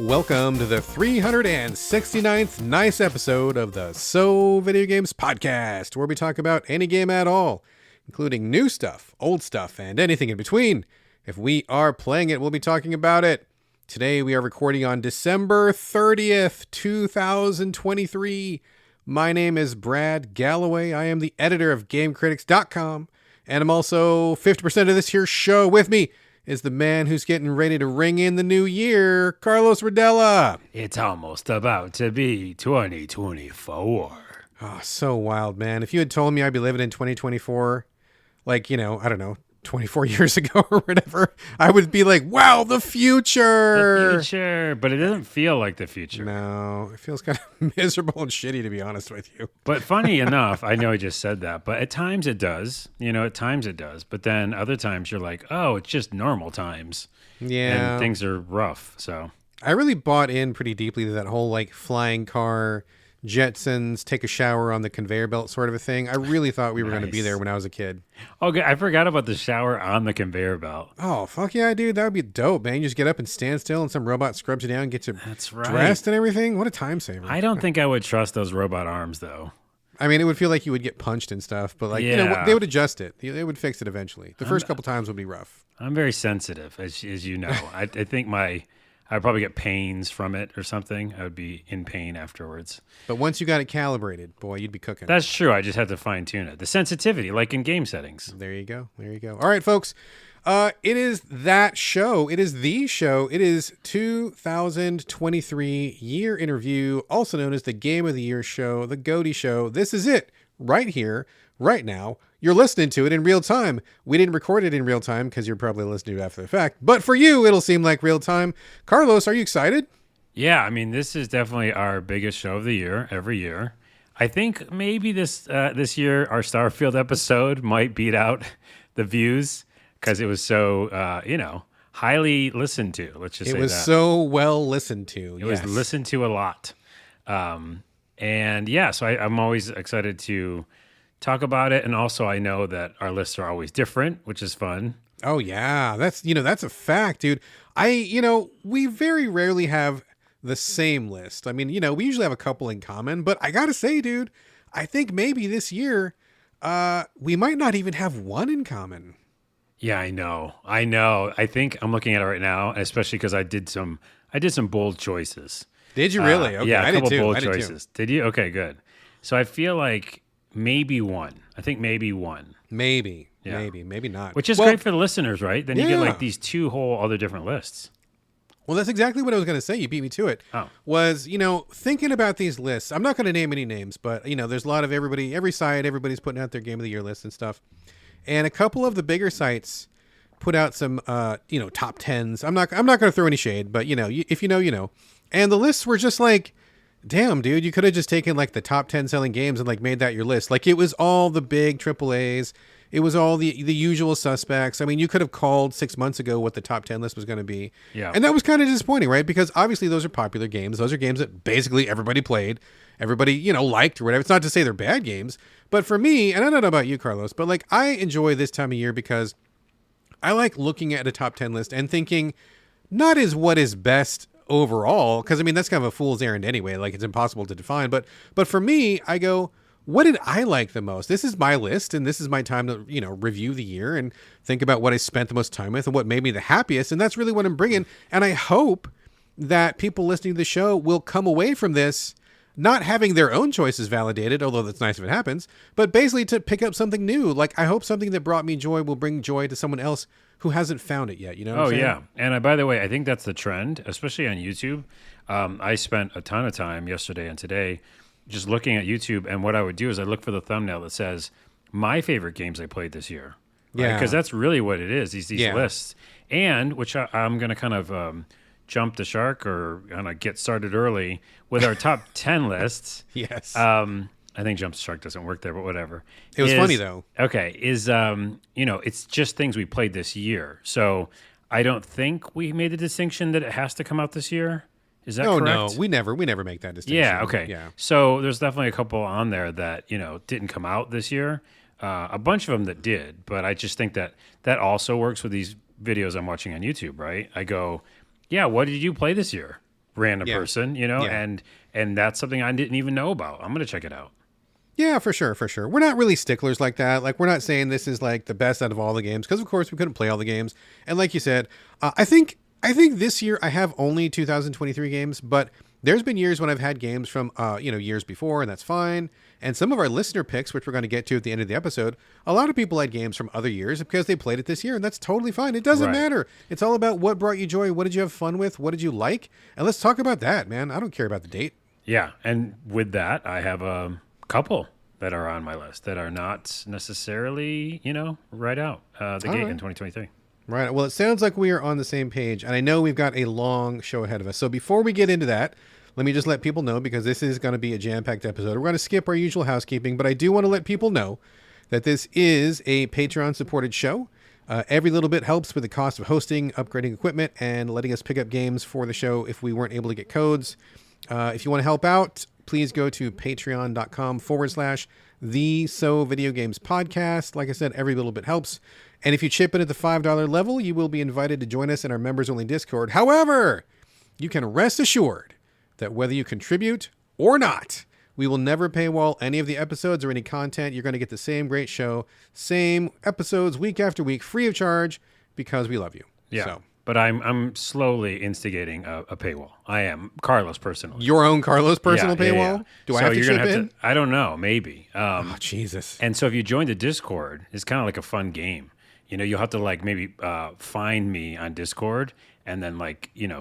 Welcome to the 369th nice episode of the So Videogames podcast, where we talk about any game at all, including new stuff, old stuff, and anything in between. If we are playing it, we'll be talking about it. Today we are recording on December 30th, 2023. My name is Brad Galloway. I am the editor of GameCritics.com, and I'm also 50% of this here show. With me is the man who's getting ready to ring in the new year, Carlos Rodella. It's almost about to be 2024. Oh, so wild, man. If you had told me I'd be living in 2024, I don't know, 24 years ago or whatever, I would be like, wow, the future. The future. But it doesn't feel like the future. No, it feels kind of miserable and shitty, to be honest with you. But funny enough, I know I just said that, but at times it does. At times it does. But then other times you're like, oh, it's just normal times. Yeah. And things are rough, so. I really bought in pretty deeply to that whole, flying car, Jetsons, take a shower on the conveyor belt sort of a thing. I really thought we were going to be there when I was a kid. Okay, I forgot about the shower on the conveyor belt. Oh, fuck yeah, dude. That would be dope, man. You just get up and stand still and some robot scrubs you down, gets you dressed and everything. What a time saver. I don't think I would trust those robot arms, though. I mean, it would feel like you would get punched and stuff, but they would adjust it. They would fix it eventually. The first couple times would be rough. I'm very sensitive, as you know. I think I'd probably get pains from it or something. I would be in pain afterwards. But once you got it calibrated, boy, you'd be cooking. That's true. I just had to fine tune it. The sensitivity, like in game settings. There you go. All right, folks. It is that show. It is the show. It is 2023 year in review, also known as the Game of the Year show, the GOTY show. This is it right here, right now. You're listening to it in real time. We didn't record it in real time because you're probably listening to it after the fact. But for you, it'll seem like real time. Carlos, are you excited? Yeah, I mean, this is definitely our biggest show of the year, every year. I think maybe this year, our Starfield episode might beat out the views because it was so, highly listened to. Let's just say that. It was so well listened to. It was listened to a lot. So I'm always excited to talk about it, and also I know that our lists are always different, which is fun. Oh yeah, that's a fact, dude. We very rarely have the same list. I mean, we usually have a couple in common, but I gotta say, dude, I think maybe this year we might not even have one in common. Yeah, I know. I think I'm looking at it right now, especially because I did some bold choices. Did you really? Okay, yeah, a couple bold I choices. Did you? Okay, good. So I feel like maybe one. I think maybe one. Maybe. Yeah. Maybe not. Which is great for the listeners, right? Then you get these two whole other different lists. Well, that's exactly what I was going to say. You beat me to it. Oh. Was, thinking about these lists. I'm not going to name any names, but, there's a lot of every site, everybody's putting out their Game of the Year list and stuff. And a couple of the bigger sites put out some, top tens. I'm not going to throw any shade, but, if you know, you know. And the lists were just like, damn, dude, you could have just taken the top 10 selling games and made that your list. It was all the big AAAs. It was all the usual suspects. I mean, you could have called 6 months ago what the top 10 list was going to be. Yeah. And that was kind of disappointing, right? Because obviously those are popular games. Those are games that basically everybody played, everybody, liked or whatever. It's not to say they're bad games, but for me, and I don't know about you, Carlos, but I enjoy this time of year because I like looking at a top 10 list and thinking not as what is best overall, because I mean that's kind of a fool's errand anyway. It's impossible to define. But for me, I go, what did I like the most? This is my list, and this is my time to review the year and think about what I spent the most time with and what made me the happiest. And that's really what I'm bringing. And I hope that people listening to the show will come away from this not having their own choices validated, although that's nice if it happens, but basically to pick up something new. I hope something that brought me joy will bring joy to someone else who hasn't found it yet. You know what I'm saying? Yeah. And by the way, I think that's the trend, especially on YouTube. I spent a ton of time yesterday and today just looking at YouTube, and what I would do is I look for the thumbnail that says my favorite games I played this year. Right? Yeah. Because that's really what it is, these lists. And, which I'm going to kind of jump the shark or kind of get started early with our top 10 lists. Yes. I think jump the shark doesn't work there, but whatever. It was funny, though. Okay. It's just things we played this year. So I don't think we made the distinction that it has to come out this year. Is that correct? No, we never make that distinction. Yeah, okay. Yeah. So there's definitely a couple on there that, didn't come out this year. A bunch of them that did, but I just think that also works with these videos I'm watching on YouTube, right? I go, yeah, what did you play this year? random Yeah. person, Yeah. and that's something I didn't even know about. I'm going to check it out. Yeah, for sure, for sure. We're not really sticklers like that. Like, we're not saying this is like the best out of all the games because, of course, we couldn't play all the games. And like you said, I think this year I have only 2023 games, but there's been years when I've had games from years before, and that's fine. And some of our listener picks, which we're going to get to at the end of the episode, a lot of people had games from other years because they played it this year, and that's totally fine. It doesn't Right. matter. It's all about what brought you joy, what did you have fun with, what did you like, and let's talk about that, man. I don't care about the date. Yeah, and with that, I have a couple that are on my list that are not necessarily, right out the gate right. in 2023. Right. Well, it sounds like we are on the same page, and I know we've got a long show ahead of us. So before we get into that, let me just let people know, because this is going to be a jam-packed episode. We're going to skip our usual housekeeping, but I do want to let people know that this is a Patreon-supported show. Every little bit helps with the cost of hosting, upgrading equipment, and letting us pick up games for the show if we weren't able to get codes. If you want to help out, please go to patreon.com/the So Videogames podcast. Like I said, every little bit helps. And if you chip in at the $5 level, you will be invited to join us in our members-only Discord. However, you can rest assured that whether you contribute or not, we will never paywall any of the episodes or any content. You're going to get the same great show, same episodes week after week, free of charge, because we love you. Yeah. So, But I'm slowly instigating a paywall. I am, Carlos personally. your own Carlos personal Yeah, yeah, paywall? yeah. Do I So have to you're gonna chip in? I don't know, maybe. Oh, Jesus. And so if you join the Discord, it's kind of like a fun game. You'll have to maybe find me on Discord, and then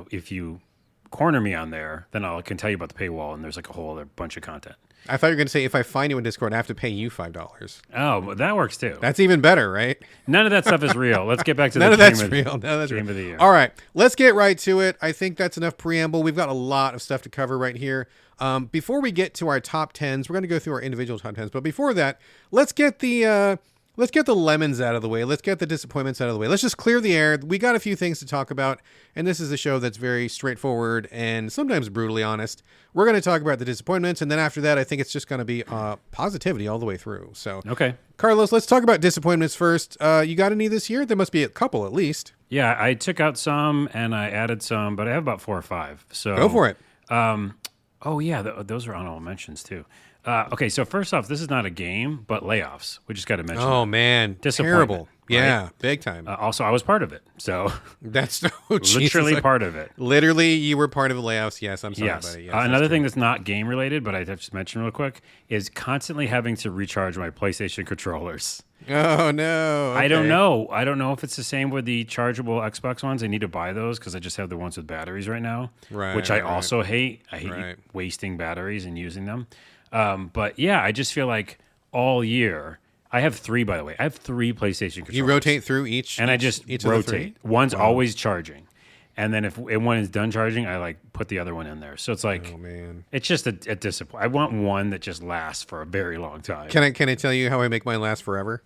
if you corner me on there, then I can tell you about the paywall, and there's a whole other bunch of content. I thought you were going to say, if I find you in Discord, I have to pay you $5. Oh, well, that works too. That's even better, right? None of that stuff is real. Let's get back to None the of that's game real. None of that's game real. of the year. All right, let's get right to it. I think that's enough preamble. We've got a lot of stuff to cover right here. Before we get to our top 10s, we're going to go through our individual top 10s. But before that, let's get the lemons out of the way. Let's get the disappointments out of the way. Let's just clear the air. We got a few things to talk about, and this is a show that's very straightforward and sometimes brutally honest. We're going to talk about the disappointments, and then after that, I think it's just going to be positivity all the way through. So, Okay. Carlos, let's talk about disappointments first. You got any this year? There must be a couple at least. Yeah, I took out some and I added some, but I have about 4 or 5. So Go for it. Oh yeah, those are honorable mentions too. Okay, so first off, this is not a game, but layoffs. We just got to mention. Oh that. man, Disappointment, terrible. Yeah, big time. Also, I was part of it, so That's literally Jesus. part of it. Literally, you were part of the layoffs. Yes, I'm sorry, Yes. buddy. Yes, Another that's thing that's not game related, but I just mentioned real quick, is constantly having to recharge my PlayStation controllers. true. Oh no. I don't Okay. know. I don't know if it's the same with the chargeable Xbox ones. I need to buy those because I just have the ones with batteries right now, Right, which I right. also hate. I hate Right. wasting batteries and using them. But yeah, I just feel like all year. I have 3, by the way. I have 3 PlayStation controllers. You rotate through each, and I just each of the three. rotate. One's always charging, and then if one is done charging, I put the other one in there. So it's Oh man. it's just a discipline. I want one that just lasts for a very long time. Can I tell you how I make mine last forever?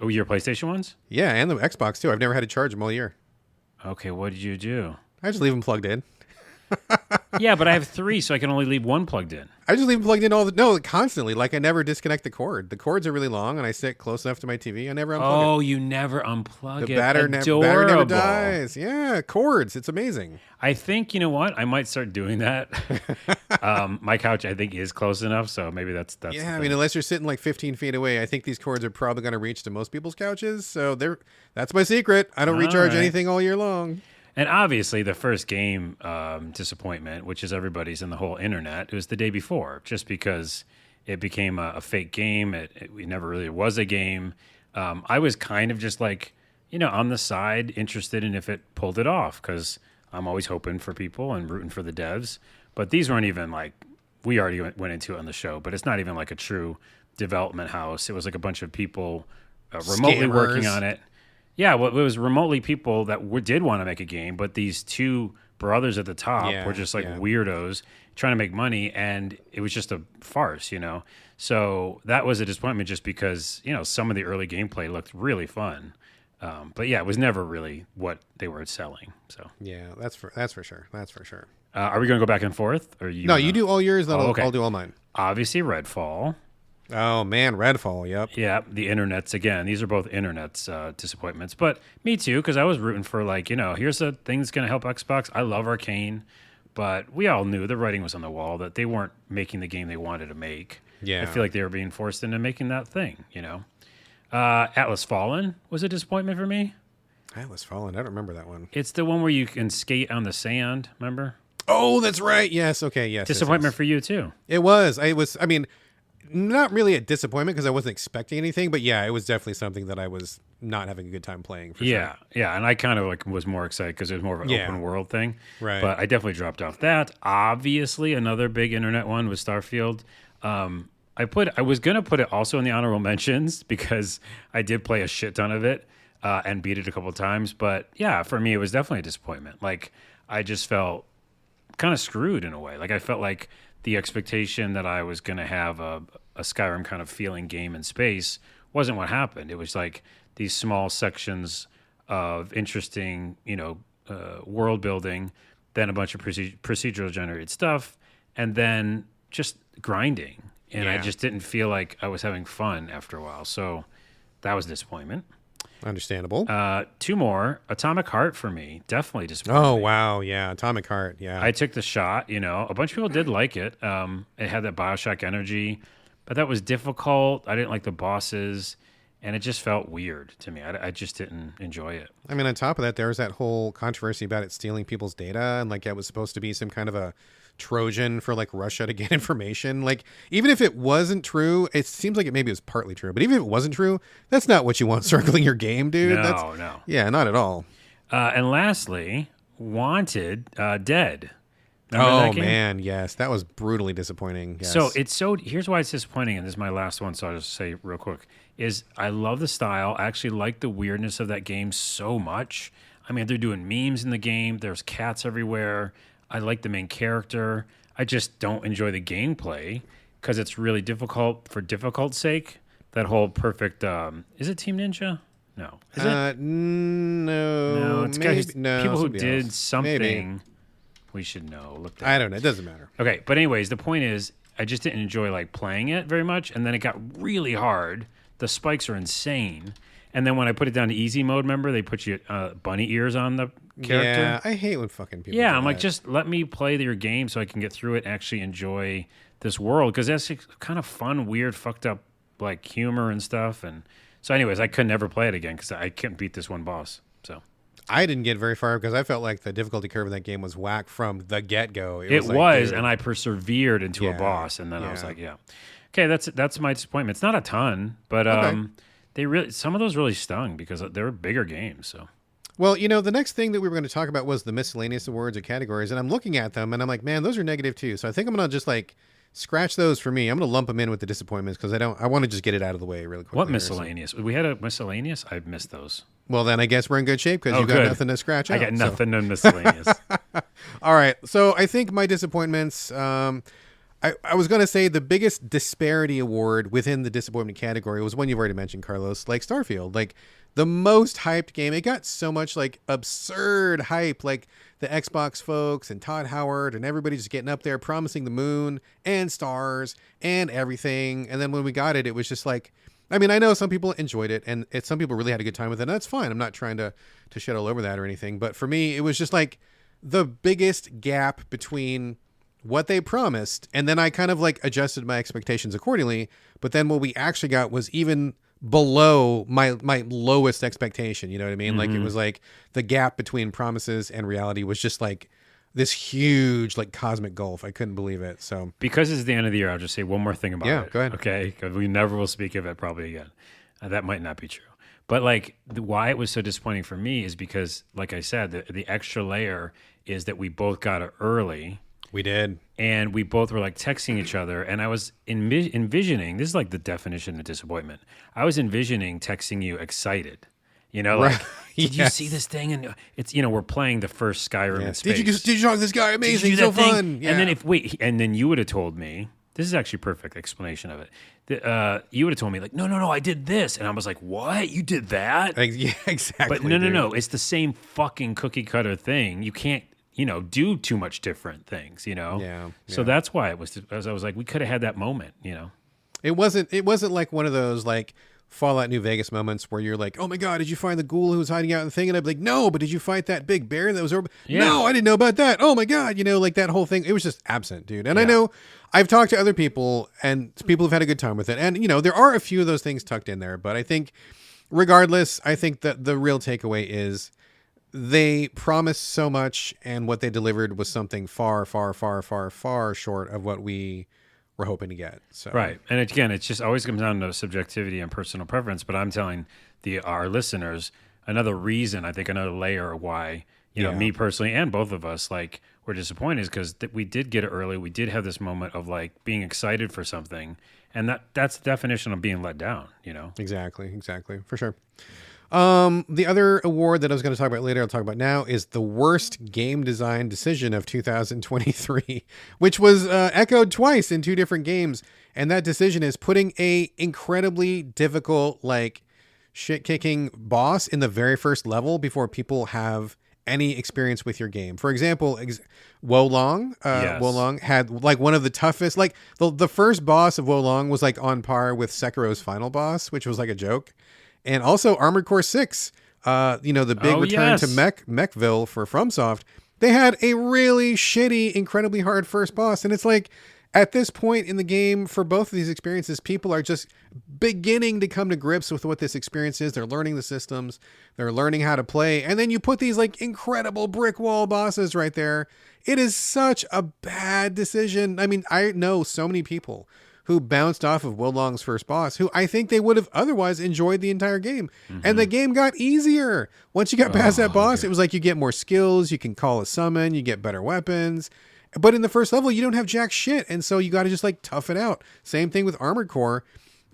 Oh, your PlayStation ones? Yeah, and the Xbox too. I've never had to charge them all year. Okay, what did you do? I just leave them plugged in. Yeah, but I have 3, so I can only leave one plugged in. I just leave them plugged in constantly. Like I never disconnect the cord. The cords are really long, and I sit close enough to my TV. I never unplug it. Oh, you never unplug The it. battery never Adorable. dies. Yeah, cords. It's amazing. I think, you know what? I might start doing that. My couch, I think, is close enough, so maybe that's Yeah, the I thing. mean, unless you're sitting like 15 feet away, I think these cords are probably going to reach to most people's couches. So that's my secret. I don't recharge right. anything all year long. And obviously, the first game disappointment, which is everybody's in the whole internet, it was the day before, just because it became a fake game. It never really was a game. I was kind of just on the side, interested in if it pulled it off, because I'm always hoping for people and rooting for the devs. But these weren't even we already went into it on the show, but it's not even like a true development house. It was like a bunch of people remotely working Scammers. on it. Yeah, well, it was remotely people that did want to make a game, but these 2 brothers at the top Yeah, were just yeah. weirdos trying to make money, and it was just a farce, So that was a disappointment just because, some of the early gameplay looked really fun. But yeah, it was never really what they were selling. So Yeah, that's for sure. That's for sure. are we going to go back and forth? Or No, you do all yours, then okay. I'll do all mine. Obviously, Redfall. Oh man, Redfall. Yep. Yeah, the internets again. These are both internet's disappointments, but me too, because I was rooting for here's a thing that's going to help Xbox. I love Arcane, but we all knew the writing was on the wall that they weren't making the game they wanted to make. Yeah. I feel like they were being forced into making that thing, you know. Atlas Fallen was a disappointment for me. Atlas Fallen. I don't remember that one. It's the one where you can skate on the sand, remember? Oh, that's right. Yes. Okay. Yes. Disappointment for you, too. It was. I mean, not really a disappointment because I wasn't expecting anything, but yeah, it was definitely something that I was not having a good time playing. For Yeah. sure. Yeah. And I kind of like was more excited because it was more of an open world thing. Right. But I definitely dropped off that. Obviously, another big internet one was Starfield. I was going to put it also in the honorable mentions because I did play a shit ton of it and beat it a couple of times. But yeah, for me, it was definitely a disappointment. Like, I just felt kind of screwed in a way. Like, I felt like the expectation that I was going to have a Skyrim kind of feeling game in space wasn't what happened. It was like these small sections of interesting, world building, then a bunch of procedural generated stuff, and then just grinding. And I just didn't feel like I was having fun after a while. So that was a disappointment. Understandable. 2 more. Atomic Heart for me. Definitely disappointing. Oh, wow. Yeah. Atomic Heart. Yeah. I took the shot, A bunch of people did like it. It had that Bioshock energy, but that was difficult. I didn't like the bosses, and it just felt weird to me. I just didn't enjoy it. I mean, on top of that, there was that whole controversy about it stealing people's data, and like it was supposed to be some kind of a Trojan for like Russia to get information. Like, even if it wasn't true, it seems like maybe it was partly true, but even if it wasn't true, that's not what you want circling your game, dude. No. Yeah, not at all. And lastly, Wanted Dead. Remember Oh that game? man, yes, that was brutally disappointing. Yes. Here's why it's disappointing, and this is my last one, so I'll just say real quick, is I love the style. I actually like the weirdness of that game so much. I mean, they're doing memes in the game. There's cats everywhere. I like the main character. I just don't enjoy the gameplay because it's really difficult for difficult's sake. That whole perfect, is it Team Ninja? No. Is it? No, It's maybe, guys, no, people who somebody did else. something. Maybe. We should know. Look that I don't know. It doesn't matter. Okay, but anyways, the point is, I just didn't enjoy like playing it very much, and then it got really hard. The spikes are insane, and then when I put it down to easy mode, remember they put you bunny ears on the character. Yeah, I hate when fucking people. Yeah, do I'm like, that. just let me play your game so I can get through it and actually enjoy this world because that's kind of fun, weird, fucked up like humor and stuff. And so, anyways, I could never play it again because I couldn't beat this one boss. So. I didn't get very far because I felt like the difficulty curve in that game was whack from the get-go. It like, was, dude. and I persevered into a Yeah, boss, and then I was yeah. like, yeah. Okay, that's my disappointment. It's not a ton, but some of those really stung because they were bigger games. So Well, the next thing that we were going to talk about was the miscellaneous awards or categories, and I'm looking at them, and I'm like, man, those are negative too. So I think I'm going to just like scratch those for me. I'm going to lump them in with the disappointments because I want to just get it out of the way really quickly. what here, so- miscellaneous? We had a miscellaneous. I missed those. Well, then I guess we're in good shape because Oh, you got good. nothing to scratch I out. got so- nothing in miscellaneous. All right. So I think my disappointments, I was going to say the biggest disparity award within the disappointment category was one you've already mentioned, Carlos, like Starfield. Like the most hyped game. It got so much like absurd hype, like the Xbox folks and Todd Howard and everybody just getting up there promising the moon and stars and everything. And then when we got it, it was just like, I mean, I know some people enjoyed it and some people really had a good time with it. And that's fine. I'm not trying to shit all over that or anything. But for me, it was just like the biggest gap between what they promised. And then I kind of like adjusted my expectations accordingly. But then what we actually got was even below my lowest expectation. You know what I mean? Mm-hmm. Like it was like the gap between promises and reality was just like this huge like cosmic gulf. I couldn't believe it. So Because it's the end of the year, I'll just say one more thing about it. Yeah, go ahead. Okay, because we never will speak of it probably again. That might not be true. But like why it was so disappointing for me is because, like I said, the extra layer is that we both got it early. we did. And we both were like texting each other, and I was envisioning. This is like the definition of disappointment. I was envisioning texting you excited. Like, Right. did you Yes. see this thing? And it's we're playing the first Skyrim in Yes. space. Did you talk to this guy? Did Amazing, you do so that thing? fun. Yeah. And then you would have told me. This is actually a perfect explanation of it. You would have told me like, no, I did this, and I was like, what? You did that? Yeah, exactly. But no, dude. it's the same fucking cookie cutter thing. You can't, do too much different things, Yeah, So yeah. that's why it was. As I was like, we could have had that moment. It wasn't like one of those like Fallout New Vegas moments where you're like, oh my God, did you find the ghoul who was hiding out in the thing? And I'd be like, no, but did you fight that big bear that was over? Yeah. No, I didn't know about that. Oh my God. Like that whole thing. It was just absent, dude. And I Yeah. know I've talked to other people and people have had a good time with it. And, there are a few of those things tucked in there, but I think regardless, I think that the real takeaway is they promised so much and what they delivered was something far, far, far, far, far short of what we were hoping to get. So Right. And again, it just always comes down to subjectivity and personal preference. But I'm telling our listeners another reason, I think another layer of why, me personally and both of us, like, we're disappointed is because we did get it early. We did have this moment of like being excited for something. And that's the definition of being let down, Exactly. For sure. The other award that I was going to talk about later, I'll talk about now, is the worst game design decision of 2023, which was echoed twice in two different games. And that decision is putting a incredibly difficult, like, shit-kicking boss in the very first level before people have any experience with your game. For example, Wolong. Yes. Wolong had like one of the toughest, like the first boss of Wolong was like on par with Sekiro's final boss, which was like a joke. And also Armored Core 6, the big return to Mechville for FromSoft. They had a really shitty, incredibly hard first boss. And it's like, at this point in the game, for both of these experiences, people are just beginning to come to grips with what this experience is. They're learning the systems. They're learning how to play. And then you put these like incredible brick wall bosses right there. It is such a bad decision. I mean, I know so many people who bounced off of Wolong's first boss, who I think they would have otherwise enjoyed the entire game. Mm-hmm. And the game got easier. Once you got past that boss, it was like you get more skills, you can call a summon, you get better weapons. But in the first level, you don't have jack shit. And so you got to just like tough it out. Same thing with Armored Core.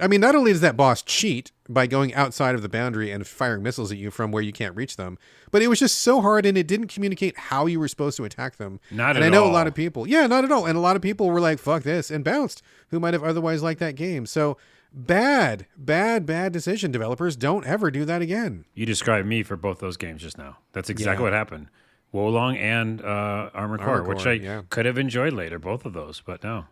I mean, not only does that boss cheat by going outside of the boundary and firing missiles at you from where you can't reach them, but it was just so hard and it didn't communicate how you were supposed to attack them. Not and at I know all. a lot of people, not at all. And a lot of people were like, fuck this, and bounced, who might have otherwise liked that game. So bad decision. Developers, don't ever do that again. You described me for both those games just now. That's exactly what happened. Wolong and Armored Core, which I could have enjoyed later, both of those, but no,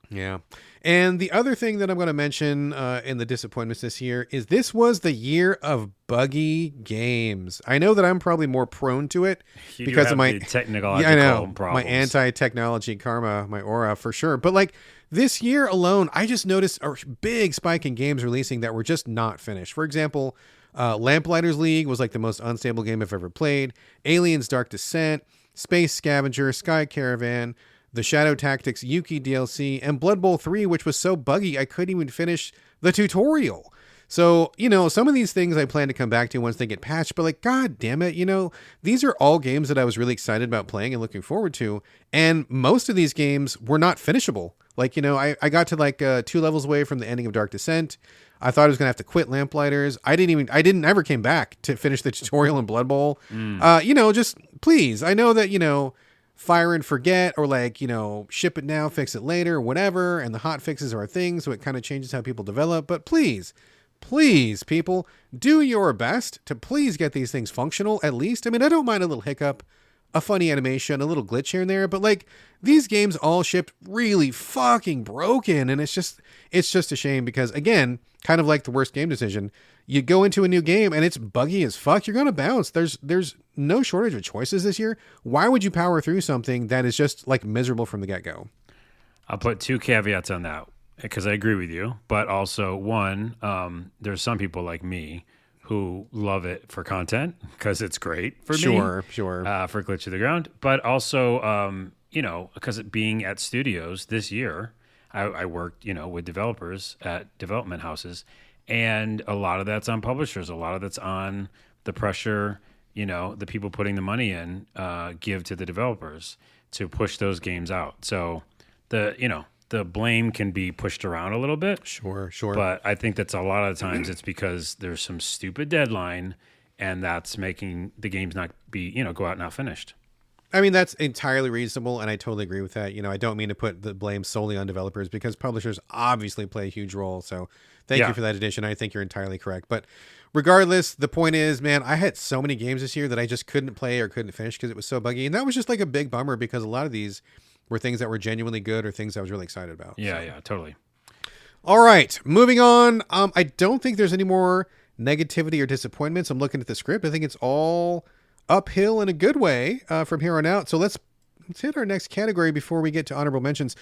Yeah. And the other thing that I'm going to mention in the disappointments this year is this was the year of buggy games. I know that I'm probably more prone to it because of my technological problems. My anti-technology karma, my aura for sure. But like this year alone, I just noticed a big spike in games releasing that were just not finished. For example, Lamplighters League was like the most unstable game I've ever played. Aliens Dark Descent, Space Scavenger, Sky Caravan, the Shadow Tactics Yuki DLC, and Blood Bowl 3, which was so buggy I couldn't even finish the tutorial. So, some of these things I plan to come back to once they get patched, but like, god damn it, these are all games that I was really excited about playing and looking forward to, and most of these games were not finishable. Like, I got to like 2 levels away from the ending of Dark Descent. I thought I was going to have to quit Lamplighters. I didn't ever came back to finish the tutorial in Blood Bowl. Just please, I know that, fire and forget, or like, ship it now, fix it later, whatever. And the hot fixes are a thing. So it kind of changes how people develop, but please, people, do your best to please get these things functional at least. I mean, I don't mind a little hiccup, a funny animation, a little glitch here and there, but like these games all shipped really fucking broken. And it's just a shame because, again, kind of like the worst game decision, you go into a new game and it's buggy as fuck, you're going to bounce. There's no shortage of choices this year. Why would you power through something that is just like miserable from the get-go? I'll put 2 caveats on that because I agree with you. But also, one, there's some people like me who love it for content because it's great for me. Sure. For Glitch to the Ground. But also, because it being at studios this year, I worked, with developers at development houses, and a lot of that's on publishers. A lot of that's on the pressure, the people putting the money in give to the developers to push those games out. So the blame can be pushed around a little bit. Sure. But I think that's a lot of the times it's because there's some stupid deadline, and that's making the games not be, go out not finished. I mean, that's entirely reasonable, and I totally agree with that. I don't mean to put the blame solely on developers because publishers obviously play a huge role. So thank you for that addition. I think you're entirely correct. But regardless, the point is, man, I had so many games this year that I just couldn't play or couldn't finish because it was so buggy. And that was just like a big bummer because a lot of these were things that were genuinely good or things I was really excited about. Yeah, totally. All right, moving on. I don't think there's any more negativity or disappointments. I'm looking at the script. I think it's all uphill in a good way from here on out. So let's hit our next category before we get to honorable mentions.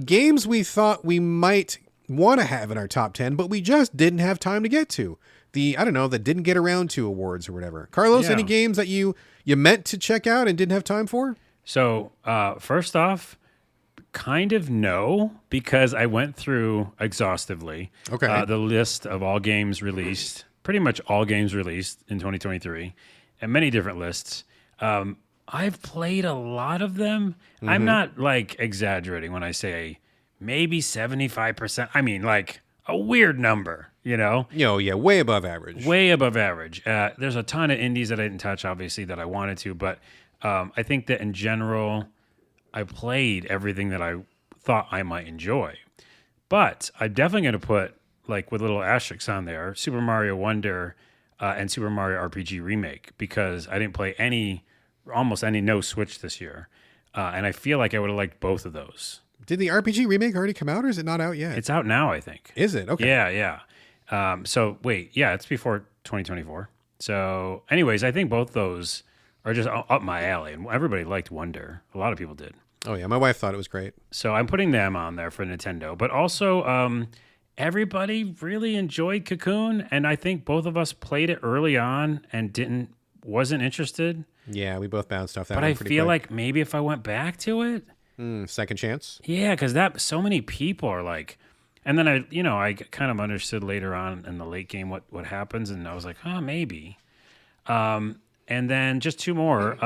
Games we thought we might want to have in our top 10, but we just didn't have time to get to. That didn't get around to awards or whatever. Carlos, any games that you meant to check out and didn't have time for? So, first off, kind of no, because I went through exhaustively the list of all games released, pretty much all games released in 2023, and many different lists. I've played a lot of them. Mm-hmm. I'm not like exaggerating when I say maybe 75%. I mean, like a weird number, you know? Yeah, way above average. Way above average. There's a ton of indies that I didn't touch, obviously, that I wanted to, but I think that in general, I played everything that I thought I might enjoy. But I'm definitely going to put, like with little asterisks on there, Super Mario Wonder and Super Mario RPG Remake, because I didn't play almost any no Switch this year. And I feel like I would have liked both of those. Did the RPG Remake already come out, or is it not out yet? It's out now, I think. Is it? Okay. Yeah. So wait, it's before 2024. So anyways, I think both those are just up my alley. And everybody liked Wonder. A lot of people did. Oh, yeah. My wife thought it was great. So I'm putting them on there for Nintendo. But also, everybody really enjoyed Cocoon. And I think both of us played it early on and wasn't interested. Yeah, we both bounced off that but one I pretty feel quick. like maybe if I went back to it. Second chance? Yeah, because so many people are like... And then I kind of understood later on in the late game what happens. And I was like, maybe. And then just two more.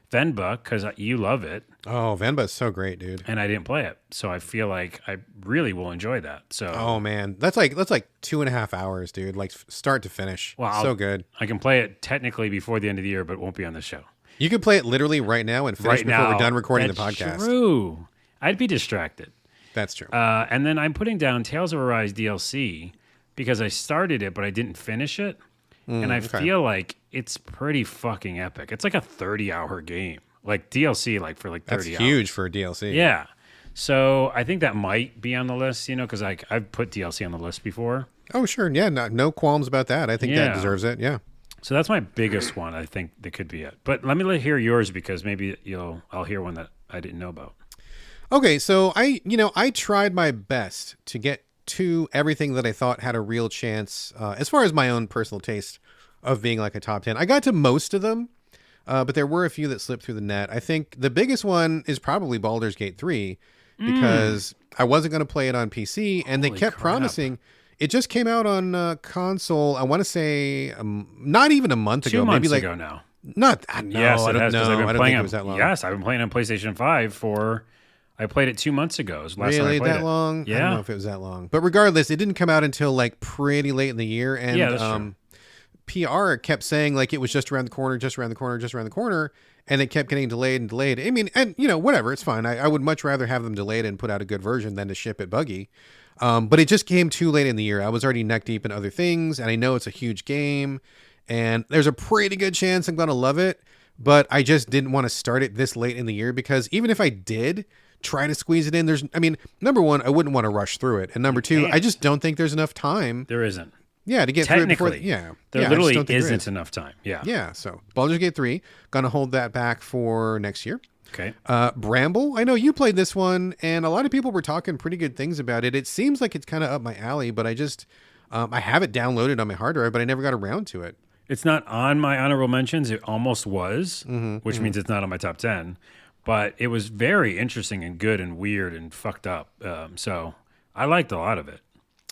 Venba, because you love it. Oh, Venba is so great, dude. And I didn't play it. So I feel like I really will enjoy that. So oh, man. That's like 2.5 hours, dude. Like start to finish. Well, so good. I can play it technically before the end of the year, but it won't be on the show. You can play it literally right now and finish before we're done recording the podcast. True. I'd be distracted. That's true. And then I'm putting down Tales of Arise DLC because I started it, but I didn't finish it. And I feel like it's pretty fucking epic. It's like a 30-hour game. Like DLC, like for like 30 hours. That's huge for a DLC. Yeah. So I think that might be on the list, because I've put DLC on the list before. Oh, sure. Yeah, no qualms about that. I think that deserves it. Yeah. So that's my biggest one. I think that could be it. But let me hear yours because maybe I'll hear one that I didn't know about. Okay, so I tried my best to get to everything that I thought had a real chance, as far as my own personal taste of being like a top 10. I got to most of them, but there were a few that slipped through the net. I think the biggest one is probably Baldur's Gate 3 because I wasn't going to play it on PC, and they kept promising. It just came out on console, I want to say not even a month ago. 2 months maybe like ago now. No, yes, I don't know. I don't think it was that long. Yes, I've been playing on PlayStation 5 I played it 2 months ago. It was last time I played that long? Yeah. I don't know if it was that long. But regardless, it didn't come out until like pretty late in the year. And that's true. PR kept saying like it was just around the corner, just around the corner, just around the corner. And it kept getting delayed and delayed. I mean, and whatever, it's fine. I would much rather have them delayed and put out a good version than to ship it buggy. But it just came too late in the year. I was already neck deep in other things, and I know it's a huge game, and there's a pretty good chance I'm going to love it, but I just didn't want to start it this late in the year because even if I did try to squeeze it in, number one, I wouldn't want to rush through it, and number two, I just don't think there's enough time. There isn't. Yeah, to get through it before. Yeah. There literally isn't enough time. Yeah. Yeah, so Baldur's Gate 3, going to hold that back for next year. Okay. Bramble, I know you played this one, and a lot of people were talking pretty good things about it. It seems like it's kind of up my alley, but I just, I have it downloaded on my hard drive, but I never got around to it. It's not on my honorable mentions. It almost was, which means it's not on my top 10. But it was very interesting and good and weird and fucked up. So I liked a lot of it.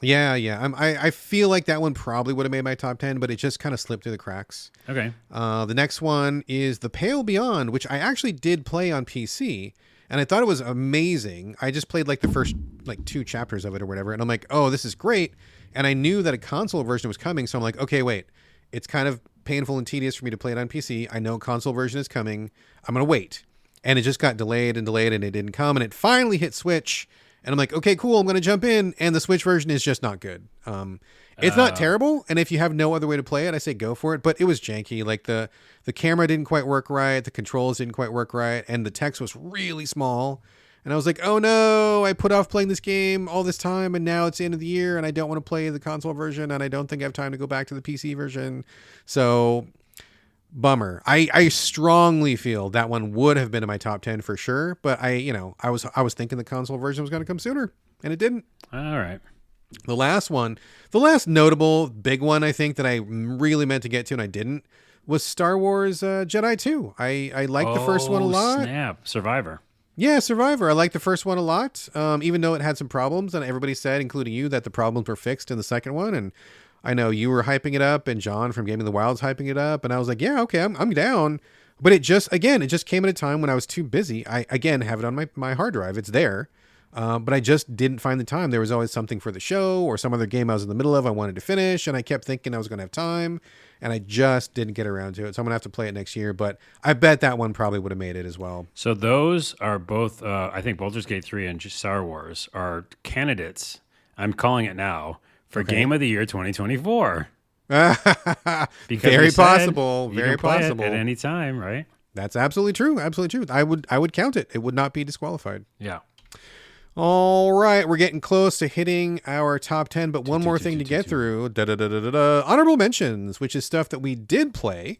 Yeah. I feel like that one probably would have made my top 10, but it just kind of slipped through the cracks. Okay. The next one is The Pale Beyond, which I actually did play on PC, and I thought it was amazing. I just played like the first 2 chapters of it or whatever, and I'm like, oh, this is great. And I knew that a console version was coming, so I'm like, okay, wait. It's kind of painful and tedious for me to play it on PC. I know a console version is coming. I'm going to wait. And it just got delayed and delayed, and it didn't come, and it finally hit Switch. And I'm like, okay, cool, I'm going to jump in. And the Switch version is just not good. It's not terrible. And if you have no other way to play it, I say go for it. But it was janky. Like the camera didn't quite work right. The controls didn't quite work right. And the text was really small. And I was like, oh no, I put off playing this game all this time, and now it's the end of the year, and I don't want to play the console version, and I don't think I have time to go back to the PC version. So, bummer. I strongly feel that one would have been in my top 10 for sure, but I was thinking the console version was going to come sooner, and it didn't. All right. The last notable big one I think that I really meant to get to and I didn't was Star Wars Jedi 2. I liked the first one a lot. Snap. Survivor. Yeah, Survivor. I liked the first one a lot, even though it had some problems, and everybody said, including you, that the problems were fixed in the second one. And I know you were hyping it up, and John from Gaming the Wild's hyping it up, and I was like, yeah, okay, I'm down. But it just came at a time when I was too busy. I, again, have it on my hard drive. It's there. But I just didn't find the time. There was always something for the show or some other game I was in the middle of I wanted to finish, and I kept thinking I was going to have time, and I just didn't get around to it. So I'm going to have to play it next year, but I bet that one probably would have made it as well. So those are both, I think Baldur's Gate 3 and Star Wars are candidates, I'm calling it now, for Game of the Year 2024. Very possible. Very possible. At any time, right? That's absolutely true. Absolutely true. I would count it. It would not be disqualified. Yeah. All right, we're getting close to hitting our top 10, but one more thing to get through. Honorable mentions, which is stuff that we did play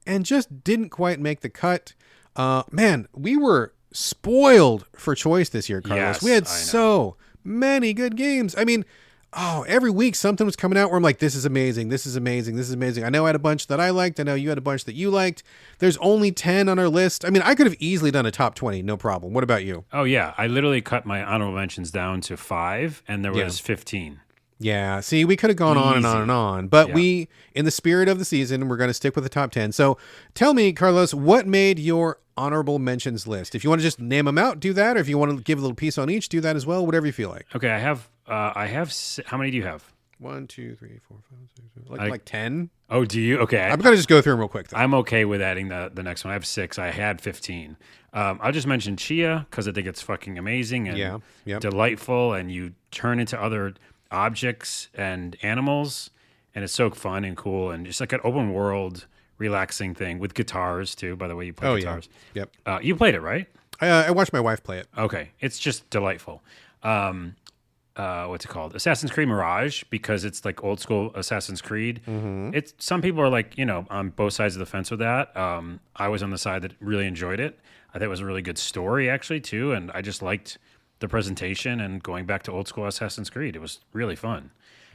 and just didn't quite make the cut. Man, we were spoiled for choice this year, Carlos. Yes, we had so many good games. I mean, every week something was coming out where I'm like, this is amazing, this is amazing, this is amazing. I know I had a bunch that I liked. I know you had a bunch that you liked. There's only 10 on our list. I mean, I could have easily done a top 20, no problem. What about you? Oh, yeah. I literally cut my honorable mentions down to 5, and there was 15. Yeah, see, we could have gone on and on and on, but we, in the spirit of the season, we're going to stick with the top 10. So tell me, Carlos, what made your honorable mentions list? If you want to just name them out, do that. Or if you want to give a little piece on each, do that as well. Whatever you feel like. Okay, I have, how many do you have? 1, 2, 3, 4, 5, 6, like 10. Oh, do you? Okay. I'm going to just go through them real quick, though. I'm okay with adding the next one. I have 6. I had 15. I'll just mention Chia because I think it's fucking amazing and delightful, and you turn into other objects and animals, and it's so fun and cool, and just like an open world, relaxing thing with guitars too. By the way, you play guitars. Yeah. Yep. You played it, right? I watched my wife play it. Okay, it's just delightful. What's it called? Assassin's Creed Mirage, because it's like old school Assassin's Creed. Mm-hmm. It's some people are like, on both sides of the fence with that. I was on the side that really enjoyed it. I thought it was a really good story actually too, and I just liked the presentation and going back to old school Assassin's Creed. It was really fun.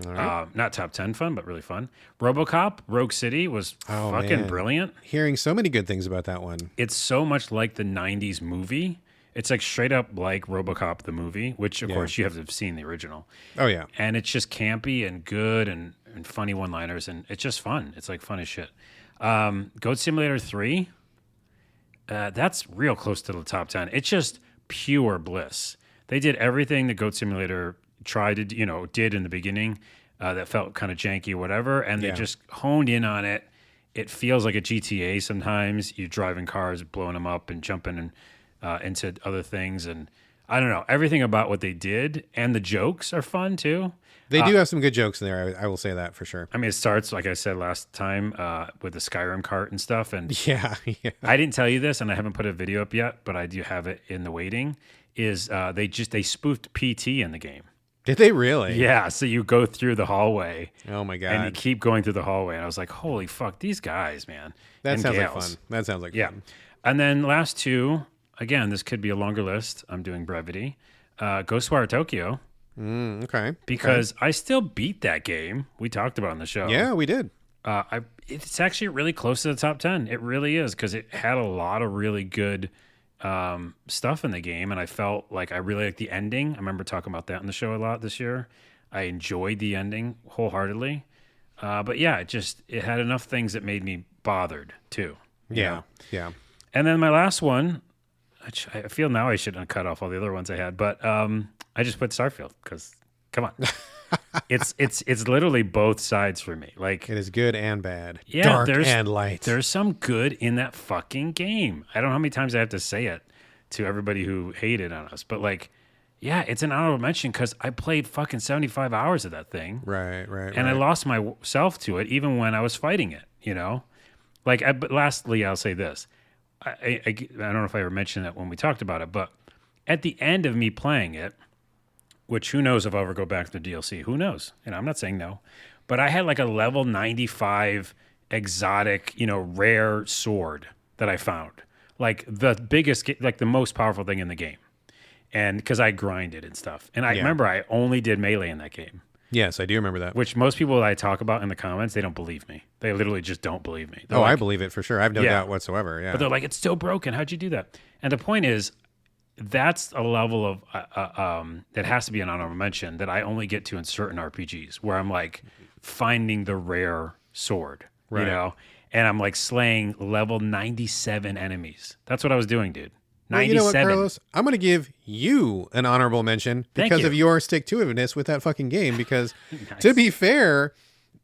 Right. Not top 10 fun, but really fun. RoboCop, Rogue City was fucking brilliant. Hearing so many good things about that one. It's so much like the 90s movie. It's like straight up like RoboCop the movie, which of course you have to have seen the original. Oh yeah. And it's just campy and good and funny one-liners, and it's just fun. It's like fun as shit. Goat Simulator 3, that's real close to the top 10. It's just pure bliss. They did everything that Goat Simulator did in the beginning that felt kind of janky or whatever, and they just honed in on it. It feels like a GTA sometimes. You're driving cars, blowing them up and jumping into other things, and I don't know. Everything about what they did, and the jokes are fun too. They do have some good jokes in there. I will say that for sure. I mean, it starts, like I said last time, with the Skyrim cart and stuff. And yeah. I didn't tell you this, and I haven't put a video up yet, but I do have it in the waiting. Is they spoofed PT in the game. Did they really? Yeah. So you go through the hallway. Oh my god. And you keep going through the hallway, and I was like, holy fuck, these guys, man. That sounds like fun. That sounds like fun. And then last two, again, this could be a longer list. I'm doing brevity. Ghostwire Tokyo. Okay. Because I still beat that game. We talked about it on the show. Yeah, we did. It's actually really close to the top 10. It really is, because it had a lot of really good stuff in the game, and I felt like I really liked the ending. I remember talking about that in the show a lot this year. I enjoyed the ending wholeheartedly. But yeah, it had enough things that made me bothered too. Yeah. And then my last one, which I feel now I shouldn't cut off all the other ones I had, but I just put Starfield because, come on. It's literally both sides for me. Like, it is good and bad. Yeah, dark and light. There's some good in that fucking game. I don't know how many times I have to say it to everybody who hated on us, but like, yeah, it's an honorable mention because I played fucking 75 hours of that thing. Right. And I lost myself to it even when I was fighting it, Like, but lastly, I'll say this. I don't know if I ever mentioned it when we talked about it, but at the end of me playing it, which who knows if I'll ever go back to the DLC? Who knows? And I'm not saying no, but I had like a level 95 exotic, rare sword that I found, like the biggest, like the most powerful thing in the game, and because I grinded and stuff, and I remember I only did melee in that game. Yes, I do remember that. Which most people that I talk about in the comments, they don't believe me. They literally just don't believe me. They're I believe it for sure. I have no doubt whatsoever. Yeah, but they're like, it's still broken. How'd you do that? And the point is, that's a level of that has to be an honorable mention that I only get to in certain RPGs, where I'm like finding the rare sword, and I'm like slaying level 97 enemies. That's what I was doing, dude. 97. Well, you know what, Carlos? I'm going to give you an honorable mention because of your stick-to-itiveness with that fucking game. Because Nice. To be fair,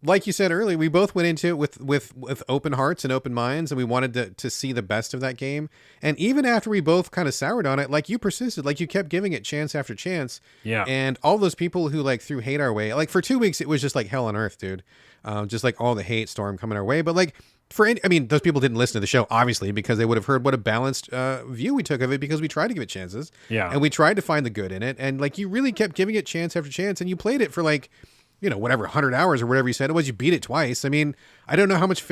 like you said earlier, we both went into it with open hearts and open minds, and we wanted to see the best of that game. And even after we both kind of soured on it, like you persisted, like you kept giving it chance after chance. Yeah. And all those people who like threw hate our way, like for 2 weeks, it was just like hell on earth, dude. Just like all the hate storm coming our way. But like those people didn't listen to the show, obviously, because they would have heard what a balanced view we took of it, because we tried to give it chances. Yeah. And we tried to find the good in it. And like you really kept giving it chance after chance, and you played it for like, whatever, 100 hours or whatever you said it was. You beat it twice. I mean, I don't know how much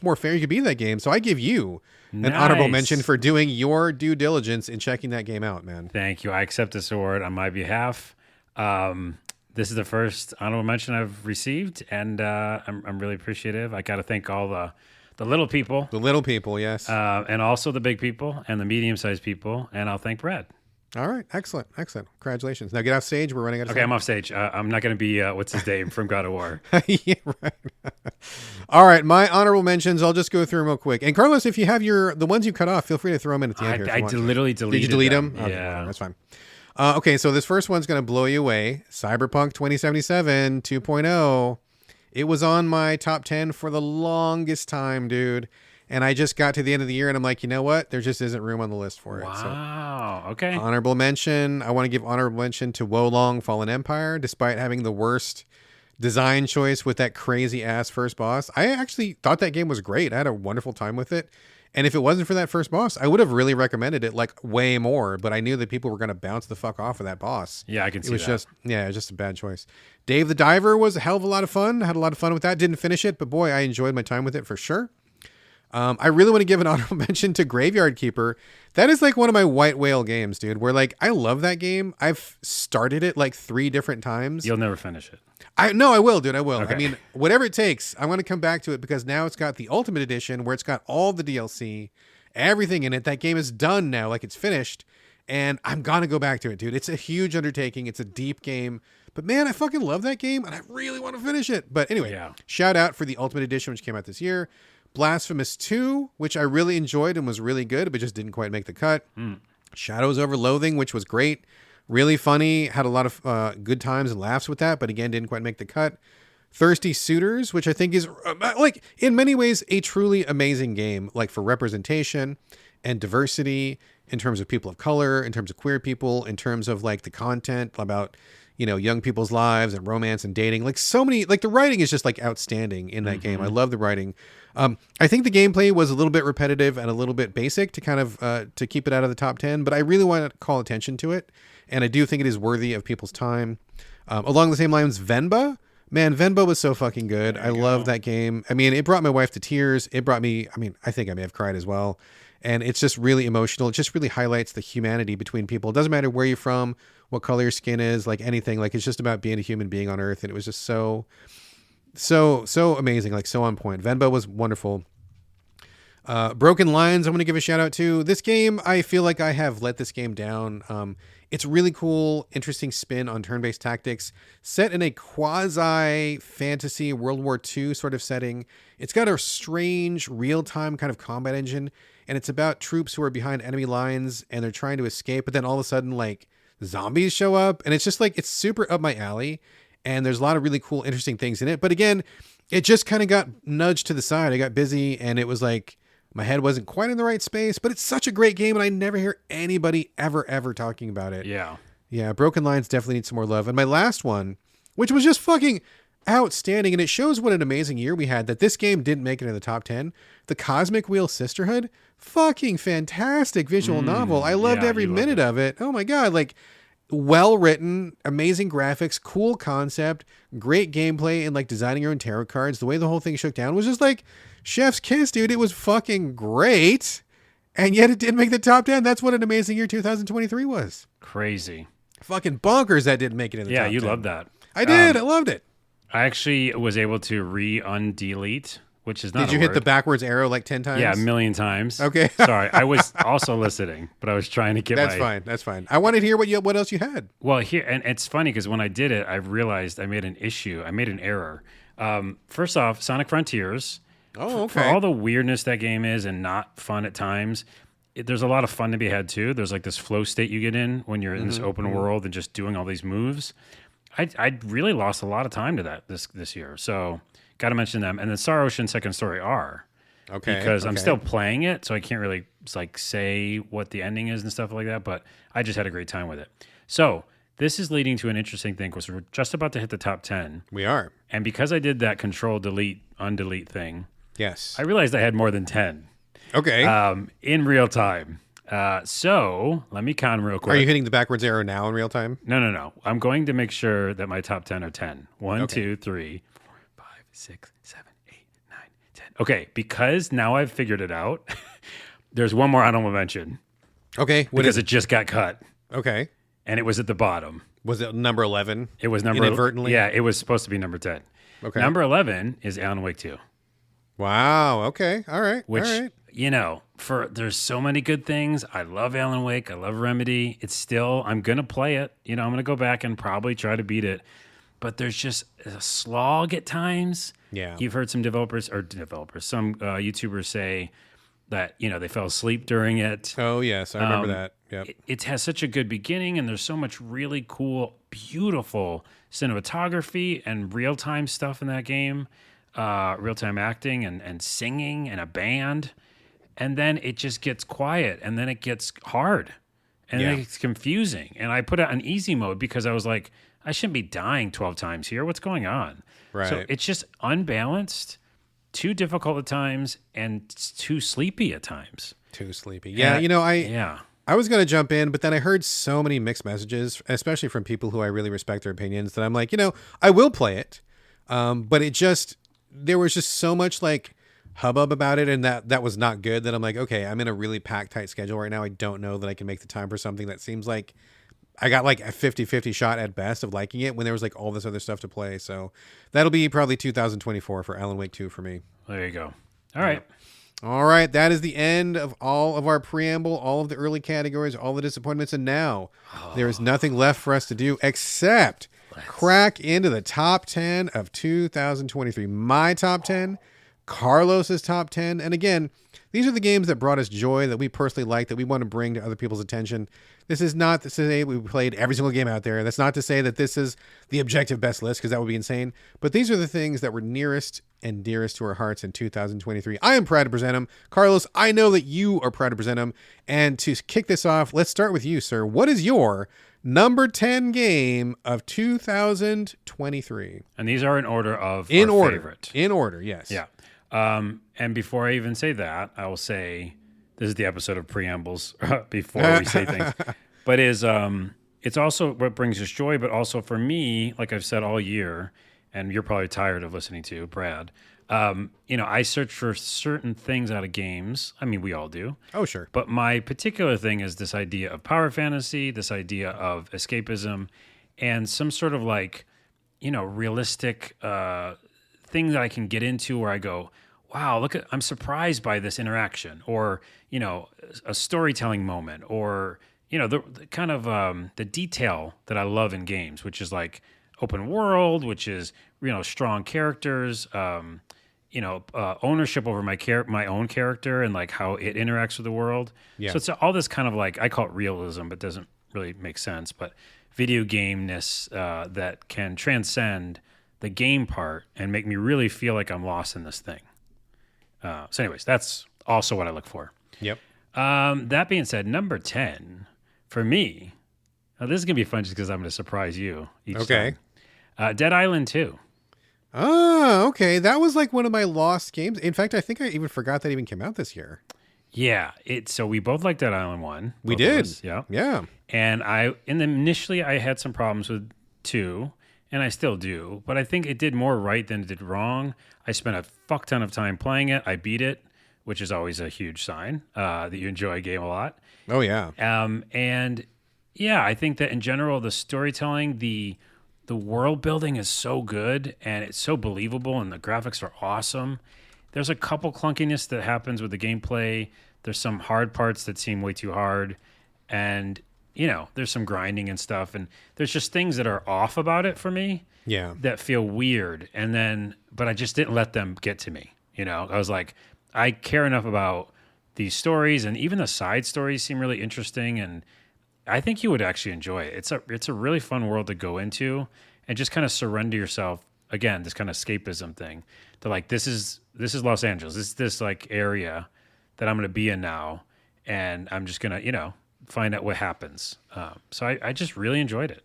more fair you could be in that game. So I give you an honorable mention for doing your due diligence in checking that game out, man. Thank you. I accept this award on my behalf. This is the first honorable mention I've received, and I'm really appreciative. I got to thank all the little people. The little people, yes. And also the big people and the medium-sized people, and I'll thank Brad. All right. Excellent. Congratulations. Now get off stage. We're running out of time. Okay, I'm off stage. I'm not going to be, what's his name, from God of War. Yeah, right. All right. My honorable mentions, I'll just go through them real quick. And Carlos, if you have the ones you cut off, feel free to throw them in at the end here. I literally deleted Did you delete them? Yeah. Okay, that's fine. Okay, so this first one's going to blow you away. Cyberpunk 2077 2.0. It was on my top 10 for the longest time, dude. And I just got to the end of the year, and I'm like, you know what? There just isn't room on the list for it. Wow. So, okay. Honorable mention. I want to give honorable mention to Wolong Fallen Empire, despite having the worst design choice with that crazy-ass first boss. I actually thought that game was great. I had a wonderful time with it. And if it wasn't for that first boss, I would have really recommended it like way more. But I knew that people were going to bounce the fuck off of that boss. Yeah, I can see that. It was just a bad choice. Dave the Diver was a hell of a lot of fun. I had a lot of fun with that. Didn't finish it, but boy, I enjoyed my time with it for sure. I really want to give an honorable mention to Graveyard Keeper. That is like one of my white whale games, dude, where like I love that game. I've started it like 3 different times. You'll never finish it. I will, dude. I will. Okay. I mean, whatever it takes, I'm going to come back to it because now it's got the Ultimate Edition where it's got all the DLC, everything in it. That game is done now, like it's finished, and I'm going to go back to it, dude. It's a huge undertaking. It's a deep game, but man, I fucking love that game, and I really want to finish it. But anyway, Shout out for the Ultimate Edition, which came out this year. Blasphemous 2, which I really enjoyed and was really good, but just didn't quite make the cut. Shadows Over Loathing, which was great. Really funny. Had a lot of good times and laughs with that, but again, didn't quite make the cut. Thirsty Suitors, which I think is like in many ways a truly amazing game, like for representation and diversity in terms of people of color, in terms of queer people, in terms of like the content about, young people's lives and romance and dating. Like so many, like the writing is just like outstanding in that game. I love the writing. I think the gameplay was a little bit repetitive and a little bit basic to kind of to keep it out of the top 10, but I really want to call attention to it. And I do think it is worthy of people's time. Along the same lines, Venba. Man, Venba was so fucking good. I love that game. I mean, it brought my wife to tears. It brought me, I think I may have cried as well. And it's just really emotional. It just really highlights the humanity between people. It doesn't matter where you're from, what color your skin is, like anything. Like it's just about being a human being on Earth. And it was just so amazing, like so on point. Venba was wonderful. Broken Lines, I'm going to give a shout out to. This game, I feel like I have let this game down. It's really cool, interesting spin on turn-based tactics, set in a quasi-fantasy World War II sort of setting. It's got a strange, real-time kind of combat engine, and it's about troops who are behind enemy lines, and they're trying to escape, but then all of a sudden, like, zombies show up, and it's just like, it's super up my alley, and there's a lot of really cool, interesting things in it. But again, it just kind of got nudged to the side. I got busy, and it was like, my head wasn't quite in the right space, but it's such a great game, and I never hear anybody ever talking about it. Yeah. Yeah, Broken Lines definitely need some more love. And my last one, which was just fucking outstanding. And it shows what an amazing year we had that this game didn't make it in the top 10. The Cosmic Wheel Sisterhood, fucking fantastic visual novel. I loved yeah, every you loved minute it. of it. Oh my God. Like, well written, amazing graphics, cool concept, great gameplay, and like designing your own tarot cards. The way the whole thing shook down was just like chef's kiss, dude. It was fucking great. And yet it didn't make the top 10. That's what an amazing year 2023 was. Crazy. Fucking bonkers that didn't make it in the Yeah, top 10. you loved that. I did. I loved it. I actually was able to re-undelete, which is not Did you a hit word. the backwards arrow like 10 times? Yeah, a million times. Okay. Sorry, I was also listening, but I was trying to get That's my... fine. That's fine. I wanted to hear what else you had. Well, here, and it's funny because when I did it, I realized I made an issue. I made an error. First off, Sonic Frontiers. Oh, For okay. all the weirdness that game is and not fun at times, there's a lot of fun to be had too. There's like this flow state you get in when you're in this open world and just doing all these moves. I really lost a lot of time to that this year. So got to mention them. And then Star Ocean Second Story R. Okay. Because I'm okay. still playing it, so I can't really like say what the ending is and stuff like that. But I just had a great time with it. So this is leading to an interesting thing because we're just about to hit the top 10. We are. And because I did that control delete undelete thing, Yes. I realized I had more than 10 Okay. in real time. So let me count 'em real quick. Are you hitting the backwards arrow now in real time? No. I'm going to make sure that my top 10 are 10. 1, Okay. 2, 3, 4, 5, 6, 7, 8, 9, 10. Okay, because now I've figured it out, there's one more honorable mention Okay. What because is it just got cut, Okay. and it was at the bottom. Was it number 11? It was number... Inadvertently? Yeah, it was supposed to be number 10. Okay. Number 11 is Alan Wake 2. Wow. Okay. All right. Which, All right. you know, there's so many good things. I love Alan Wake. I love Remedy. It's still, I'm going to play it. You know, I'm going to go back and probably try to beat it. But there's just a slog at times. Yeah. You've heard some some YouTubers say that, you know, they fell asleep during it. Oh, yes. I remember that. Yep. It has such a good beginning, and there's so much really cool, beautiful cinematography and real-time stuff in that game. Real-time acting and singing and a band. And then it just gets quiet, and then it gets hard, and then it's confusing. And I put it on easy mode because I was like, I shouldn't be dying 12 times here. What's going on? Right. So it's just unbalanced, too difficult at times, and too sleepy at times. Too sleepy. Yeah. You know, I was going to jump in, but then I heard so many mixed messages, especially from people who I really respect their opinions, that I'm like, you know, I will play it. But there was just so much like hubbub about it, and that was not good, that I'm like, okay, I'm in a really packed tight schedule right now. I don't know that I can make the time for something that seems like I got like a 50-50 shot at best of liking it when there was like all this other stuff to play. So that'll be probably 2024 for Alan Wake 2 for me. There you go. All right. All right, that is the end of all of our preamble, all of the early categories, all the disappointments, and now there is nothing left for us to do except crack into the top 10 of 2023. My top 10, Carlos's top 10, and again, these are the games that brought us joy, that we personally like, that we want to bring to other people's attention. This is not to say we played every single game out there. That's not to say that this is the objective best list, because that would be insane. But these are the things that were nearest and dearest to our hearts in 2023. I am proud to present them. Carlos, I know that you are proud to present them. And to kick this off, let's start with you, sir. What is your number 10 game of 2023? And these are in order of In our order. favorite. In order, yes. Yeah. And before I even say that, I will say this is the episode of preambles before we say things. But it's also what brings us joy, but also for me, like I've said all year, and you're probably tired of listening to, Brad, you know, I search for certain things out of games. I mean, we all do. Oh, sure. But my particular thing is this idea of power fantasy, this idea of escapism, and some sort of like, you know, realistic thing that I can get into where I go, wow, I'm surprised by this interaction, or, you know, a storytelling moment, or, you know, the kind of the detail that I love in games, which is like open world, which is, you know, strong characters, you know, ownership over my own character and like how it interacts with the world. Yeah. So it's all this kind of like, I call it realism, but doesn't really make sense, but video game-ness that can transcend the game part and make me really feel like I'm lost in this thing. So anyways, that's also what I look for. Yep. That being said, number 10 for me, now this is going to be fun just because I'm going to surprise you each Okay. time. Dead Island 2. Oh, okay. That was like one of my lost games. In fact, I think I even forgot that even came out this year. Yeah, so we both liked Dead Island 1, We both of did. us, yeah. Yeah. And initially I had some problems with 2, and I still do, but I think it did more right than it did wrong. I spent a fuck ton of time playing it. I beat it, which is always a huge sign that you enjoy a game a lot. Oh, yeah. And yeah, I think that in general, the storytelling, the world building is so good and it's so believable, and the graphics are awesome. There's a couple clunkiness that happens with the gameplay. There's some hard parts that seem way too hard, and there's some grinding and stuff, and there's just things that are off about it for me. Yeah. That feel weird, but I just didn't let them get to me. I was like, I care enough about these stories, and even the side stories seem really interesting, and I think you would actually enjoy it. It's a really fun world to go into, and just kind of surrender yourself, again, this kind of escapism thing, to like, this is Los Angeles. This is this like area that I'm going to be in now, and I'm just going to find out what happens. So I just really enjoyed it.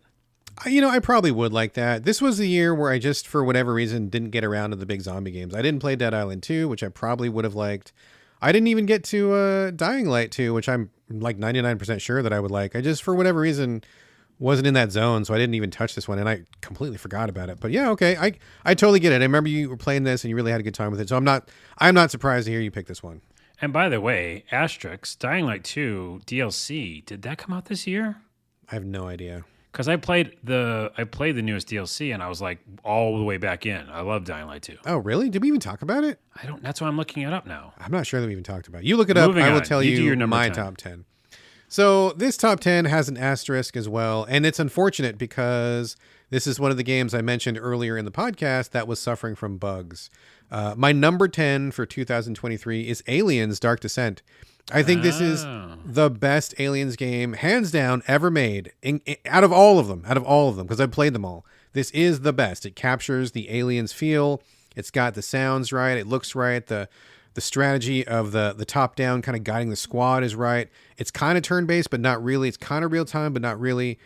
I probably would like that. This was the year where I just, for whatever reason, didn't get around to the big zombie games. I didn't play Dead Island 2, which I probably would have liked. I didn't even get to Dying Light 2, which I'm like 99% sure that I would like. I just, for whatever reason, wasn't in that zone, so I didn't even touch this one, and I completely forgot about it. But yeah, okay, I totally get it. I remember you were playing this, and you really had a good time with it. So I'm not surprised to hear you pick this one. And by the way, Asterix, Dying Light 2 DLC, did that come out this year? I have no idea. Because I played the newest DLC, and I was like all the way back in. I love Dying Light 2. Oh, really? Did we even talk about it? I don't. That's why I'm looking it up now. I'm not sure that we even talked about it. You look it up. Moving I will on. tell You do you your number my 10. top 10. So this top 10 has an asterisk as well. And it's unfortunate because this is one of the games I mentioned earlier in the podcast that was suffering from bugs. My number 10 for 2023 is Aliens Dark Descent. I think this is the best Aliens game, hands down, ever made. Out of all of them, because I've played them all. This is the best. It captures the Aliens feel. It's got the sounds right. It looks right. The strategy of the top-down kind of guiding the squad is right. It's kind of turn-based, but not really. It's kind of real-time, but not really.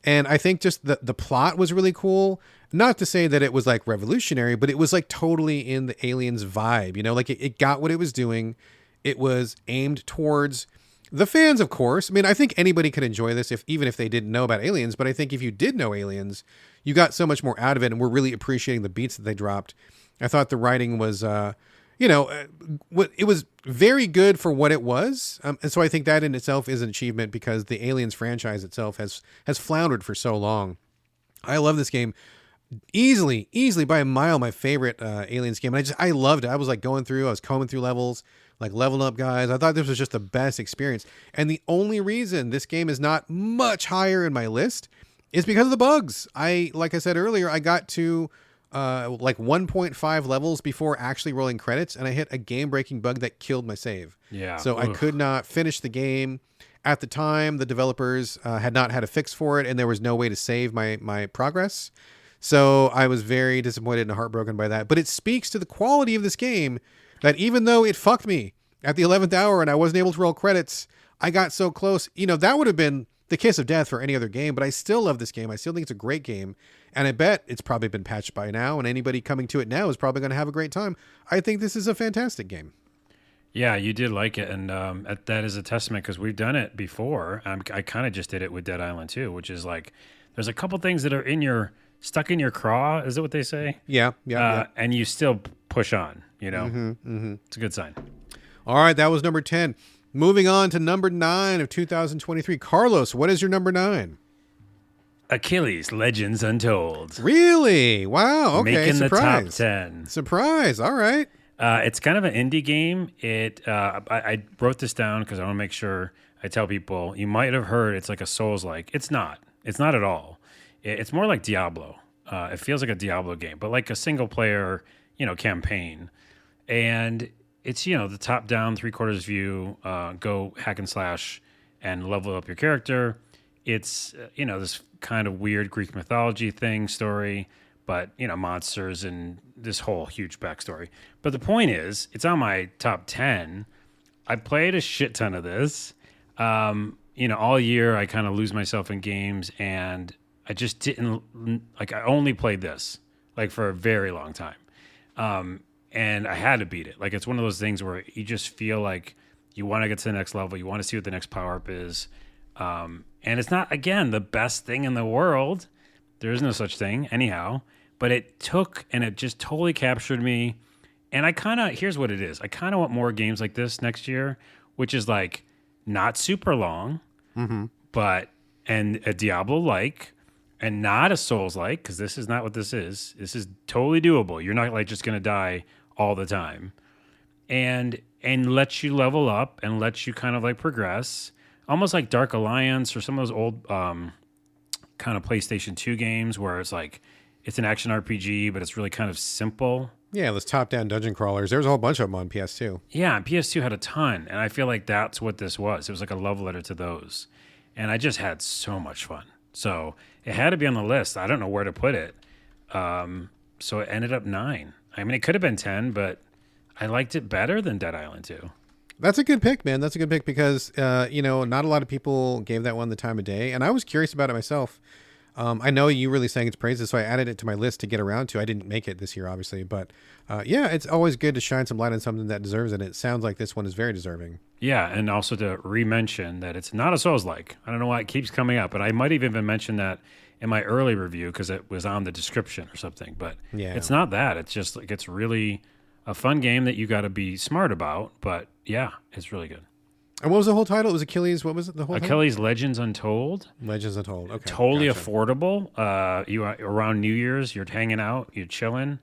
And I think just the plot was really cool. Not to say that it was like revolutionary, but it was like totally in the Aliens vibe. Like it got what it was doing. It was aimed towards the fans, of course. I mean, I think anybody could enjoy this even if they didn't know about Aliens. But I think if you did know Aliens, you got so much more out of it, and we're really appreciating the beats that they dropped. I thought the writing was, it was very good for what it was. And so I think that in itself is an achievement because the Aliens franchise itself has floundered for so long. I love this game. Easily by a mile, my favorite Aliens game. And I loved it. I was like I was combing through levels, like leveling up guys. I thought this was just the best experience. And the only reason this game is not much higher in my list is because of the bugs. Like I said earlier, I got to like 1.5 levels before actually rolling credits, and I hit a game-breaking bug that killed my save. Yeah. So I could not finish the game. At the time, the developers had not had a fix for it, and there was no way to save my progress. So I was very disappointed and heartbroken by that. But it speaks to the quality of this game that even though it fucked me at the 11th hour and I wasn't able to roll credits, I got so close. That would have been the kiss of death for any other game, but I still love this game. I still think it's a great game. And I bet it's probably been patched by now, and anybody coming to it now is probably going to have a great time. I think this is a fantastic game. Yeah, you did like it, and that is a testament because we've done it before. I kind of just did it with Dead Island 2, which is like there's a couple things that are stuck in your craw. Is that what they say? Yeah. And you still push on. It's a good sign. All right, that was number 10. Moving on to number 9 of 2023. Carlos, what is your number 9? Achilles, Legends Untold. Really? Wow. Okay. Making Surprise. the top 10. Surprise. All right. It's kind of an indie game. I wrote this down because I want to make sure I tell people. You might have heard it's like a Souls-like. It's not. It's not at all. It's more like Diablo. It feels like a Diablo game, but like a single-player, campaign. And it's, the top-down, three-quarters view, go hack and slash and level up your character. It's, this kind of weird Greek mythology story, but, monsters and this whole huge backstory. But the point is, it's on my top 10. I played a shit ton of this. All year I kind of lose myself in games, and I just didn't, I only played this. like for a very long time. And I had to beat it. Like it's one of those things where you just feel like you want to get to the next level. You want to see what the next power up is. And it's not, again, the best thing in the world. There is no such thing anyhow, but it took and it just totally captured me. And here's what it is. I kind of want more games like this next year, which is like not super long, but, and a Diablo-like, and not a Souls-like, because this is not what this is. This is totally doable. You're not like just going to die all the time. And lets you level up and lets you kind of like progress, almost like Dark Alliance or some of those old kind of PlayStation 2 games where it's like it's an action RPG, but it's really kind of simple. Yeah, those top-down dungeon crawlers. There was a whole bunch of them on PS2. Yeah, and PS2 had a ton, and I feel like that's what this was. It was like a love letter to those, and I just had so much fun. So it had to be on the list. I don't know where to put it. So it ended up 9. I mean, it could have been 10, but I liked it better than Dead Island 2. That's a good pick, man. That's a good pick because, not a lot of people gave that one the time of day. And I was curious about it myself. I know you really sang its praises, so I added it to my list to get around to. I didn't make it this year, obviously. But, it's always good to shine some light on something that deserves it. It sounds like this one is very deserving. Yeah, and also to re-mention that it's not a Souls-like. I don't know why it keeps coming up, but I might have even mentioned that in my early review because it was on the description or something. But it's not that. It's just like it's really a fun game that you got to be smart about. But yeah, it's really good. And what was the whole title? It was Achilles. What was it? The whole Achilles Legends Untold. Legends Untold. Okay. Totally affordable. You are around New Year's, you're hanging out, you're chilling.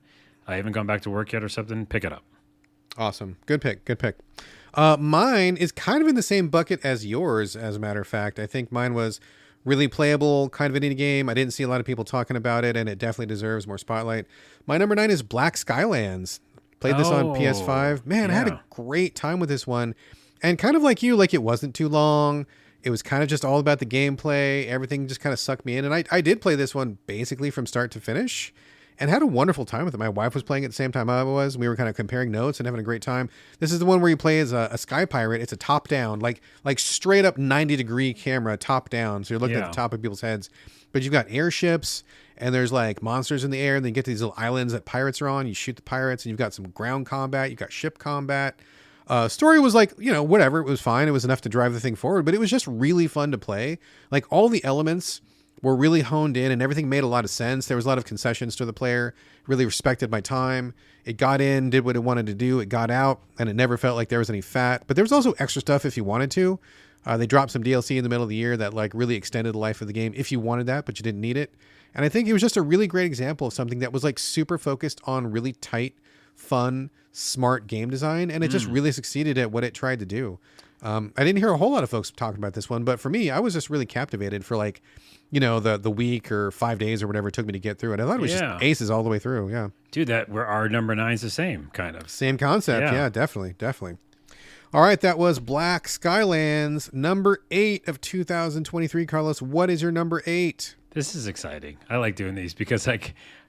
I haven't gone back to work yet or something. Pick it up. Awesome. Good pick. Good pick. Mine is kind of in the same bucket as yours, as a matter of fact. I think mine was really playable, kind of an indie game. I didn't see a lot of people talking about it, and it definitely deserves more spotlight. My number 9 is Black Skylands. Played this on PS5. Man, I had a great time with this one. And kind of like you, like it wasn't too long. It was kind of just all about the gameplay. Everything just kind of sucked me in. And I did play this one basically from start to finish and had a wonderful time with it. My wife was playing at the same time I was. We were kind of comparing notes and having a great time. This is the one where you play as a sky pirate. It's a top down, like straight up 90-degree camera, top down. So you're looking at the top of people's heads. But you've got airships and there's like monsters in the air. And then you get to these little islands that pirates are on. You shoot the pirates and you've got some ground combat. You've got ship combat. Story was like, whatever. It was fine. It was enough to drive the thing forward, but it was just really fun to play. Like all the elements were really honed in and everything made a lot of sense. There was a lot of concessions to the player, really respected my time. It got in, did what it wanted to do. It got out and it never felt like there was any fat, but there was also extra stuff if you wanted to. They dropped some DLC in the middle of the year that like really extended the life of the game if you wanted that, but you didn't need it. And I think it was just a really great example of something that was like super focused on really tight, fun, smart game design, and it just really succeeded at what it tried to do. I didn't hear a whole lot of folks talking about this one, but for me, I was just really captivated for like, the week or 5 days or whatever it took me to get through it. I thought it was just aces all the way through. Yeah. Dude, our number 9's the same kind of. Same concept. Yeah, definitely. All right. That was Black Skylands, number 8 of 2023. Carlos, what is your number 8? This is exciting. I like doing these because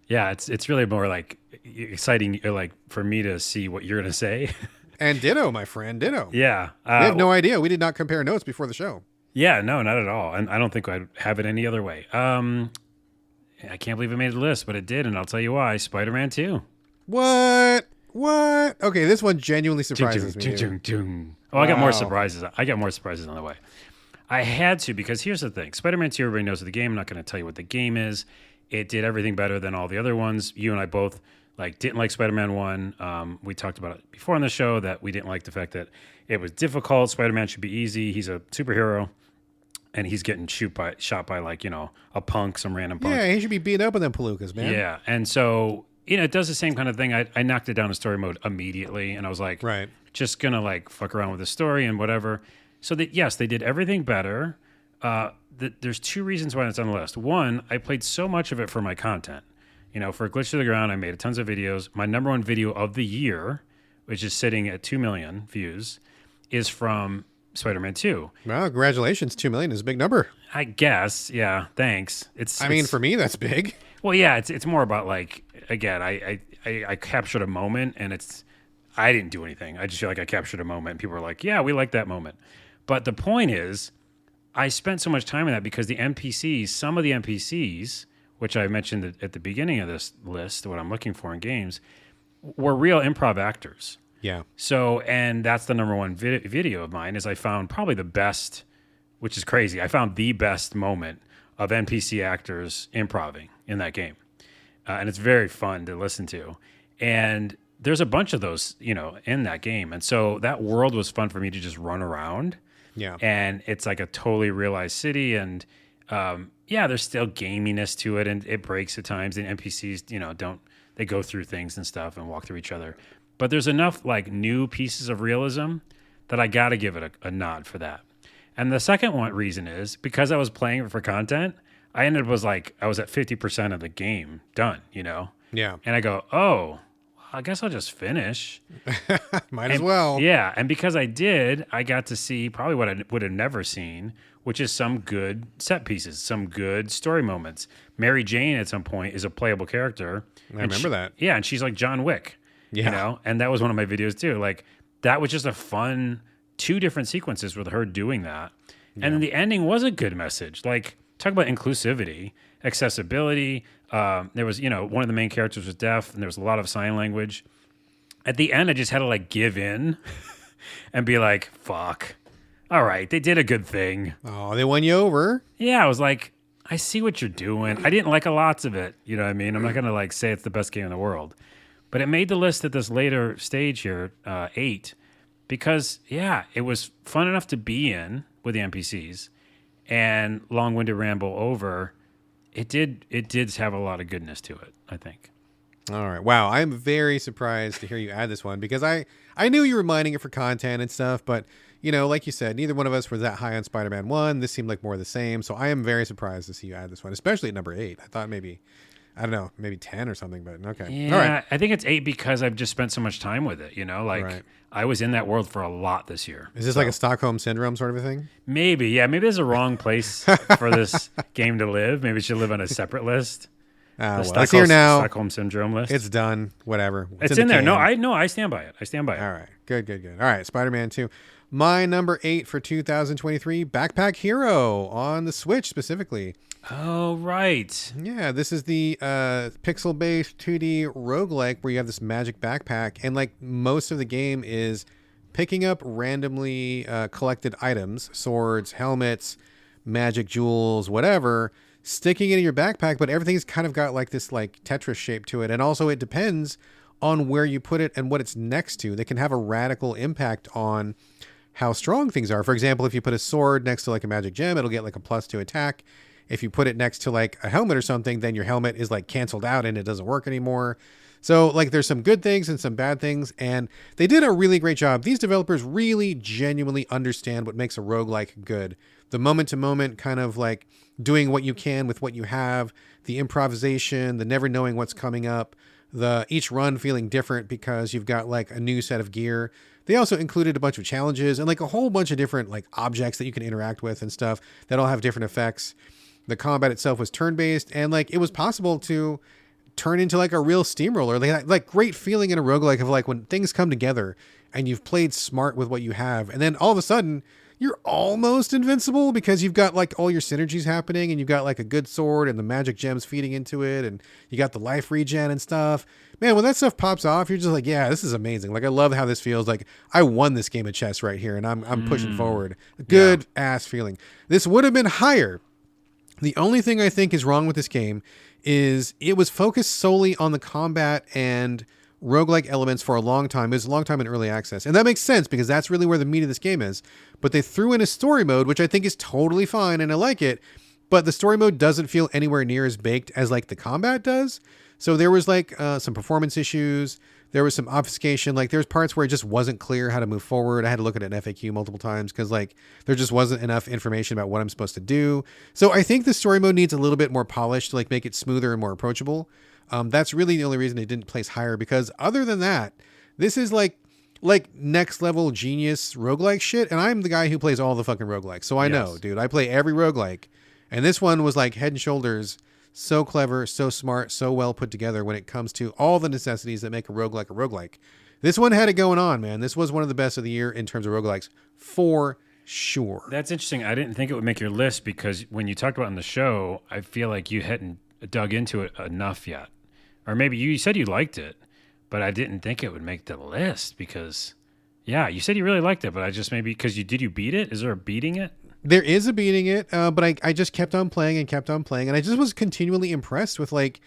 it's really more like exciting, like for me to see what you're going to say. And ditto, my friend, ditto. Yeah. We have no idea. We did not compare notes before the show. Yeah, no, not at all. And I don't think I'd have it any other way. I can't believe it made the list, but it did. And I'll tell you why. Spider-Man 2. What? Okay, this one genuinely surprises me. Oh, I got more surprises. On the way. I had to, because here's the thing. Spider-Man 2, everybody knows the game. I'm not going to tell you what the game is. It did everything better than all the other ones. You and I both didn't like Spider-Man 1. We talked about it before on the show that we didn't like the fact that it was difficult. Spider-Man should be easy. He's a superhero, and he's getting shot by a punk, some random punk. Yeah, he should be beat up with them palookas, man. Yeah, and so it does the same kind of thing. I knocked it down to story mode immediately, and I was like, just gonna fuck around with the story and whatever. So that yes, they did everything better. There's 2 reasons why it's on the list. One, I played so much of it for my content. For Glitch to the Ground, I made tons of videos. My number 1 video of the year, which is sitting at 2 million views, is from Spider-Man 2. Well, congratulations. 2 million is a big number. I guess. Yeah. Thanks. For me, that's big. Well, yeah, it's more about again, I captured a moment and I didn't do anything. I just feel like I captured a moment and people were like, yeah, we like that moment. But the point is, I spent so much time in that because some of the NPCs which I mentioned at the beginning of this list, what I'm looking for in games, were real improv actors. Yeah. So, and that's the number one video of mine is I found probably the best, which is crazy. I found the best moment of NPC actors improving in that game. And it's very fun to listen to. And there's a bunch of those, in that game. And so that world was fun for me to just run around. Yeah. And it's like a totally realized city. And there's still gaminess to it. And it breaks at times. And NPCs, they go through things and stuff and walk through each other. But there's enough like new pieces of realism that I got to give it a nod for that. And the second reason is because I was playing it for content, I ended up I was at 50% of the game done, Yeah. And I go, oh, I guess I'll just finish. Might as well. Yeah. And because I did, I got to see probably what I would have never seen, which is some good set pieces, some good story moments. Mary Jane at some point is a playable character. I remember that. Yeah. And she's like John Wick, and that was one of my videos too. Like that was just a fun 2 different sequences with her doing that. Yeah. And then the ending was a good message. Like talk about inclusivity, accessibility. There was, one of the main characters was deaf and there was a lot of sign language. At the end, I just had to like give in and be like, fuck. All right, they did a good thing. Oh, they won you over. Yeah, I was like, I see what you're doing. I didn't like a lots of it. You know what I mean? I'm not going to like say it's the best game in the world. But it made the list at this later stage here, 8, because, it was fun enough to be in with the NPCs and long-winded ramble over. It did have a lot of goodness to it, I think. All right. Wow. I'm very surprised to hear you add this one because I knew you were mining it for content and stuff, but like you said, neither one of us were that high on Spider-Man 1. This seemed like more of the same. So I am very surprised to see you add this one, especially at number 8. I thought maybe 10 or something, but okay. Yeah, all right. I think it's 8 because I've just spent so much time with it, Right. I was in that world for a lot this year. Is this like a Stockholm Syndrome sort of a thing? Maybe, yeah. Maybe there's a wrong place for this game to live. Maybe it should live on a separate list. It's here now. Stockholm Syndrome list. It's done. Whatever. It's in there. No, I stand by it. All right. Good. All right. Spider-Man 2. My number 8 for 2023, Backpack Hero on the Switch specifically. Oh, right. Yeah, this is the pixel-based 2D roguelike where you have this magic backpack, and like most of the game is picking up randomly collected items, swords, helmets, magic jewels, whatever, sticking it in your backpack, but everything's kind of got like this like Tetris shape to it, and also it depends on where you put it and what it's next to. They can have a radical impact on how strong things are. For example, if you put a sword next to like a magic gem, it'll get like a +2 attack. If you put it next to like a helmet or something, then your helmet is like canceled out and it doesn't work anymore. So like there's some good things and some bad things, and they did a really great job. These developers really genuinely understand what makes a roguelike good. The moment to moment kind of like doing what you can with what you have, the improvisation, the never knowing what's coming up, the each run feeling different because you've got like a new set of gear. They also included a bunch of challenges and like a whole bunch of different like objects that you can interact with and stuff that all have different effects. The combat itself was turn-based, and like it was possible to turn into like a real steamroller. Like great feeling in a roguelike of like when things come together and you've played smart with what you have, and then all of a sudden you're almost invincible because you've got like all your synergies happening, and you've got like a good sword and the magic gems feeding into it, and you got the life regen and stuff. Man, when that stuff pops off, you're just like, yeah, this is amazing. Like I love how this feels. Like I won this game of chess right here, and I'm pushing forward. Good ass feeling. This would have been higher. The only thing I think is wrong with this game is it was focused solely on the combat and roguelike elements for a long time. It was a long time in early access. And that makes sense because that's really where the meat of this game is. But they threw in a story mode, which I think is totally fine and I like it. But the story mode doesn't feel anywhere near as baked as like the combat does. So there was like some performance issues. There was some obfuscation. Like there's parts where it just wasn't clear how to move forward. I had to look at an FAQ multiple times because like there just wasn't enough information about what I'm supposed to do. So I think the story mode needs a little bit more polish to like make it smoother and more approachable. That's really the only reason it didn't place higher, because other than that, this is like next level genius roguelike shit. And I'm the guy who plays all the fucking roguelikes. So I know, dude, I play every roguelike. And this one was like head and shoulders so clever, so smart, so well put together when it comes to all the necessities that make a roguelike. This one had it going on, man. This was one of the best of the year in terms of roguelikes, for sure. That's interesting. I didn't think it would make your list because when you talked about it on the show, I feel like you hadn't dug into it enough yet. Or maybe you said you liked it, but I didn't think it would make the list because, yeah, you said you really liked it, but I just maybe because did you beat it? Is there a beating it? There is a beating it, but I just kept on playing and kept on playing, and I just was continually impressed with like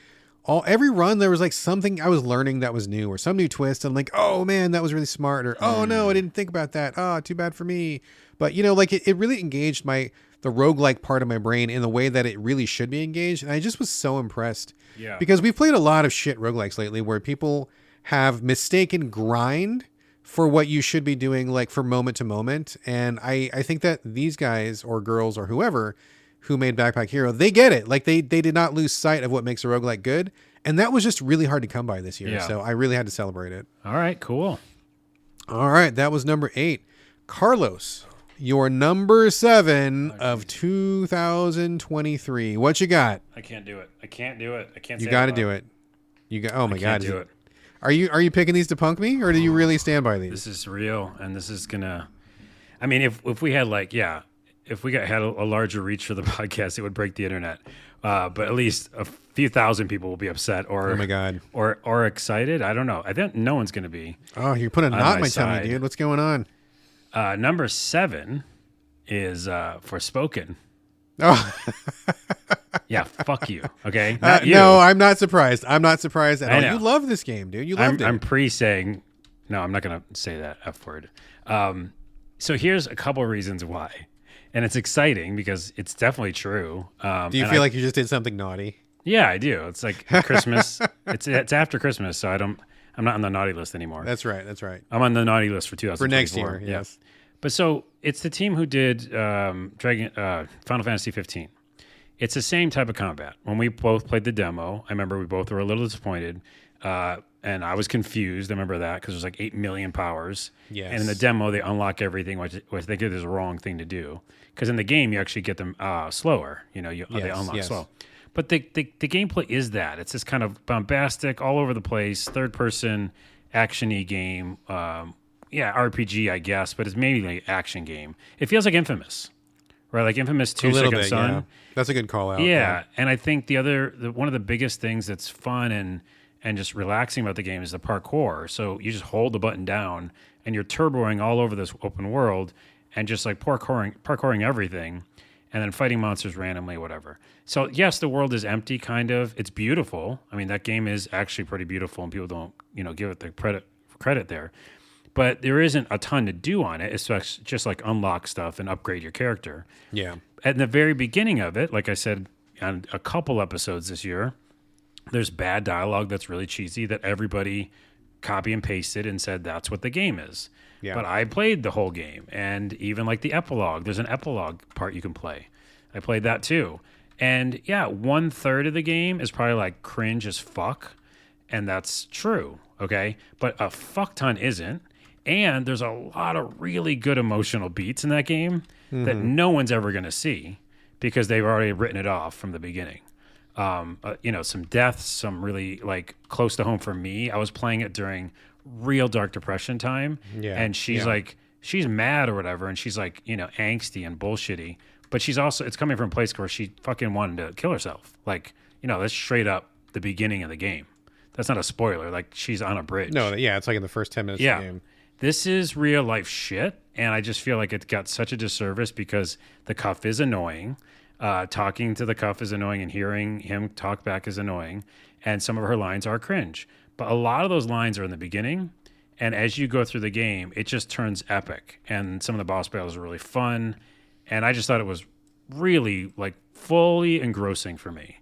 every run there was like something I was learning that was new or some new twist. And I'm like, oh man, that was really smart, or oh no, I didn't think about that. Oh, too bad for me. But like it really engaged the roguelike part of my brain in the way that it really should be engaged. And I just was so impressed. Yeah. Because we've played a lot of shit roguelikes lately where people have mistaken grind for what you should be doing, like for moment to moment. And I think that these guys or girls or whoever who made Backpack Hero, they get it. Like they did not lose sight of what makes a roguelike good. And that was just really hard to come by this year. Yeah. So I really had to celebrate it. All right, cool. All right. That was number 8. Carlos, your number 7 of 2023. What you got? I can't do it. I can't do it. I can't. You got to do it. You got. Oh my God. Do it. Are you picking these to punk me, or do you really stand by these? This is real, and this is gonna. I mean, if we had if we had a larger reach for the podcast, it would break the internet. But at least a few thousand people will be upset, or oh my God, or excited. I don't know. I think no one's gonna be. Oh, you're putting a knot in my tummy, dude. What's going on? Number 7 is Forspoken. Oh. Yeah, fuck you. Okay, not you. No, I'm not surprised. I'm not surprised at all. know. You love this game, dude. You loved it. I'm pre-saying, no, I'm not going to say that F word. So here's a couple of reasons why. And it's exciting because it's definitely true. Do you feel like you just did something naughty? Yeah, I do. It's like Christmas. it's after Christmas, so I'm not on the naughty list anymore. That's right. That's right. I'm on the naughty list for 2024. For next year, yes. But so it's the team who did Final Fantasy 15. It's the same type of combat. When we both played the demo, I remember we both were a little disappointed, and I was confused. I remember that because there's like 8 million powers. Yes. And in the demo, they unlock everything, which I think is the wrong thing to do. Because in the game, you actually get them slower. They unlock slow. But the gameplay is that. It's this kind of bombastic, all over the place, third-person, action-y game. RPG, I guess, but it's mainly like action game. It feels like Infamous. Right, like Infamous 2 Second Son. Yeah. That's a good call out. Yeah, and I think one of the biggest things that's fun and just relaxing about the game is the parkour. So you just hold the button down and you're turboing all over this open world and just like parkouring everything and then fighting monsters randomly, whatever. So yes, the world is empty, kind of. It's beautiful. I mean, that game is actually pretty beautiful, and people don't give it the credit there. But there isn't a ton to do on it. It's just like unlock stuff and upgrade your character. Yeah. At the very beginning of it, like I said on a couple episodes this year, there's bad dialogue that's really cheesy that everybody copy and pasted and said that's what the game is. Yeah. But I played the whole game, and even like the epilogue, there's an epilogue part you can play. I played that too. And yeah, 1/3 of the game is probably like cringe as fuck, and that's true, okay? But a fuck ton isn't. And there's a lot of really good emotional beats in that game that no one's ever going to see because they've already written it off from the beginning. Some deaths, some really like close to home for me. I was playing it during real dark depression time. Yeah. And she's she's mad or whatever. And she's like, angsty and bullshitty. But she's also, it's coming from a place where she fucking wanted to kill herself. Like, that's straight up the beginning of the game. That's not a spoiler. Like, she's on a bridge. No, yeah, it's like in the first 10 minutes of the game. This is real life shit, and I just feel like it got such a disservice because the cuff is annoying. Talking to the cuff is annoying, and hearing him talk back is annoying, and some of her lines are cringe. But a lot of those lines are in the beginning, and as you go through the game, it just turns epic, and some of the boss battles are really fun, and I just thought it was really, like, fully engrossing for me.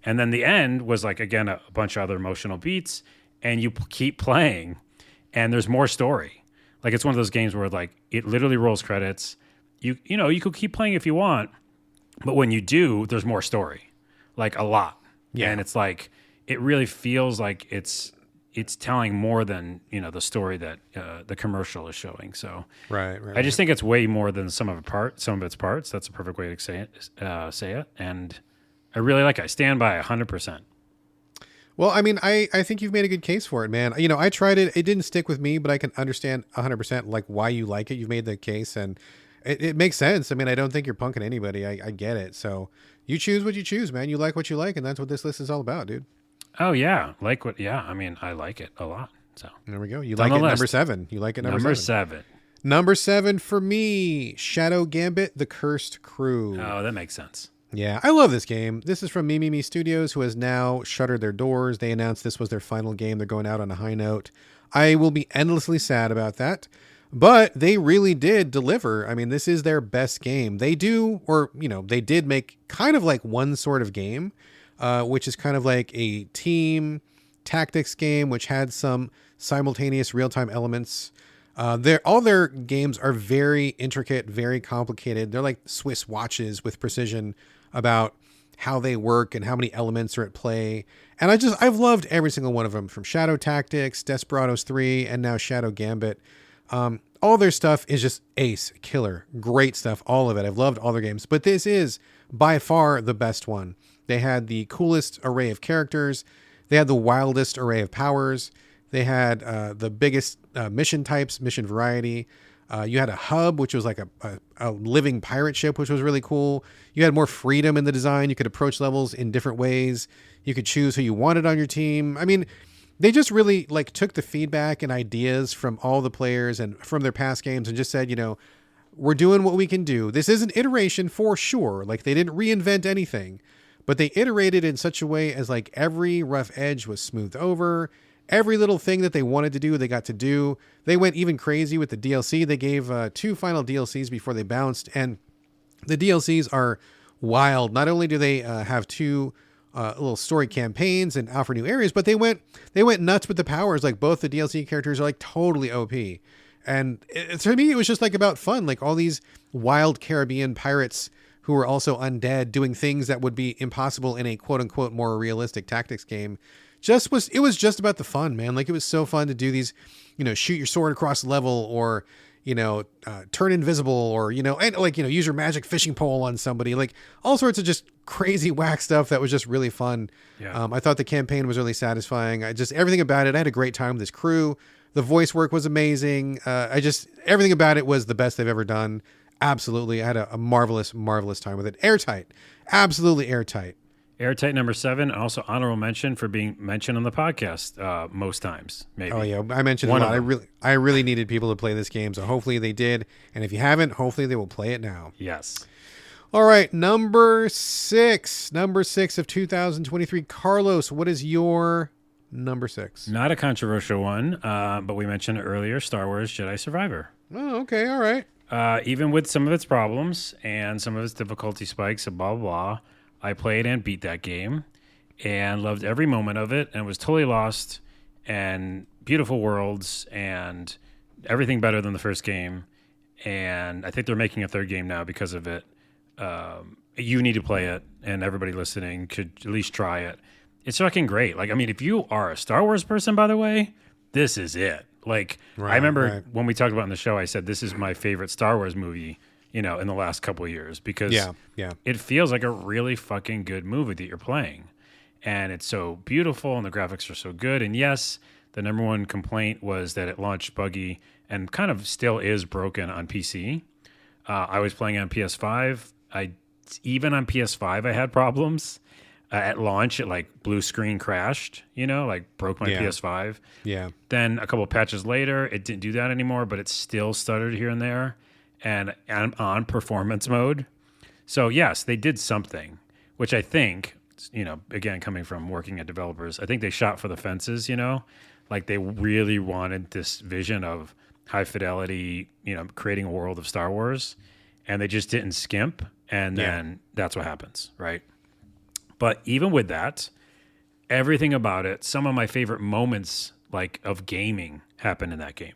And then the end was, like, again, a bunch of other emotional beats, and you keep playing, and there's more story. Like, it's one of those games where, like, it literally rolls credits. You could keep playing if you want, but when you do, there's more story, like a lot. Yeah. And it's like, it really feels like it's telling more than, the story that the commercial is showing. So right. I just think it's way more than some of its parts. That's a perfect way to say it. And I really like it. I stand by 100%. Well, I mean, I think you've made a good case for it, man. I tried it. It didn't stick with me, but I can understand 100% like why you like it. You've made the case, and it makes sense. I mean, I don't think you're punking anybody. I get it. So you choose what you choose, man. You like what you like, and that's what this list is all about, dude. Oh yeah, like what? Yeah, I mean, I like it a lot. So There we go. You it's on like the it number list. 7. You like it number 7. 7. Number 7 for me, Shadow Gambit: The Cursed Crew. Oh, that makes sense. Yeah, I love this game. This is from Me Studios, who has now shuttered their doors. They announced this was their final game. They're going out on a high note. I will be endlessly sad about that. But they really did deliver. I mean, this is their best game. They do, or, they did make kind of like one sort of game, which is kind of like a team tactics game, which had some simultaneous real-time elements. All their games are very intricate, very complicated. They're like Swiss watches with precision about how they work and how many elements are at play. And I've loved every single one of them, from Shadow Tactics, Desperados 3, and now Shadow Gambit. All their stuff is just ace, killer, great stuff, all of it. I've loved all their games, but this is by far the best one. They had the coolest array of characters. They had the wildest array of powers. They had the biggest mission types, mission variety. You had a hub, which was like a living pirate ship, which was really cool. You had more freedom in the design. You could approach levels in different ways. You could choose who you wanted on your team. I mean, they just really like took the feedback and ideas from all the players and from their past games and just said, we're doing what we can do. This is an iteration for sure. Like, they didn't reinvent anything, but they iterated in such a way as like every rough edge was smoothed over. Every little thing that they wanted to do, they got to do. They went even crazy with the DLC. They gave 2 final DLCs before they bounced, and the DLCs are wild. Not only do they have 2 little story campaigns and offer new areas, but they went nuts with the powers. Like, both the DLC characters are like totally OP. And to me, it was just like about fun. Like, all these wild Caribbean pirates who were also undead doing things that would be impossible in a quote unquote more realistic tactics game. It was just about the fun, man. Like, it was so fun to do these, shoot your sword across the level, or, turn invisible, or, and like, use your magic fishing pole on somebody, like all sorts of just crazy whack stuff that was just really fun. Yeah. I thought the campaign was really satisfying. Everything about it. I had a great time with this crew. The voice work was amazing. Everything about it was the best they've ever done. Absolutely. I had a marvelous, marvelous time with it. Airtight. Absolutely airtight. Airtight number 7, and also honorable mention for being mentioned on the podcast most times. Maybe. Oh yeah, I mentioned One a lot. of them. I really needed people to play this game, so hopefully they did. And if you haven't, hopefully they will play it now. Yes. All right, number 6 of 2023. Carlos, what is your number 6? Not a controversial one, but we mentioned it earlier. Star Wars Jedi Survivor. Oh, okay, all right. Even with some of its problems and some of its difficulty spikes and blah blah blah, I played and beat that game and loved every moment of it, and was totally lost, and beautiful worlds and everything better than the first game. And I think they're making a 3rd game now because of it. You need to play it, and everybody listening should at least try it. It's fucking great. Like, I mean, if you are a Star Wars person, by the way, this is it. Like, I remember when we talked about it in the show, I said this is my favorite Star Wars movie, in the last couple of years, because it feels like a really fucking good movie that you're playing. And it's so beautiful, and the graphics are so good. And yes, the number one complaint was that it launched buggy and kind of still is broken on PC. I was playing on PS5. Even on PS5, I had problems. At launch, it like blue screen crashed, like broke my PS5. Yeah. Then a couple of patches later, it didn't do that anymore, but it still stuttered here and there. And I'm on performance mode. So yes, they did something, which I think, again, coming from working at developers, I think they shot for the fences, like they really wanted this vision of high fidelity, creating a world of Star Wars, and they just didn't skimp. And then that's what happens, right? But even with that, everything about it, some of my favorite moments like of gaming happened in that game.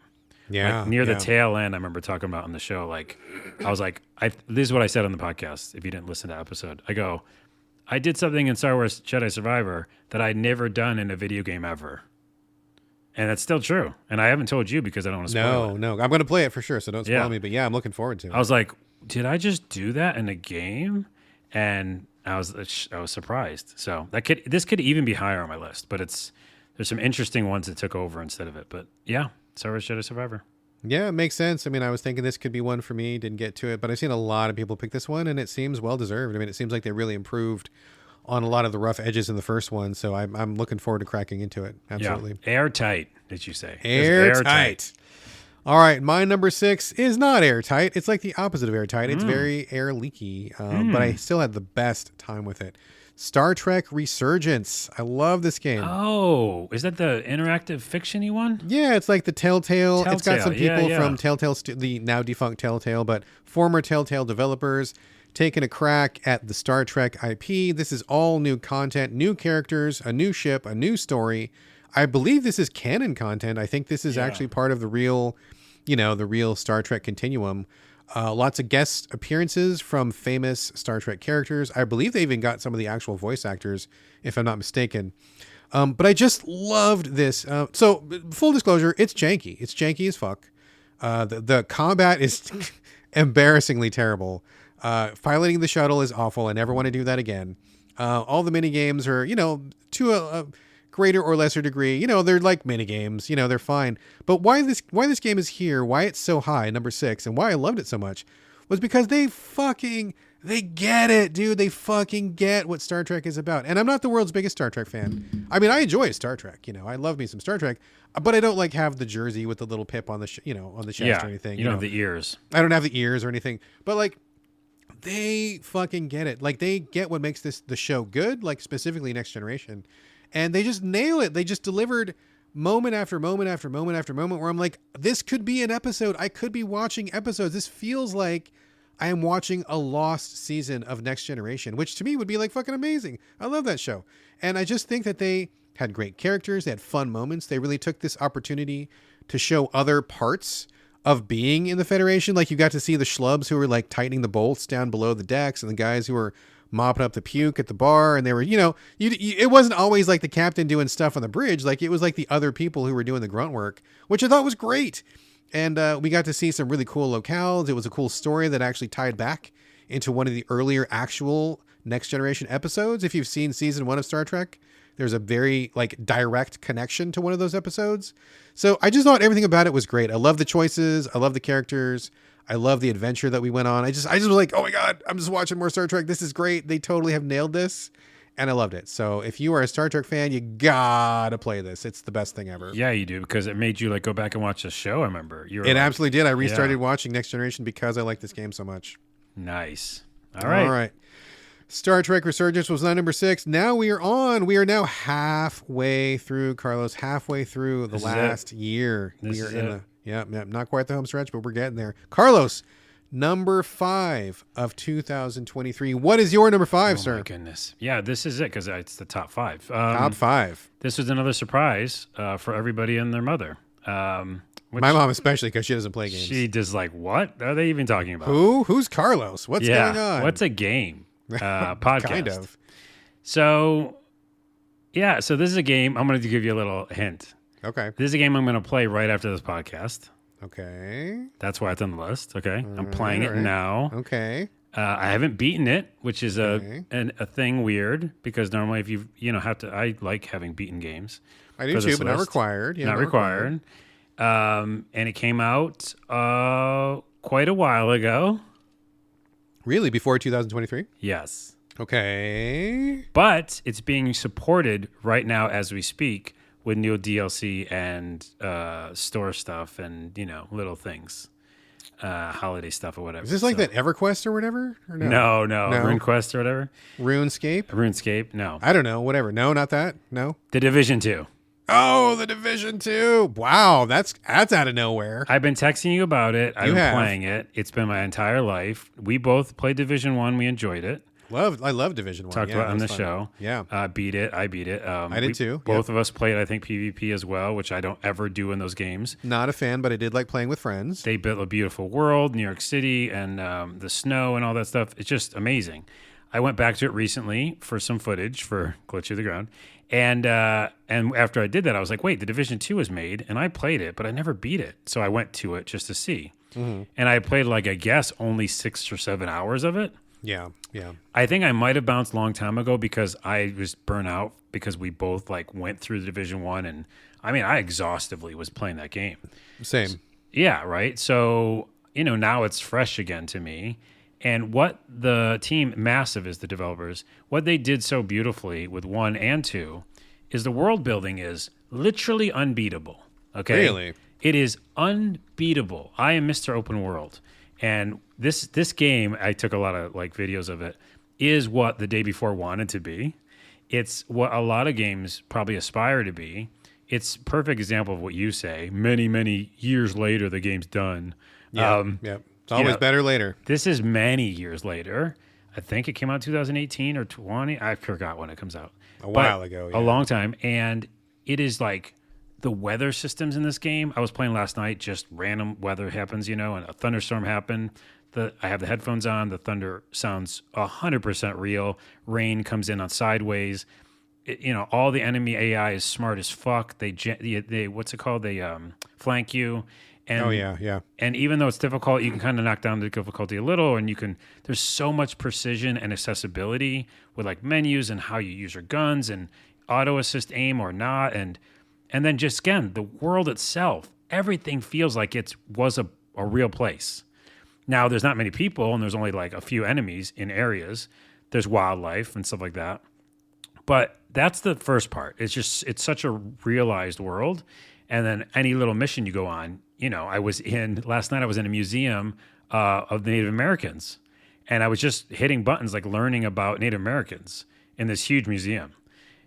Yeah. Like near the tail end, I remember talking about on the show, like, I was like, this is what I said on the podcast. If you didn't listen to that episode, I go, I did something in Star Wars Jedi Survivor that I'd never done in a video game ever. And that's still true. And I haven't told you because I don't want to spoil it. No. I'm going to play it for sure, so don't spoil me. But yeah, I'm looking forward to it. I was like, did I just do that in a game? And I was surprised. So this could even be higher on my list, but there's some interesting ones that took over instead of it. But yeah, Star Wars Jedi Survivor. Yeah, it makes sense. I mean, I was thinking this could be one for me. Didn't get to it, but I've seen a lot of people pick this one, and it seems well deserved. I mean, it seems like they really improved on a lot of the rough edges in the first one, so I'm looking forward to cracking into it. Absolutely. Yeah. Airtight, did you say? Airtight. All right, my number 6 is not airtight. It's like the opposite of airtight. It's very air leaky, but I still had the best time with it. Star Trek Resurgence. I love this game. Oh, is that the interactive fiction-y one? Yeah, it's like the Telltale. It's got some Telltale, people yeah. from Telltale, the now defunct Telltale, but former Telltale developers taking a crack at the Star Trek IP. This is all new content, new characters, a new ship, a new story. I believe this is canon content. I think this is actually part of the real, the real Star Trek continuum. Lots of guest appearances from famous Star Trek characters. I believe they even got some of the actual voice actors, if I'm not mistaken. But I just loved this. So full disclosure, it's janky. It's janky as fuck. The combat is embarrassingly terrible. Piloting the shuttle is awful. I never want to do that again. All the mini games are, to a greater or lesser degree, they're like mini games, they're fine. But why this game is here, why it's so high, number 6, and why I loved it so much was because they get it, dude. They fucking get what Star Trek is about. And I'm not the world's biggest Star Trek fan. I mean, I enjoy Star Trek, I love me some Star Trek, but I don't like have the jersey with the little pip on the, on the chest or anything. You don't have the ears. I don't have the ears or anything, but like, they fucking get it. Like, they get what makes the show good, like specifically Next Generation. And they just nail it. They just delivered moment after moment after moment after moment where I'm like, this could be an episode. I could be watching episodes. This feels like I am watching a lost season of Next Generation, which to me would be like fucking amazing. I love that show. And I just think that they had great characters. They had fun moments. They really took this opportunity to show other parts of being in the Federation. Like, you got to see the schlubs who were like tightening the bolts down below the decks, and the guys who were mopping up the puke at the bar, and they were, it wasn't always like the captain doing stuff on the bridge. Like, it was like the other people who were doing the grunt work, which I thought was great. And we got to see some really cool locales. It was a cool story that actually tied back into one of the earlier actual Next Generation episodes. If you've seen season 1 of Star Trek, there's a very like direct connection to one of those episodes. So I just thought everything about it was great. I love the choices. I love the characters. I love the adventure that we went on. I just was like, oh my God, I'm just watching more Star Trek. This is great. They totally have nailed this. And I loved it. So if you are a Star Trek fan, you gotta play this. It's the best thing ever. Yeah, you do, because it made you like go back and watch the show. I remember absolutely did. I restarted watching Next Generation because I like this game so much. Nice. All right. Star Trek Resurgence was my number 6. Now we are now halfway through, Carlos, halfway through the last year. We are in not quite the home stretch, but we're getting there. Carlos, number 5 of 2023. What is your number 5, sir? Oh my goodness. Yeah, this is it, because it's the top 5. Top 5. This was another surprise for everybody and their mother. My mom especially, because she doesn't play games. She just like, what are they even talking about? Who's Carlos? What's going on? What's a game? Podcast. Kind of. So this is a game. I'm going to give you a little hint. Okay. This is a game I'm going to play right after this podcast. Okay. That's why it's on the list. Okay. I'm playing it now. Okay. I haven't beaten it, which is a thing weird, because normally if you have to, I like having beaten games. I do too, but not required. Yeah, not required. And it came out quite a while ago. Really? Before 2023? Yes. Okay. But it's being supported right now as we speak with new DLC and store stuff and, little things. Holiday stuff or whatever. Is this like that EverQuest or whatever? Or no? No. RuneQuest or whatever? RuneScape? No. I don't know. Whatever. No, not that. No. The Division 2. Oh, the Division 2. Wow, that's out of nowhere. I've been texting you about it. I've been playing it. It's been my entire life. We both played Division 1. We enjoyed it. I love Division 1. Talked about it on the show. Yeah. I beat it. I did too. Both of us played, I think, PvP as well, which I don't ever do in those games. Not a fan, but I did like playing with friends. They built a beautiful world, New York City, and the snow and all that stuff. It's just amazing. I went back to it recently for some footage for Glitch of the Ground. And after I did that, I was like, wait, the Division 2 was made, and I played it, but I never beat it. So I went to it just to see. Mm-hmm. And I played, I guess, only 6 or 7 hours of it. Yeah. I think I might have bounced a long time ago because I was burnt out because we both, went through the Division 1. And, I exhaustively was playing that game. Same. Yeah, right. So, now it's fresh again to me. And what the team, Massive is the developers, what they did so beautifully with 1 and 2 is the world building is literally unbeatable. Okay? Really? It is unbeatable. I am Mr. Open World. And this game, I took a lot of like videos of it, is what the day before wanted to be. It's what a lot of games probably aspire to be. It's perfect example of what you say. Many, many years later, the game's done. Yeah. Yeah. It's always better later. This is many years later. I think it came out 2018 or 20. I forgot when it comes out. A while ago. Yeah. A long time. And it is like the weather systems in this game. I was playing last night, just random weather happens, and a thunderstorm happened. I have the headphones on. The thunder sounds 100% real. Rain comes in on sideways. All the enemy AI is smart as fuck. They what's it called? They flank you. And, yeah. And even though it's difficult, you can kind of knock down the difficulty a little, and there's so much precision and accessibility with like menus and how you use your guns and auto assist aim or not. And then just again, the world itself, everything feels like it was a real place. Now there's not many people and there's only like a few enemies in areas. There's wildlife and stuff like that. But that's the first part. It's such a realized world. And then any little mission you go on, last night I was in a museum of Native Americans, and I was just hitting buttons, like learning about Native Americans in this huge museum.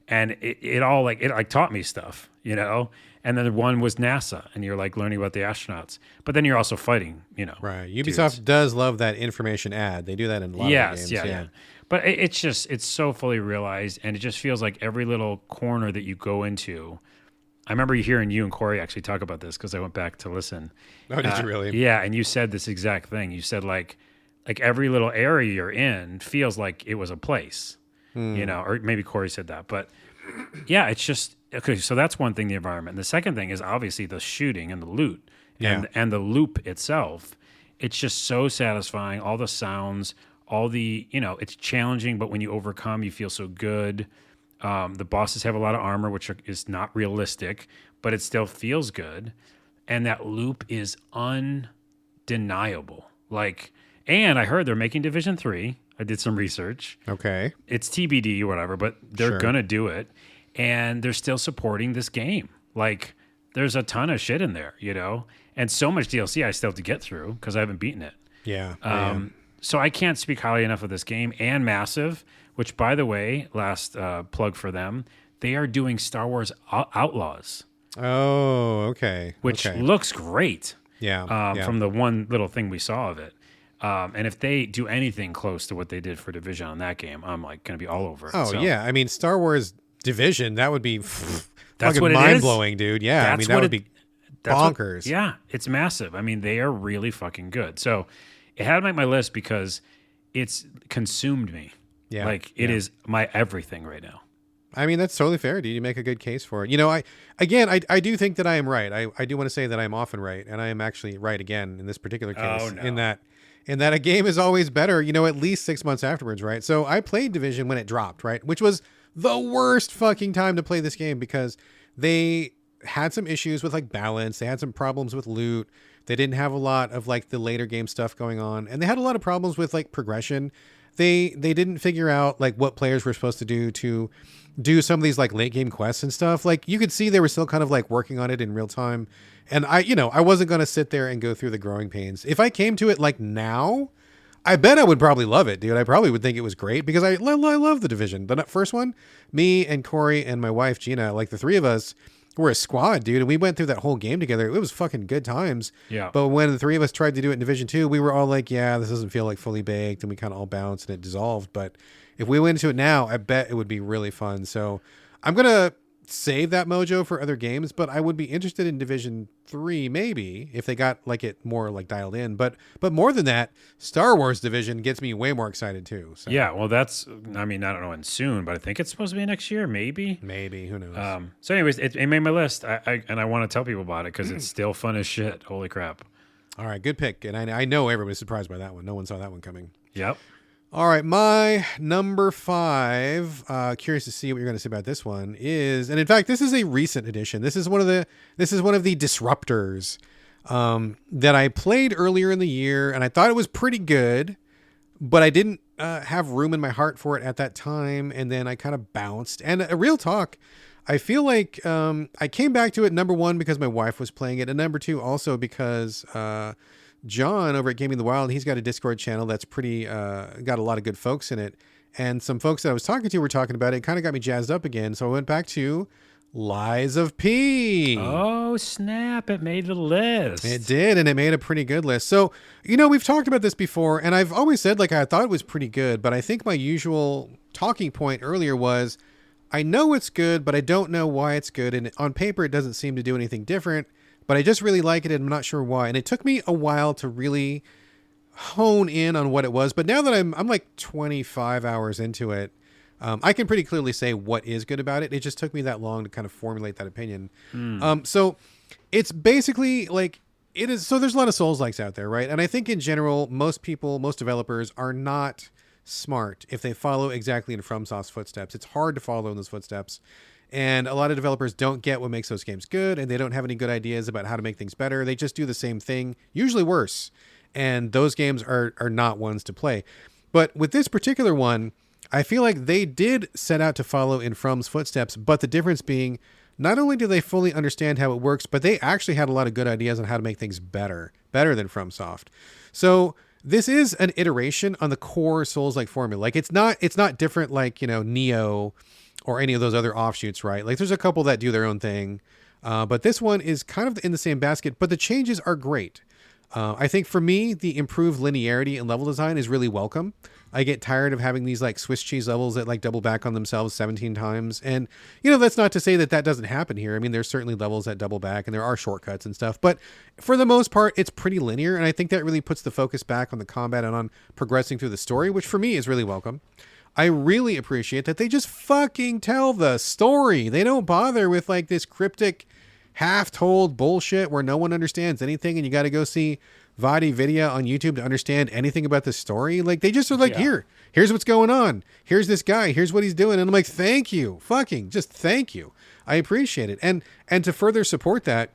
And it all taught me stuff, and then one was NASA, and you're like learning about the astronauts, but then you're also fighting, Right. Ubisoft does love that information ad. They do that in a lot of games. Yeah. But it's so fully realized, and it just feels like every little corner that you go into. I remember hearing you and Corey actually talk about this because I went back to listen. Oh, did you really? Yeah, and you said this exact thing. You said like every little area you're in feels like it was a place, or maybe Corey said that. But yeah, it's just, okay, so that's one thing, the environment. And the second thing is obviously the shooting and the loot and the loop itself. It's just so satisfying. All the sounds, all the, it's challenging, but when you overcome, you feel so good. The bosses have a lot of armor, which is not realistic, but it still feels good. And that loop is undeniable. And I heard they're making Division 3. I did some research. Okay. It's TBD or whatever, but they're going to do it. And they're still supporting this game. There's a ton of shit in there, and so much DLC I still have to get through because I haven't beaten it. Yeah. So I can't speak highly enough of this game. And Massive, which, by the way, last plug for them, they are doing Star Wars Outlaws. Oh, okay. Which looks great. Yeah. From the one little thing we saw of it. And if they do anything close to what they did for Division on that game, I'm going to be all over it. Oh, yeah. I mean, Star Wars Division, that would be that's fucking mind-blowing, dude. Yeah. That would be bonkers. It's massive. I mean, they are really fucking good. So it had to make my list because it's consumed me. Yeah. It is my everything right now. I mean, that's totally fair, dude. You make a good case for it. I do think that I am right. I do want to say that I'm often right, and I am actually right again in this particular case. Oh, no. In that a game is always better, at least 6 months afterwards, right? So I played Division when it dropped, right? Which was the worst fucking time to play this game because they had some issues with balance. They had some problems with loot. They didn't have a lot of the later game stuff going on, and they had a lot of problems with progression. They didn't figure out what players were supposed to do some of these late game quests and stuff. You could see they were still kind of working on it in real time. And I wasn't going to sit there and go through the growing pains. If I came to it now, I bet I would probably love it, dude. I probably would think it was great because I love the Division. The first one, me and Corey and my wife, Gina, the three of us were a squad, dude. And we went through that whole game together. It was fucking good times. Yeah. But when the three of us tried to do it in Division 2, we were all yeah, this doesn't feel fully baked. And we kind of all bounced and it dissolved. But if we went into it now, I bet it would be really fun. So I'm going to save that mojo for other games, but I would be interested in Division 3 maybe if they got it more dialed in. But more than that, Star Wars Division gets me way more excited too. So. Yeah, well, I don't know when soon, but I think it's supposed to be next year, maybe. Maybe, who knows? So anyways, it made my list, and I want to tell people about it because it's still fun as shit. Holy crap. All right, good pick. And I know everybody's surprised by that one. No one saw that one coming. Yep. All right, my number 5. Curious to see what you're going to say about this one is, and in fact, this is a recent addition. This is one of the disruptors that I played earlier in the year, and I thought it was pretty good, but I didn't have room in my heart for it at that time, and then I kind of bounced. And a real talk, I feel like I came back to it, number one, because my wife was playing it, and number two, also because John over at Gaming the Wild, he's got a Discord channel that's pretty, got a lot of good folks in it. And some folks that I was talking to were talking about it. It kind of got me jazzed up again. So I went back to Lies of P. Oh, snap. It made the list. It did, and it made a pretty good list. So, we've talked about this before, and I've always said, like, I thought it was pretty good, but I think my usual talking point earlier was, I know it's good, but I don't know why it's good, and on paper it doesn't seem to do anything different, but I just really like it, and I'm not sure why. And it took me a while to really hone in on what it was, but now that I'm like 25 hours into it, I can pretty clearly say what is good about it. It just took me that long to kind of formulate that opinion. So it's basically like it is. So there's a lot of Souls-likes out there, right? And I think in general, most people, most developers are not smart if they follow exactly in FromSoft's footsteps. It's hard to follow in those footsteps. And a lot of developers don't get what makes those games good, and they don't have any good ideas about how to make things better. They just do the same thing, usually worse. And those games are not ones to play. But with this particular one, I feel like they did set out to follow in From's footsteps, but the difference being, not only do they fully understand how it works, but they actually had a lot of good ideas on how to make things better than FromSoft. So this is an iteration on the core Souls-like formula. Like it's not different like, Neo or any of those other offshoots, right? Like there's a couple that do their own thing, but this one is kind of in the same basket, but the changes are great. I think for me, the improved linearity and level design is really welcome. I get tired of having these like Swiss cheese levels that like double back on themselves 17 times. And, that's not to say that doesn't happen here. I mean, there's certainly levels that double back and there are shortcuts and stuff, but for the most part, it's pretty linear. And I think that really puts the focus back on the combat and on progressing through the story, which for me is really welcome. I really appreciate that they just fucking tell the story. They don't bother with like this cryptic half-told bullshit where no one understands anything and you got to go see Vadi Vidya on YouTube to understand anything about the story. Like they just are like, here's what's going on. Here's this guy. Here's what he's doing. And I'm like, thank you. Fucking just thank you. I appreciate it. And to further support that,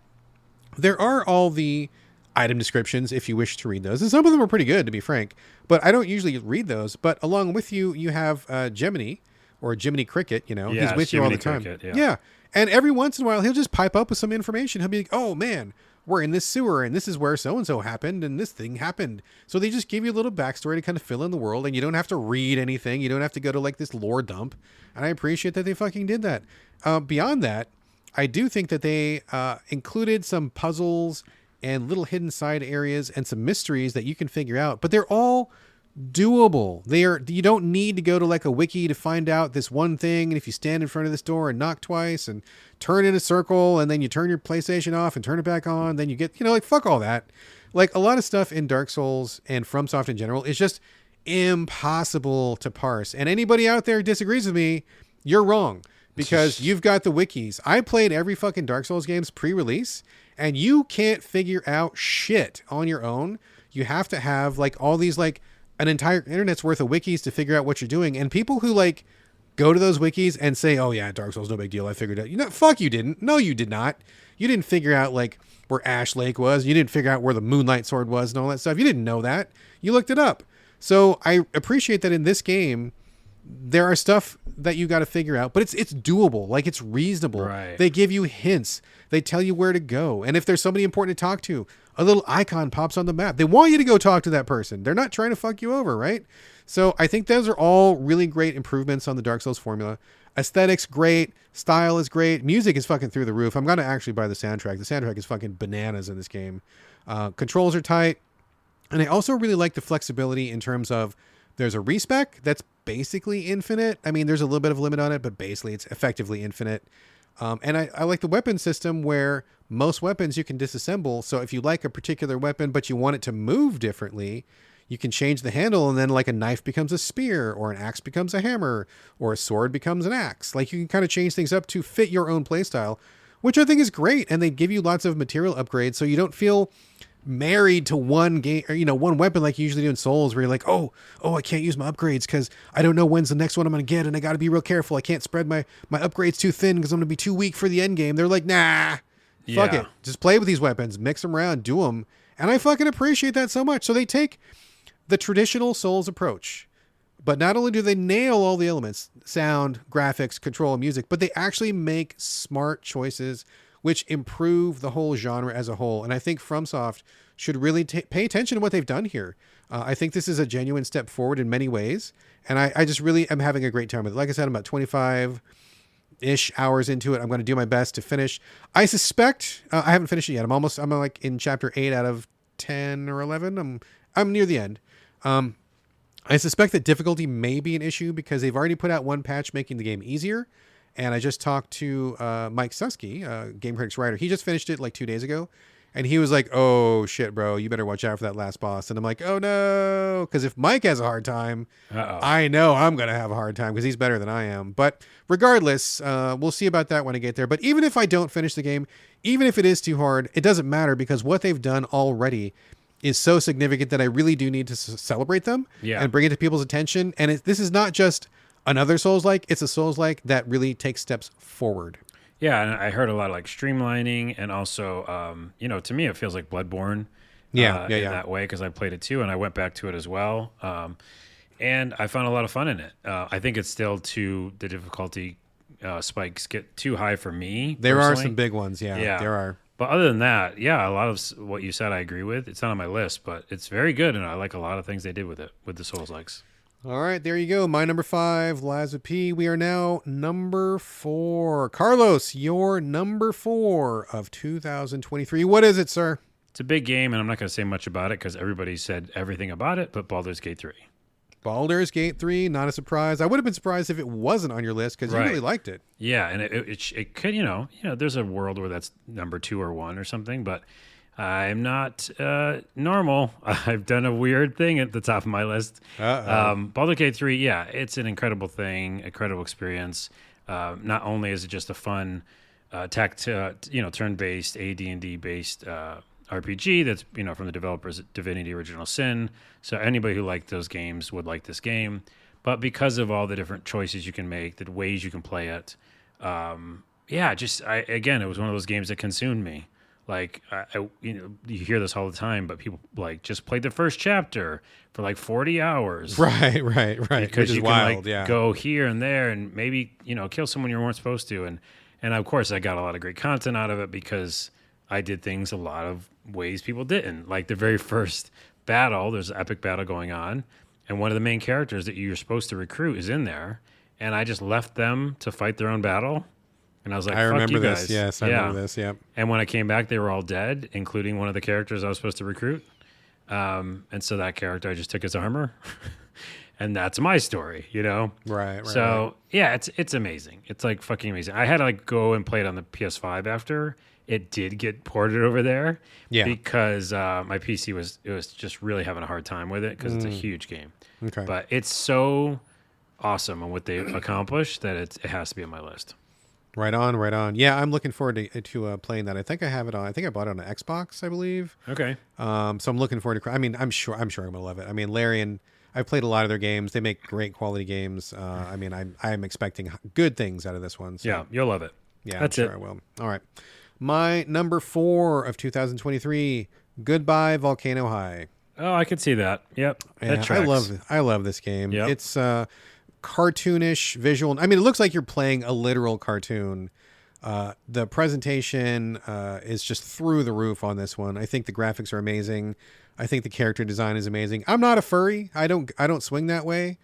there are all the item descriptions if you wish to read those. And some of them are pretty good, to be frank, but I don't usually read those. But along with you, you have Gemini or Jiminy Cricket, he's with you all the time. Cricket, yeah. And every once in a while, he'll just pipe up with some information. He'll be like, oh, man, we're in this sewer, and this is where so-and-so happened, and this thing happened. So they just give you a little backstory to kind of fill in the world, and you don't have to read anything. You don't have to go to, like, this lore dump. And I appreciate that they fucking did that. Beyond that, I do think that they included some puzzles and little hidden side areas and some mysteries that you can figure out. But they're all doable. You don't need to go to like a wiki to find out this one thing. And if you stand in front of this door and knock twice and turn in a circle and then you turn your PlayStation off and turn it back on, then you get, like fuck all that. Like a lot of stuff in Dark Souls and FromSoft in general is just impossible to parse. And anybody out there disagrees with me, you're wrong because you've got the wikis. I played every fucking Dark Souls games pre-release and you can't figure out shit on your own. You have to have like all these like an entire internet's worth of wikis to figure out what you're doing. And people who like go to those wikis and say, oh yeah, Dark Souls, no big deal. I figured it out. Fuck you didn't. No, you did not. You didn't figure out like where Ash Lake was. You didn't figure out where the Moonlight Sword was and all that stuff. You didn't know that. You looked it up. So I appreciate that in this game, there are stuff that you got to figure out, but it's doable. Like it's reasonable. Right. They give you hints. They tell you where to go. And if there's somebody important to talk to, a little icon pops on the map. They want you to go talk to that person. They're not trying to fuck you over, right? So I think those are all really great improvements on the Dark Souls formula. Aesthetics, great. Style is great. Music is fucking through the roof. I'm going to actually buy the soundtrack. The soundtrack is fucking bananas in this game. Controls are tight. And I also really like the flexibility in terms of there's a respec that's basically infinite. I mean, there's a little bit of a limit on it, but basically it's effectively infinite. And I like the weapon system where most weapons you can disassemble. So if you like a particular weapon, but you want it to move differently, you can change the handle and then like a knife becomes a spear or an axe becomes a hammer or a sword becomes an axe. Like you can kind of change things up to fit your own playstyle, which I think is great. And they give you lots of material upgrades. So you don't feel married to one game or, one weapon like you usually do in Souls where you're like, oh, I can't use my upgrades because I don't know when's the next one I'm going to get. And I got to be real careful. I can't spread my upgrades too thin because I'm going to be too weak for the end game. They're like, nah, Fuck Yeah. it. Just play with these weapons, mix them around, do them. And I fucking appreciate that so much. So they take the traditional Souls approach, but not only do they nail all the elements, sound, graphics, control, and music, but they actually make smart choices which improve the whole genre as a whole. And I think FromSoft should really pay attention to what they've done here. I think this is a genuine step forward in many ways. And I just really am having a great time with it. Like I said, I'm about 25-ish hours into it. I'm going to do my best to finish. I suspect I haven't finished it yet. I'm like in chapter 8 out of 10 or 11. I'm near the end. I suspect that difficulty may be an issue because they've already put out one patch making the game easier. And I just talked to Mike Susky, Game Critics writer. He just finished it like 2 days ago. And he was like, oh, shit, bro, you better watch out for that last boss. And I'm like, oh, no. Because if Mike has a hard time, I know I'm going to have a hard time because he's better than I am. But regardless, we'll see about that when I get there. But even if I don't finish the game, even if it is too hard, it doesn't matter because what they've done already is so significant that I really do need to celebrate them and bring it to people's attention. And this is not just another Souls-like. It's a Souls-like that really takes steps forward. Yeah, and I heard a lot of like streamlining, and also, to me, it feels like Bloodborne. In that way, because I played it too, and I went back to it as well, and I found a lot of fun in it. I think it's still the difficulty spikes get too high for me. There personally. are some big ones, yeah, there are. But other than that, a lot of what you said I agree with. It's not on my list, but it's very good, and I like a lot of things they did with it, with the Souls-likes. All right, there you go. My number 5, Lies of P. We are now number 4. Carlos, your number 4 of 2023. What is it, sir? It's a big game, and I'm not going to say much about it because everybody said everything about it, but Baldur's Gate 3. Baldur's Gate 3, not a surprise. I would have been surprised if it wasn't on your list because you really liked it. Yeah, and it could, there's a world where that's number 2 or 1 or something, but I'm not normal. I've done a weird thing at the top of my list. Baldur's Gate 3, it's an incredible thing, incredible experience. Not only is it just a fun turn-based, AD&D based RPG that's from the developers Divinity Original Sin. So anybody who liked those games would like this game. But because of all the different choices you can make, the ways you can play it, it was one of those games that consumed me. Like, you hear this all the time, but people like just played the first chapter for like 40 hours. Right. Because you can go here and there and maybe, kill someone you weren't supposed to. And of course, I got a lot of great content out of it because I did things a lot of ways people didn't. Like the very first battle, there's an epic battle going on. And one of the main characters that you're supposed to recruit is in there. And I just left them to fight their own battle. And I was like, I remember you this. guys. Yes, I remember this. Yep. And when I came back, they were all dead, including one of the characters I was supposed to recruit. And so that character, I just took his armor. And that's my story, Right. So, it's amazing. It's like fucking amazing. I had to like go and play it on the PS5 after. It did get ported over there. Yeah. Because my PC was just really having a hard time with it because it's a huge game. Okay. But it's so awesome on what they've accomplished that it has to be on my list. Right on. Yeah, I'm looking forward to playing that. I think I have it on. I think I bought it on an Xbox, I believe. Okay. So I'm looking forward to. I mean, I'm sure I'm gonna love it. I mean, Larian. I've played a lot of their games. They make great quality games. I'm expecting good things out of this one. So. Yeah, you'll love it. Yeah, I'm sure I will. All right. My number 4 of 2023. Goodbye Volcano High. Oh, I could see that. Yep. That tracks. I love this game. Yep. It's cartoonish visual. I mean, it looks like you're playing a literal cartoon. The presentation is just through the roof on this one. I think the graphics are amazing. I think the character design is amazing. I'm not a furry. I don't swing that way.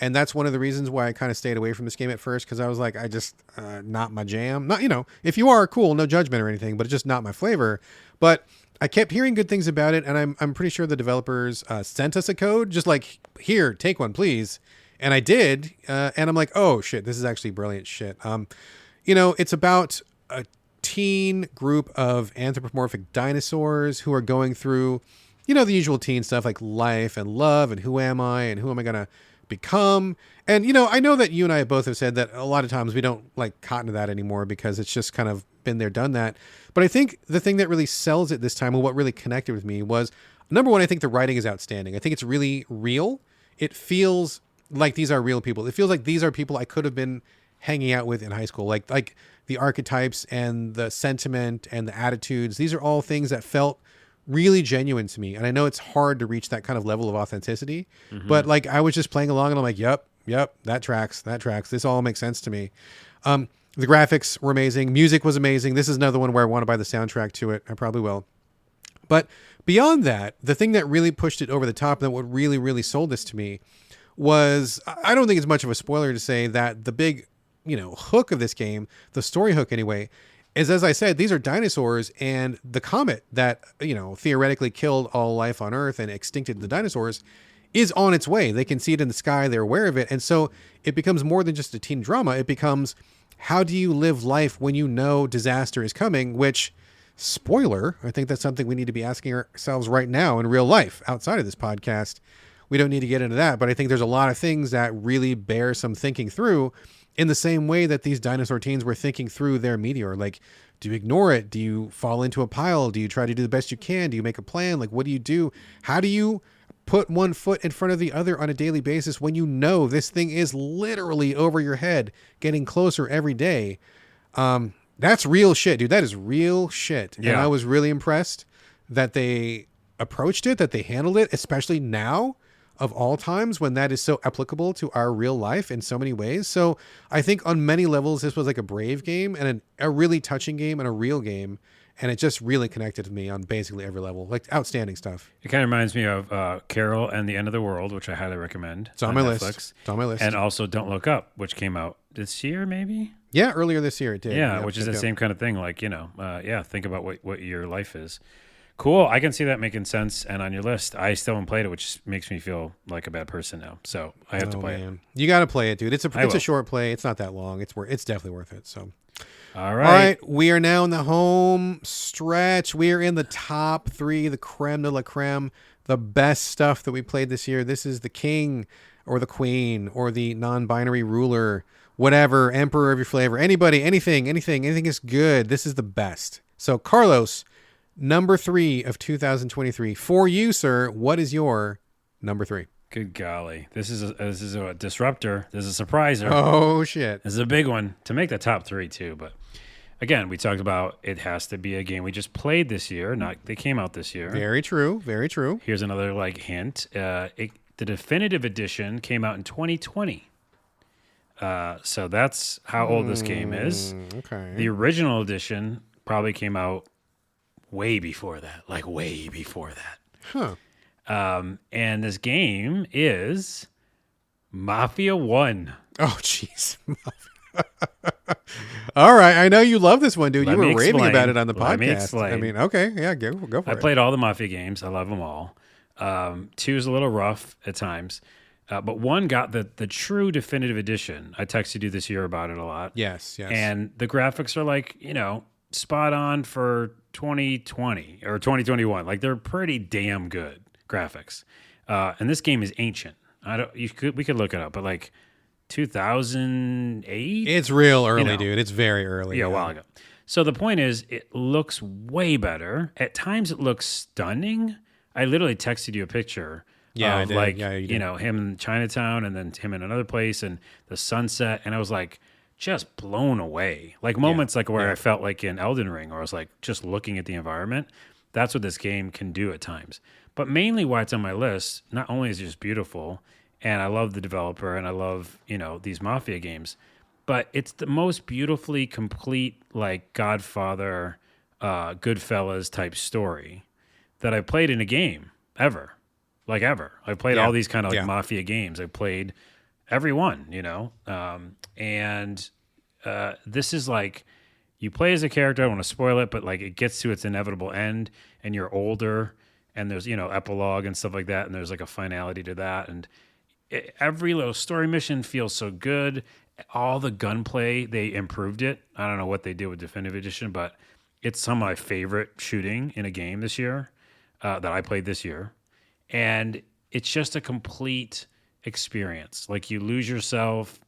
And that's one of the reasons why I kind of stayed away from this game at first, because I was like, I just not my jam. Not, if you are, cool, no judgment or anything, but it's just not my flavor. But I kept hearing good things about it, and I'm pretty sure the developers sent us a code, just like, here, take one, please. And I did, and I'm like, oh shit, this is actually brilliant shit. It's about a teen group of anthropomorphic dinosaurs who are going through, the usual teen stuff like life and love and who am I and who am I gonna become. And I know that you and I both have said that a lot of times we don't like cotton to that anymore because it's just kind of been there, done that. But I think the thing that really sells it this time and what really connected with me was, number one, I think the writing is outstanding. I think it's really real. It feels like these are real people. It feels like these are people I could have been hanging out with in high school. Like the archetypes and the sentiment and the attitudes. These are all things that felt really genuine to me. And I know it's hard to reach that kind of level of authenticity, but like I was just playing along and I'm like, yep, that tracks. This all makes sense to me. The graphics were amazing. Music was amazing. This is another one where I want to buy the soundtrack to it. I probably will. But beyond that, the thing that really pushed it over the top and that what really, really sold this to me was, I don't think it's much of a spoiler to say that the big, hook of this game, the story hook anyway, is, as I said, these are dinosaurs, and the comet that, theoretically killed all life on Earth and extincted the dinosaurs is on its way. They can see it in the sky. They're aware of it. And so it becomes more than just a teen drama. It becomes, how do you live life when you know disaster is coming, which, spoiler, I think that's something we need to be asking ourselves right now in real life outside of this podcast. We don't need to get into that, but I think there's a lot of things that really bear some thinking through in the same way that these dinosaur teens were thinking through their meteor. Like, do you ignore it? Do you fall into a pile? Do you try to do the best you can? Do you make a plan? Like, what do you do? How do you put one foot in front of the other on a daily basis when you know this thing is literally over your head, getting closer every day? That's real shit, dude. That is real shit. Yeah. And I was really impressed that they approached it, that they handled it, especially now of all times when that is so applicable to our real life in so many ways. So I think on many levels, this was like a brave game and a really touching game and a real game. And it just really connected to me on basically every level. Like, outstanding stuff. It kind of reminds me of Carol and the End of the World, which I highly recommend. It's on my list. It's on my list. And also Don't Look Up, which came out this year, maybe? Yeah, earlier this year it did. Yeah, which is the same kind of thing. Like, think about what your life is. Cool. I can see that making sense. And on your list, I still haven't played it, which makes me feel like a bad person now. So I have to play it. You got to play it, dude. It's a short play. It's not that long. It's definitely worth it. So. All right. All right. We are now in the home stretch. We are in the top 3, the creme de la creme, the best stuff that we played this year. This is the king or the queen or the non-binary ruler, whatever, emperor of your flavor, anybody, anything is good. This is the best. So Carlos, number 3 of 2023 for you, sir. What is your number 3? Good golly. This is a disruptor. This is a surpriser. Oh, shit. This is a big one to make the top 3 too. But again, we talked about it has to be a game we just played this year. They came out this year. Very true. Very true. Here's another hint. The definitive edition came out in 2020. So that's how old this game is. Okay. The original edition probably came out way before that. Like way before that. Huh. And this game is Mafia 1. Oh, jeez. All right. I know you love this one, dude. You were raving about it on the podcast. Let me explain. I mean, okay. Yeah, go for it. I played all the Mafia games. I love them all. 2 is a little rough at times. But 1 got the true definitive edition. I texted you this year about it a lot. Yes. And the graphics are spot on for 2020 or 2021. Like, they're pretty damn good graphics. And this game is ancient. We could look it up, but like 2008. It's real early, dude. It's very early. Yeah, a while ago. So the point is, it looks way better. At times, it looks stunning. I literally texted you a picture. Yeah, of him in Chinatown and then him in another place and the sunset, and I was like just blown away. Like moments where I felt like in Elden Ring, or I was like just looking at the environment. That's what this game can do at times. But mainly why it's on my list, not only is it just beautiful, and I love the developer and I love, these Mafia games, but it's the most beautifully complete, like Godfather, Goodfellas type story that I played in a game ever. Like ever. I've played all these kind of Mafia games. I've played every one, and this is like, you play as a character. I don't want to spoil it, but like it gets to its inevitable end and you're older and there's, epilogue and stuff like that. And there's like a finality to that. And every little story mission feels so good. All the gunplay, they improved it. I don't know what they did with Definitive Edition, but it's some of my favorite shooting in a game this year that I played this year. And it's just a complete experience. Like, you lose yourself,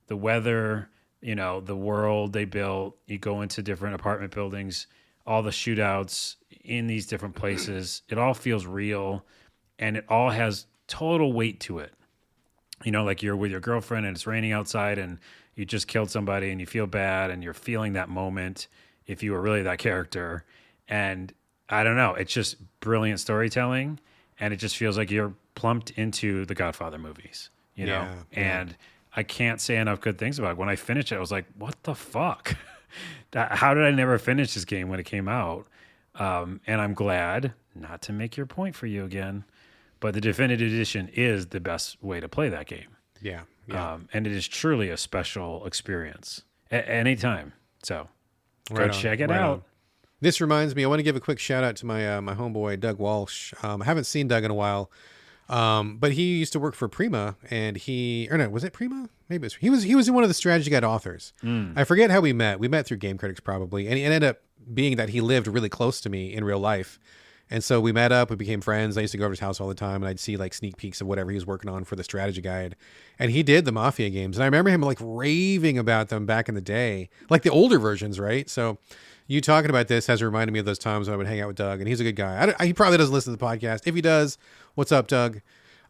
the weather, the world they built. You go into different apartment buildings, all the shootouts in these different places. It all feels real, and it all has total weight to it. Like you're with your girlfriend and it's raining outside and you just killed somebody and you feel bad and you're feeling that moment if you were really that character. And I don't know, it's just brilliant storytelling, and it just feels like you're plumped into the Godfather movies, you know? Yeah. And I can't say enough good things about it. When I finished it, I was like, what the fuck? How did I never finish this game when it came out? And I'm glad, not to make your point for you again, but the definitive edition is the best way to play that game. Yeah. And it is truly a special experience at any time. So go check it out. This reminds me, I want to give a quick shout out to my my homeboy Doug Walsh. I haven't seen Doug in a while, but he used to work for Prima, and was it Prima? Maybe he was one of the strategy guide authors. I forget how we met. We met through Game Critics probably, and it ended up being that he lived really close to me in real life. And so we met up, we became friends. I used to go over to his house all the time, and I'd see like sneak peeks of whatever he was working on for the strategy guide. And he did the Mafia games. And I remember him like raving about them back in the day, like the older versions, right? So you talking about this has reminded me of those times when I would hang out with Doug, and he's a good guy. He probably doesn't listen to the podcast. If he does, what's up, Doug?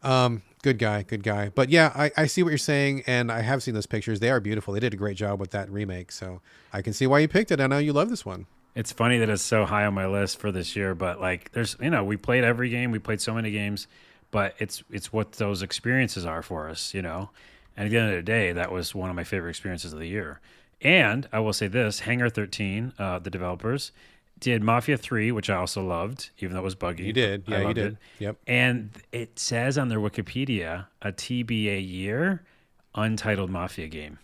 Good guy. But yeah, I see what you're saying, and I have seen those pictures. They are beautiful. They did a great job with that remake. So I can see why you picked it. I know you love this one. It's funny that it's so high on my list for this year, but like there's, we played every game, we played so many games, but it's what those experiences are for us, And at the end of the day, that was one of my favorite experiences of the year. And I will say this, Hangar 13, the developers, did Mafia 3, which I also loved, even though it was buggy. You did. Yeah, you did. It. Yep. And it says on their Wikipedia, a TBA year, untitled Mafia game.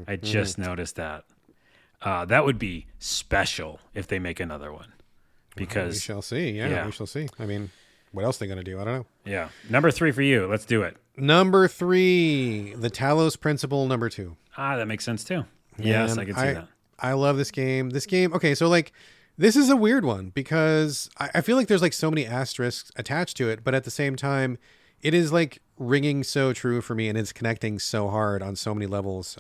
I just noticed that. That would be special if they make another one, because we shall see. Yeah, we shall see. I mean, what else are they going to do? I don't know. Yeah. Number 3 for you. Let's do it. Number 3, the Talos Principle, number 2. That makes sense too. Yes, I can see that. I love this game. Okay, so like, this is a weird one because I feel like there's like so many asterisks attached to it, but at the same time, it is like ringing so true for me, and it's connecting so hard on so many levels.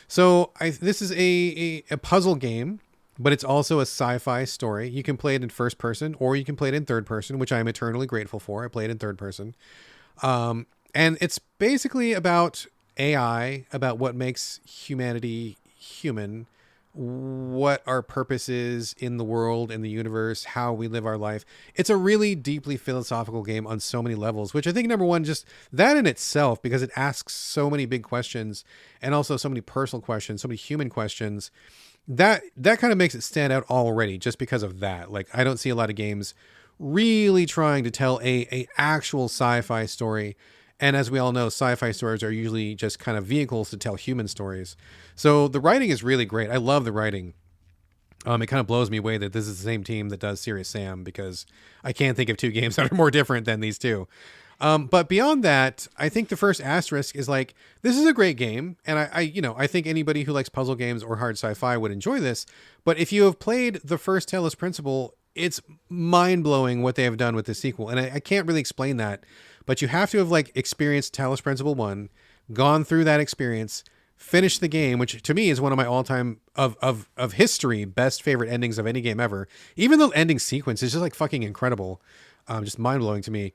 This is a puzzle game, but it's also a sci-fi story. You can play it in first person, or you can play it in third person, which I'm eternally grateful for. I played in third person. And it's basically about AI, about what makes humanity human, what our purpose is in the world, in the universe, how we live our life. It's a really deeply philosophical game on so many levels, which I think, number one, just that in itself, because it asks so many big questions and also so many personal questions, so many human questions, that kind of makes it stand out already just because of that. Like, I don't see a lot of games really trying to tell a actual sci-fi story. And as we all know, sci-fi stories are usually just kind of vehicles to tell human stories. So the writing is really great. I love the writing. It kind of blows me away that this is the same team that does Serious Sam, because I can't think of two games that are more different than these two. But beyond that, I think the first asterisk is like, this is a great game. And I think anybody who likes puzzle games or hard sci-fi would enjoy this. But if you have played the first Talos Principle, it's mind-blowing what they have done with the sequel. And I can't really explain that, but you have to have like experienced Talos Principle 1, gone through that experience, finished the game, which to me is one of my all-time of history best favorite endings of any game ever. Even the ending sequence is just like fucking incredible. Just mind-blowing to me.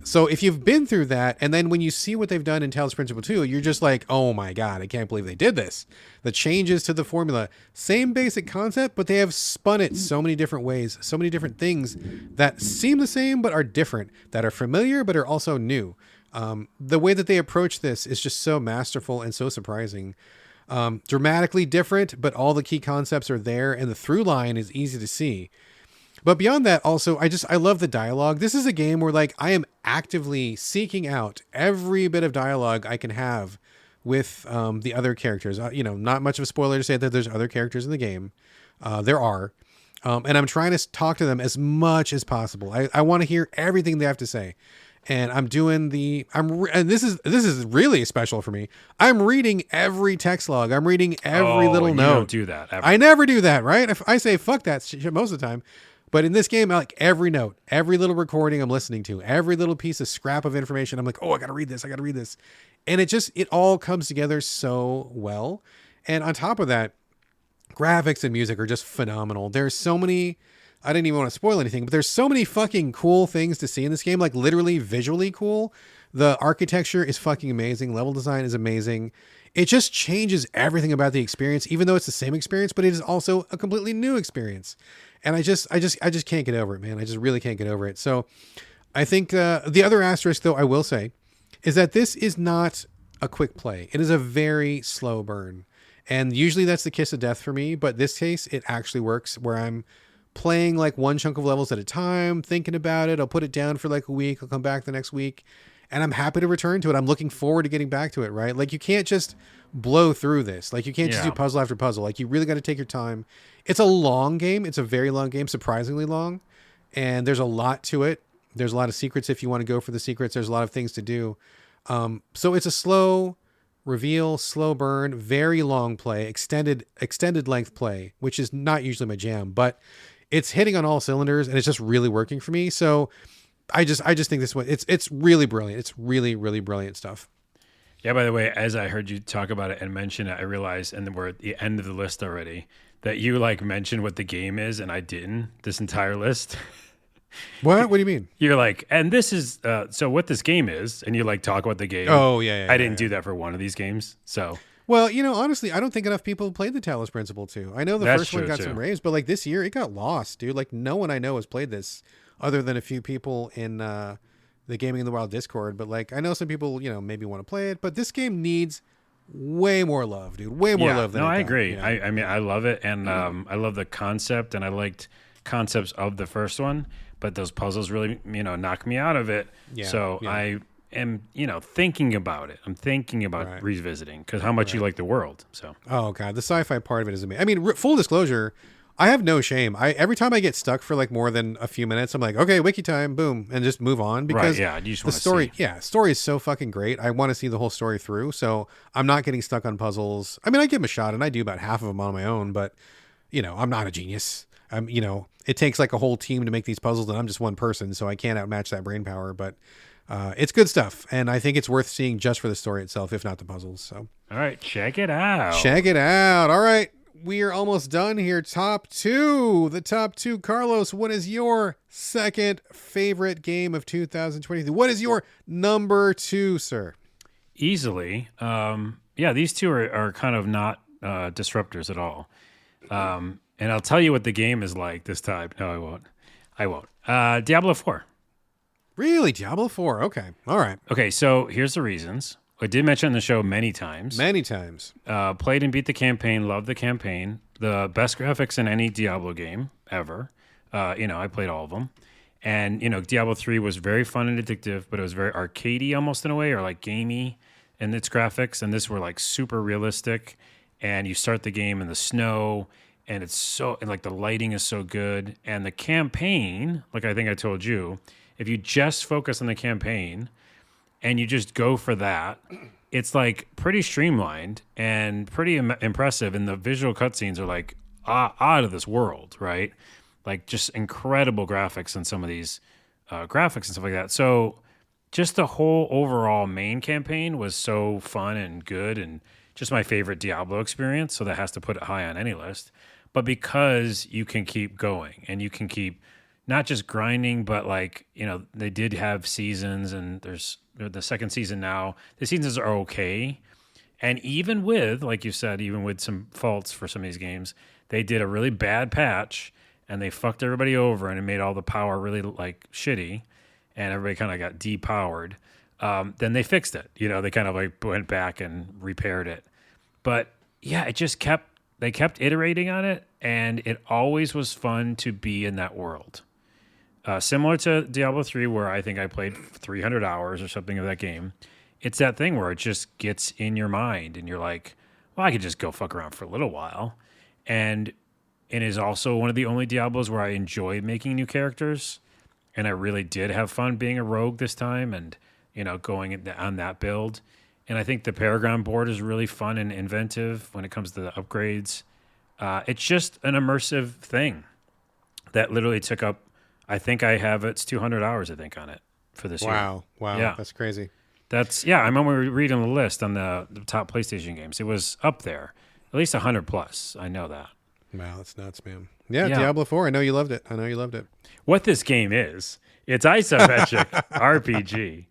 So if you've been through that, and then when you see what they've done in Talos Principle 2, you're just like, oh my God, I can't believe they did this. The changes to the formula, same basic concept, but they have spun it so many different ways, so many different things that seem the same but are different, that are familiar but are also new. The way that they approach this is just so masterful and so surprising. Dramatically different, but all the key concepts are there, and the through line is easy to see. But beyond that, also, I love the dialogue. This is a game where like I am actively seeking out every bit of dialogue I can have with the other characters. Not much of a spoiler to say that there's other characters in the game. There are. And I'm trying to talk to them as much as possible. I want to hear everything they have to say. And I'm doing and this is really special for me. I'm reading every text log. I'm reading every little note. You don't do that ever. I never do that, right? If I say fuck that shit most of the time. But in this game, I like every note, every little recording I'm listening to, every little piece of scrap of information. I'm like, oh, I got to read this. And it all comes together so well. And on top of that, graphics and music are just phenomenal. There's so many, I didn't even want to spoil anything, but there's so many fucking cool things to see in this game, like literally visually cool. The architecture is fucking amazing. Level design is amazing. it just changes everything about the experience, even though it's the same experience, but it is also a completely new experience. And I just can't get over it, man. I just really can't get over it. So I think the other asterisk, though, I will say, is that this is not a quick play. It is a very slow burn. And usually that's the kiss of death for me. But this case, it actually works where I'm playing like one chunk of levels at a time, thinking about it. I'll put it down for like a week. I'll come back the next week. And I'm happy to return to it. I'm looking forward to getting back to it, right? Like, you can't just blow through this. Like, you can't just do puzzle after puzzle. Like, you really got to take your time. It's a long game. It's a very long game, surprisingly long. And there's a lot to it. There's a lot of secrets if you want to go for the secrets. There's a lot of things to do. So it's a slow reveal, slow burn, very long play, extended length play, which is not usually my jam, but it's hitting on all cylinders and it's just really working for me. So I just think this one, it's really brilliant. It's really, really brilliant stuff. Yeah, by the way, as I heard you talk about it and mention it, I realized, and we're at the end of the list already, that you like mentioned what the game is and I didn't this entire list. What do you mean? You're like, and this is so what this game is, and you like talk about the game. Oh yeah, I didn't do that for one of these games. So well, honestly, I don't think enough people played the Talos Principle too. I know the first one got some raves, but like this year it got lost, dude. Like no one I know has played this other than a few people in the Gaming in the Wild Discord. But like I know some people, maybe want to play it, but this game needs way more love, dude. Way more love than I agree. I mean, I love it, and I love the concept, and I liked concepts of the first one. But those puzzles really, knock me out of it. Yeah, so I am, thinking about it. I'm thinking about revisiting because how much you like the world. So. Oh God, the sci-fi part of it is amazing. I mean, full disclosure, I have no shame. Every time I get stuck for like more than a few minutes, I'm like, okay, wiki time, boom, and just move on because you just the story, story is so fucking great. I want to see the whole story through, so I'm not getting stuck on puzzles. I mean, I give them a shot, and I do about half of them on my own, but I'm not a genius. It takes like a whole team to make these puzzles, and I'm just one person, so I can't outmatch that brain power. But it's good stuff, and I think it's worth seeing just for the story itself, if not the puzzles. So, all right, check it out. Check it out. All right, we are almost done here. Top two. The top two. Carlos, what is your second favorite game of 2023? What is your number two, sir? Easily. These two are kind of not disruptors at all. And I'll tell you what the game is like this time. No, I won't. Diablo 4. Really? Diablo 4? Okay. All right. Okay, so here's the reasons. I did mention on the show many times. Many times. Played and beat the campaign. Loved the campaign. The best graphics in any Diablo game ever. I played all of them. And, Diablo 3 was very fun and addictive, but it was very arcadey almost in a way, or like gamey in its graphics. And this were like super realistic. And you start the game in the snow. And the lighting is so good. And the campaign, like I think I told you, if you just focus on the campaign and you just go for that, it's like pretty streamlined and pretty impressive. And the visual cutscenes are like out of this world, right? Like just incredible graphics in some of these graphics and stuff like that. So just the whole overall main campaign was so fun and good and just my favorite Diablo experience. So that has to put it high on any list. But because you can keep going and you can keep not just grinding, but like, they did have seasons and there's the second season now. The seasons are okay. And even with, like you said, even with some faults for some of these games, they did a really bad patch and they fucked everybody over and it made all the power really like shitty and everybody kind of got depowered. Then they fixed it. They kind of like went back and repaired it. But yeah, they kept iterating on it, and it always was fun to be in that world. Similar to Diablo 3, where I think I played 300 hours or something of that game. It's that thing where it just gets in your mind, and you're like, well, I could just go fuck around for a little while. And it is also one of the only Diablos where I enjoy making new characters, and I really did have fun being a rogue this time and, going on that build. And I think the Paragon board is really fun and inventive when it comes to the upgrades. It's just an immersive thing that literally took up, I think it's 200 hours, I think, on it for this year. Wow. Yeah. That's crazy. I remember reading the list on the top PlayStation games. It was up there, at least 100 plus. I know that. Wow, that's nuts, man. Yeah, Diablo 4. I know you loved it. What this game is, it's isometric RPG.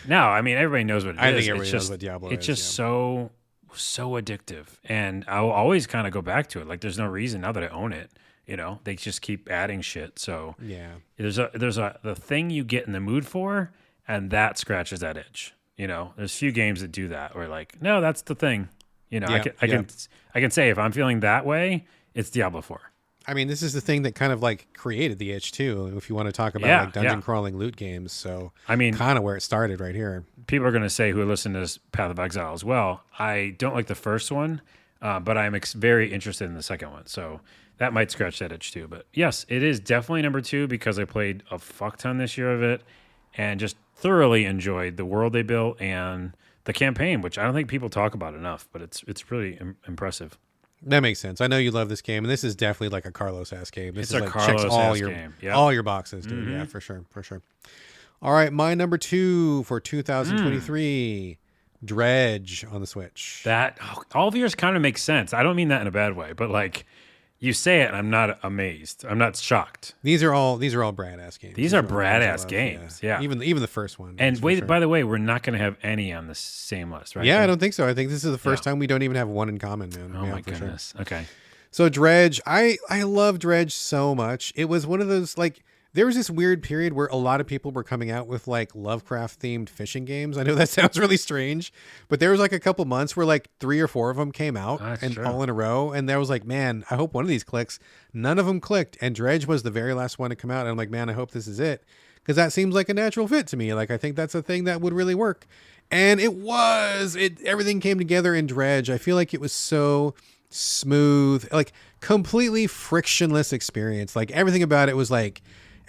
No, I mean, everybody knows what it is. I think everybody knows what Diablo is. It's just so was so addictive, and I'll always kind of go back to it. Like, there's no reason now that I own it. They just keep adding shit. So Yeah. there's the thing you get in the mood for, and that scratches that itch. There's few games that do that. Where like, no, that's the thing. Yeah, I can say if I'm feeling that way, it's Diablo 4. I mean, this is the thing that kind of like created the itch too. If you want to talk about like dungeon crawling loot games, so I mean, kind of where it started right here. People are going to say who listen to this Path of Exile as well. I don't like the first one, but I'm very interested in the second one. So that might scratch that itch too. But yes, it is definitely number 2 because I played a fuck ton this year of it and just thoroughly enjoyed the world they built and the campaign, which I don't think people talk about enough, but it's really impressive. That makes sense. I know you love this game, and this is definitely like a Carlos-ass game. This It's is a like Carlos-ass checks game. Yep. all your boxes, dude. Yeah, for sure. All right, my number 2 for 2023, Dredge on the Switch. All of yours kind of makes sense. I don't mean that in a bad way, but like you say it, and I'm not amazed. I'm not shocked. These are all Brad ass games. These are Brad ass games. Yeah. Even the first one. And by the way, we're not going to have any on the same list, right? Yeah, I don't think so. I think this is the first time we don't even have one in common, man. Oh my goodness. Sure. Okay. So Dredge, I love Dredge so much. It was one of those like there was this weird period where a lot of people were coming out with like Lovecraft themed fishing games. I know that sounds really strange, but there was like a couple months where like 3 or 4 of them came out all in a row. And there was like, man, I hope one of these clicks. None of them clicked. And Dredge was the very last one to come out. And I'm like, man, I hope this is it. Because that seems like a natural fit to me. Like, I think that's a thing that would really work. And it was. Everything came together in Dredge. I feel like it was so smooth, like completely frictionless experience. Like everything about it was like,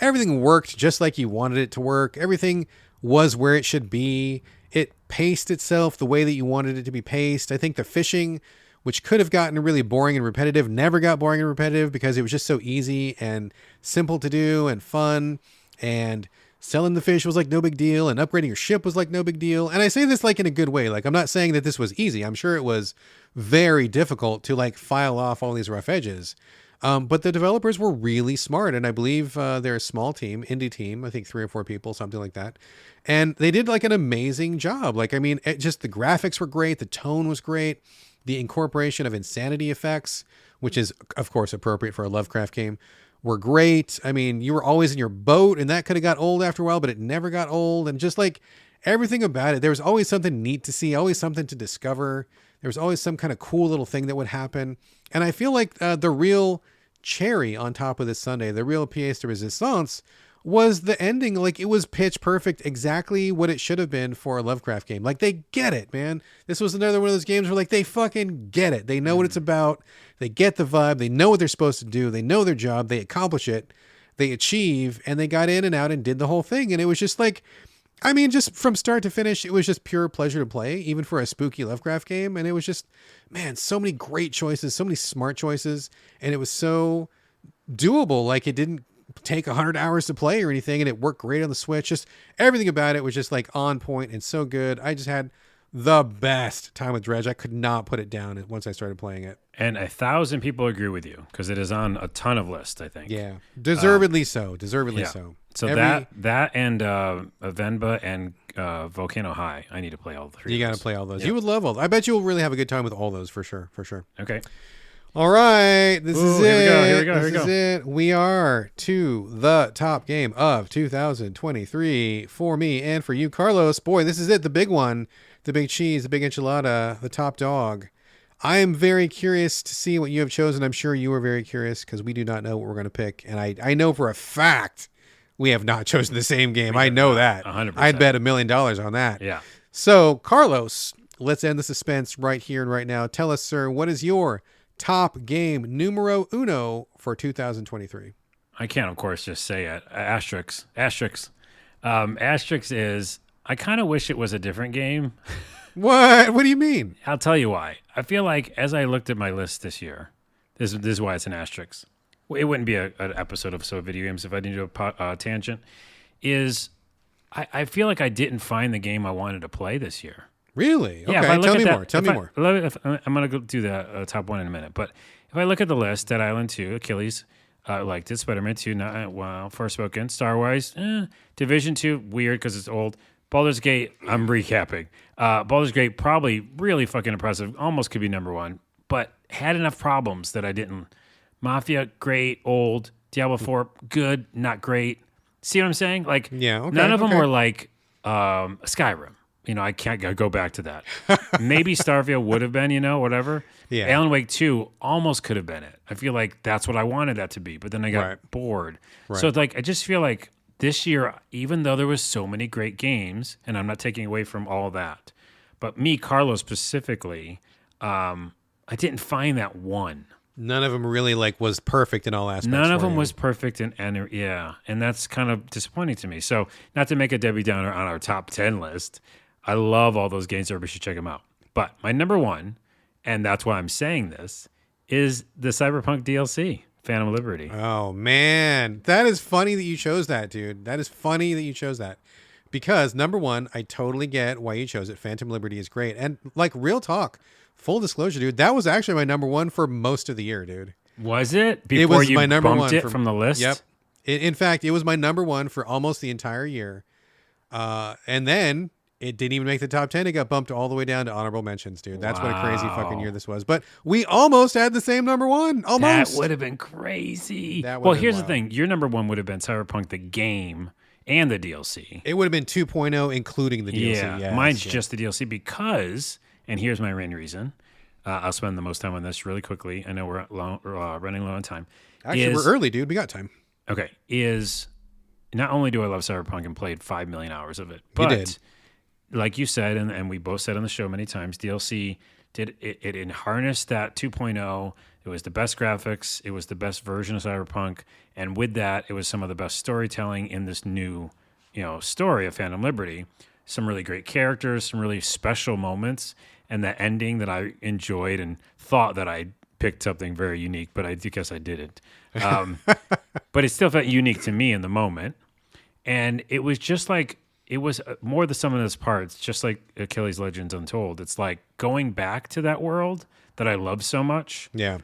everything worked just like you wanted it to work. Everything was where it should be. It paced itself the way that you wanted it to be paced. I think the fishing, which could have gotten really boring and repetitive, never got boring and repetitive because it was just so easy and simple to do and fun. And selling the fish was like no big deal. And upgrading your ship was like no big deal. And I say this like in a good way. Like, I'm not saying that this was easy. I'm sure it was very difficult to like file off all these rough edges. But the developers were really smart, and I believe they're a small team, indie team, I think 3 or 4 people, something like that. And they did like an amazing job. Like, I mean, just the graphics were great. The tone was great. The incorporation of insanity effects, which is, of course, appropriate for a Lovecraft game, were great. I mean, you were always in your boat, and that could have got old after a while, but it never got old. And just like everything about it, there was always something neat to see, always something to discover. There was always some kind of cool little thing that would happen. And I feel like the real cherry on top of this sundae, the real pièce de résistance, was the ending. Like, it was pitch perfect, exactly what it should have been for a Lovecraft game. Like, they get it, man. This was another one of those games where like they fucking get it. They know what it's about. They get the vibe. They know what they're supposed to do. They know their job. They accomplish it. They achieve, and they got in and out and did the whole thing. And it was just like, I mean, just from start to finish, it was just pure pleasure to play, even for a spooky Lovecraft game. And it was just, man, so many great choices, so many smart choices. And it was so doable. Like, it didn't take 100 hours to play or anything. And it worked great on the Switch. Just everything about it was just like on point and so good. I just had the best time with Dredge. I could not put it down once I started playing it. And 1,000 people agree with you because it is on a ton of lists, I think. Yeah. Deservedly so. Deservedly so. So that and Venba and Volcano High, I need to play all 3. You got to play all those. Yep. You would love all those. I bet you will really have a good time with all those for sure. For sure. Okay. All right. This is it. Here we go. This is it. We are to the top game of 2023 for me and for you, Carlos. Boy, this is it. The big one. The big cheese. The big enchilada. The top dog. I am very curious to see what you have chosen. I'm sure you are very curious because we do not know what we're going to pick. And I know for a fact we have not chosen the same game. I know that. 100%. I'd bet $1 million on that. Yeah. So, Carlos, let's end the suspense right here and right now. Tell us, sir, what is your top game numero uno for 2023? I can't, of course, just say it. Asterix. Asterix is, I kind of wish it was a different game. What? What do you mean? I'll tell you why. I feel like as I looked at my list this year, this is why it's an asterisk. It wouldn't be an episode of So Videogames if I didn't do a tangent. I feel like I didn't find the game I wanted to play this year. Really? Okay. Yeah, Tell me more. I'm going to do the top one in a minute. But if I look at the list, Dead Island 2, Achilles, liked it. Spider-Man 2, Forspoken, Star Wars, Division 2, weird because it's old. Baldur's Gate, I'm recapping. Baldur's Gate, probably really fucking impressive. Almost could be number one, but had enough problems that I didn't. Mafia, great, old. Diablo 4, good, not great. See what I'm saying? Like, Yeah, okay, none of them okay. were like Skyrim. I can't go back to that. Maybe Starfield would have been, whatever. Yeah. Alan Wake 2 almost could have been it. I feel like that's what I wanted that to be, but then I got Right. bored. Right. So, like, I just feel like this year, even though there was so many great games, and I'm not taking away from all that, but me, Carlos specifically, I didn't find that one. None of them really was perfect in all aspects. None of for them you. was perfect, and that's kind of disappointing to me. So, not to make a Debbie Downer on our top 10 list, I love all those games. Everybody should check them out. But my number one, and that's why I'm saying this, is the Cyberpunk DLC, Phantom Liberty. Oh man, that is funny that you chose that, dude. That is funny that you chose that. Because number one, I totally get why you chose it. Phantom Liberty is great. And real talk, full disclosure, dude, that was actually my number one for most of the year, dude. Was it? Before It was you my number bumped one it from the list? Yep. In fact, it was my number one for almost the entire year. And then it didn't even make the top 10. It got bumped all the way down to honorable mentions, dude. That's what a crazy fucking year this was. But we almost had the same number one. Almost. That would have been crazy. That would Well, have been here's the wild. thing. Your number one would have been Cyberpunk the game and the DLC. It would have been 2.0, including the DLC. Yeah, Yes, mine's yes. just the DLC because, and here's my main reason. I'll spend the most time on this really quickly. I know we're running low on time. Actually, we're early, dude. We got time. Okay, is not only do I love Cyberpunk and played 5 million hours of it, but did. like you said, and we both said on the show many times, DLC did it harnessed that 2.0. It was the best graphics. It was the best version of Cyberpunk, and with that, it was some of the best storytelling in this new, story of Phantom Liberty. Some really great characters, some really special moments, and the ending that I enjoyed and thought that I picked something very unique, but I guess I didn't. But it still felt unique to me in the moment, and it was just like. It was more the sum of its parts, just like Achilles' Legends Untold. It's like going back to that world that I love so much, Yeah.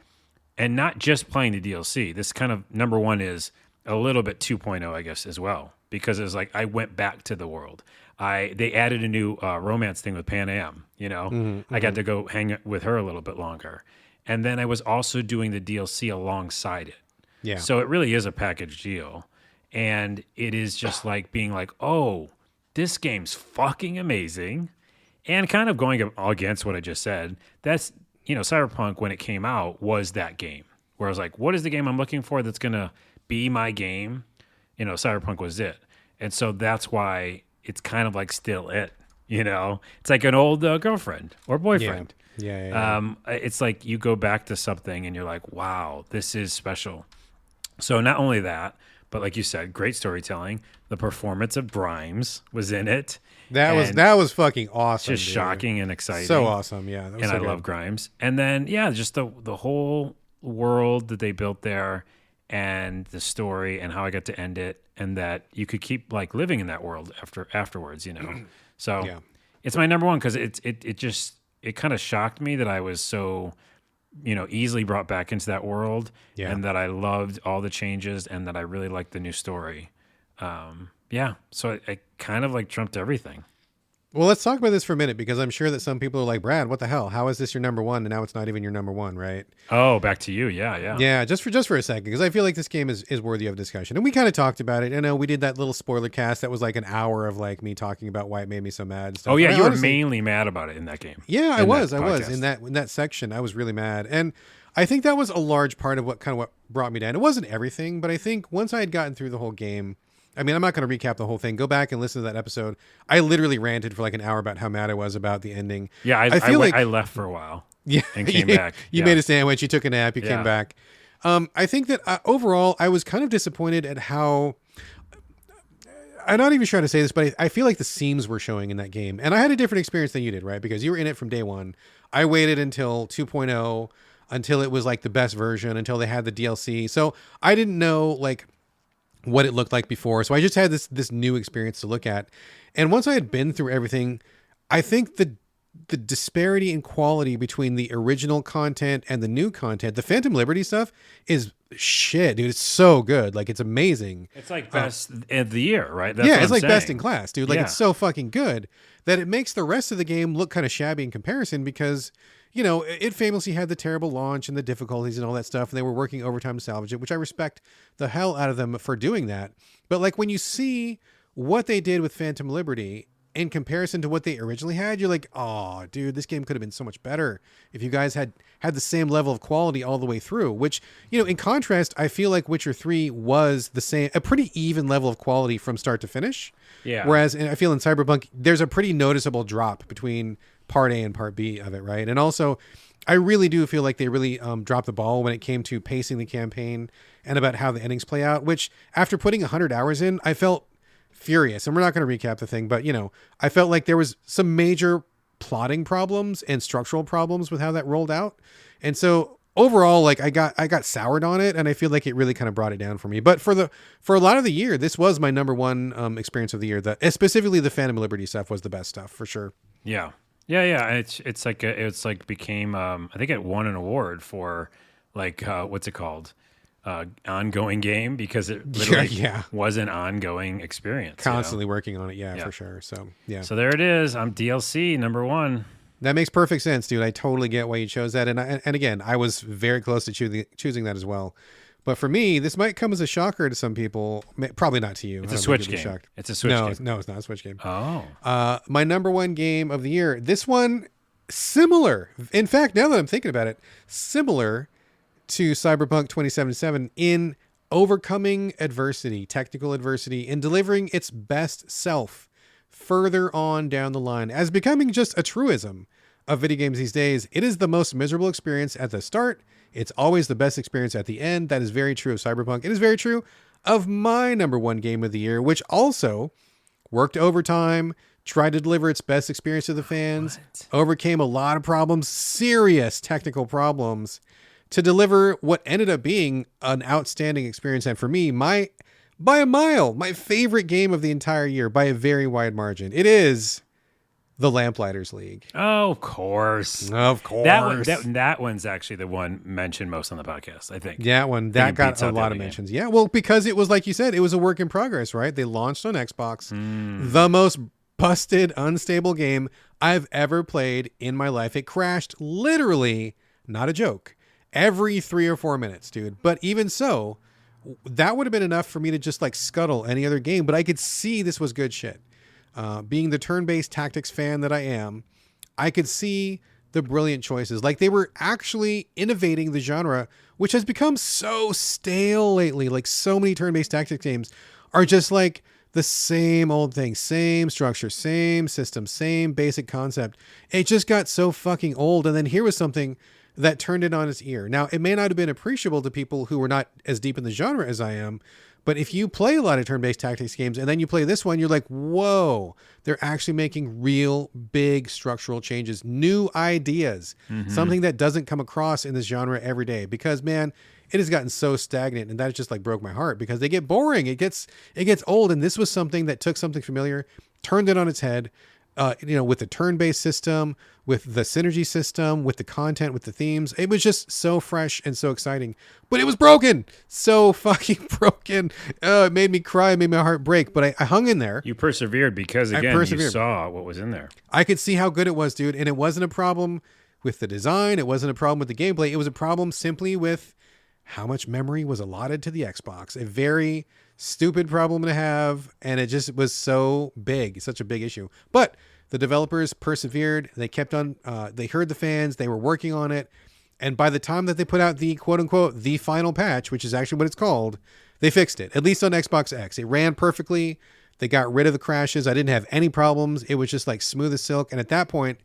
and not just playing the DLC. This kind of number one is a little bit 2.0, I guess, as well, because it's like I went back to the world. They added a new romance thing with Pan Am. I got to go hang with her a little bit longer, and then I was also doing the DLC alongside it. Yeah. So it really is a package deal, and it is just like being like, oh. This game's fucking amazing, and kind of going against what I just said. That's Cyberpunk when it came out was that game where I was like, what is the game I'm looking for that's gonna be my game? Cyberpunk was it, and so that's why it's kind of like still it. It's like an old girlfriend or boyfriend. Yeah. It's like you go back to something and you're like, wow, this is special. So not only that, but like you said, great storytelling. The performance of Grimes was in it. That was fucking awesome. Just dude. shocking and exciting. So awesome. Yeah. That was And so I good. love Grimes. And then just the whole world that they built there and the story and how I got to end it and that you could keep living in that world afterwards. So Yeah. it's my number one because it kind of shocked me that I was so easily brought back into that world, and that I loved all the changes, and that I really liked the new story. So I kind of trumped everything. Well, let's talk about this for a minute because I'm sure that some people are like, Brad, what the hell? How is this your number one? And now it's not even your number one, right? Oh, back to you. Yeah. Yeah, just for a second, because I feel like this game is worthy of discussion. And we kind of talked about it. I know we did that little spoiler cast that was like an hour of me talking about why it made me so mad and stuff. Oh yeah, And you honestly, were mainly mad about it in that game. Yeah, I In was that in podcast. that section. I was really mad, and I think that was a large part of what brought me down. It wasn't everything, but I think once I had gotten through the whole game. I mean, I'm not going to recap the whole thing. Go back and listen to that episode. I literally ranted for an hour about how mad I was about the ending. Yeah, I feel I left for a while. Yeah, and came back. You Yeah. made a sandwich. You took a nap. You Yeah. came back. I think that overall, I was kind of disappointed at how. I'm not even trying to say this, but I feel like the seams were showing in that game, and I had a different experience than you did, right? Because you were in it from day one. I waited until 2.0, until it was the best version, until they had the DLC. So I didn't know what it looked like before. So I just had this new experience to look at. And once I had been through everything, I think the disparity in quality between the original content and the new content. The Phantom Liberty stuff is shit, dude. It's so good. Like, it's amazing. It's like best of the year, right? That's Yeah, what it's I'm like saying. best in class, dude. Like, Yeah. it's so fucking good that it makes the rest of the game look kind of shabby in comparison because, you know, it famously had the terrible launch and the difficulties and all that stuff. And they were working overtime to salvage it, which I respect the hell out of them for doing that. But like, when you see what they did with Phantom Liberty in comparison to what they originally had, you're like, oh, dude, this game could have been so much better if you guys had the same level of quality all the way through. Which, you know, in contrast, I feel like Witcher 3 was a pretty even level of quality from start to finish. Yeah. Whereas I feel in Cyberpunk, there's a pretty noticeable drop between part A and part B of it, right? And also, I really do feel like they really dropped the ball when it came to pacing the campaign and about how the endings play out, which after putting 100 hours in, I felt furious. And we're not going to recap the thing, but, you know, I felt like there was some major plotting problems and structural problems with how that rolled out. And so overall, like, I got soured on it, and I feel like it really kind of brought it down for me. But for a lot of the year, this was my number one experience of the year. Specifically the Phantom Liberty stuff was the best stuff for sure. Yeah. Yeah. It's like became I think it won an award for like what's it called? Ongoing game, because it literally was an ongoing experience. Constantly working on it, for sure. So yeah. So there it is. I'm DLC number 1. That makes perfect sense, dude. I totally get why you chose that, and again, I was very close to choosing that as well. But for me, this might come as a shocker to some people. Probably not to you. It's a Switch game. It's a Switch game. No, it's not a Switch game. Oh. My number one game of the year. This one, similar. In fact, now that I'm thinking about it, similar to Cyberpunk 2077 in overcoming adversity, technical adversity, and delivering its best self further on down the line as becoming just a truism of video games these days. It is the most miserable experience at the start. It's always the best experience at the end. That is very true of Cyberpunk. It is very true of my number one game of the year, which also worked overtime, tried to deliver its best experience to the fans, overcame a lot of problems, serious technical problems, to deliver what ended up being an outstanding experience. And for me, by a mile, my favorite game of the entire year by a very wide margin. It is the Lamplighters League. Oh, of course. Of course. That one's actually the one mentioned most on the podcast, I think. That got a lot of mentions. Yeah, well, because it was, like you said, it was a work in progress, right? They launched on Xbox. The most busted, unstable game I've ever played in my life. It crashed literally, not a joke, every 3 or 4 minutes, dude. But even so, that would have been enough for me to just like scuttle any other game. But I could see this was good shit. Being the turn-based tactics fan that I am, I could see the brilliant choices. Like, they were actually innovating the genre, which has become so stale lately. Like, so many turn-based tactics games are just like the same old thing, same structure, same system, same basic concept. It just got so fucking old. And then here was something that turned it on its ear. Now, it may not have been appreciable to people who were not as deep in the genre as I am, but if you play a lot of turn-based tactics games and then you play this one, you're like, whoa, they're actually making real big structural changes, new ideas, something that doesn't come across in this genre every day. Because, man, it has gotten so stagnant, and that just like broke my heart because they get boring. It gets old. And this was something that took something familiar, turned it on its head, with the turn-based system, with the synergy system, with the content, with the themes. It was just so fresh and so exciting, but it was broken. So fucking broken. It made me cry. It made my heart break, but I hung in there. You persevered because, again, you saw what was in there. I could see how good it was, dude. And it wasn't a problem with the design. It wasn't a problem with the gameplay. It was a problem simply with how much memory was allotted to the Xbox. A very stupid problem to have, and it just was so big, such a big issue. But the developers persevered. They kept on. They heard the fans. They were working on it, and by the time that they put out the quote unquote the final patch, which is actually what it's called, they fixed it. At least on Xbox X, it ran perfectly. They got rid of the crashes. I didn't have any problems. It was just like smooth as silk. And at that point,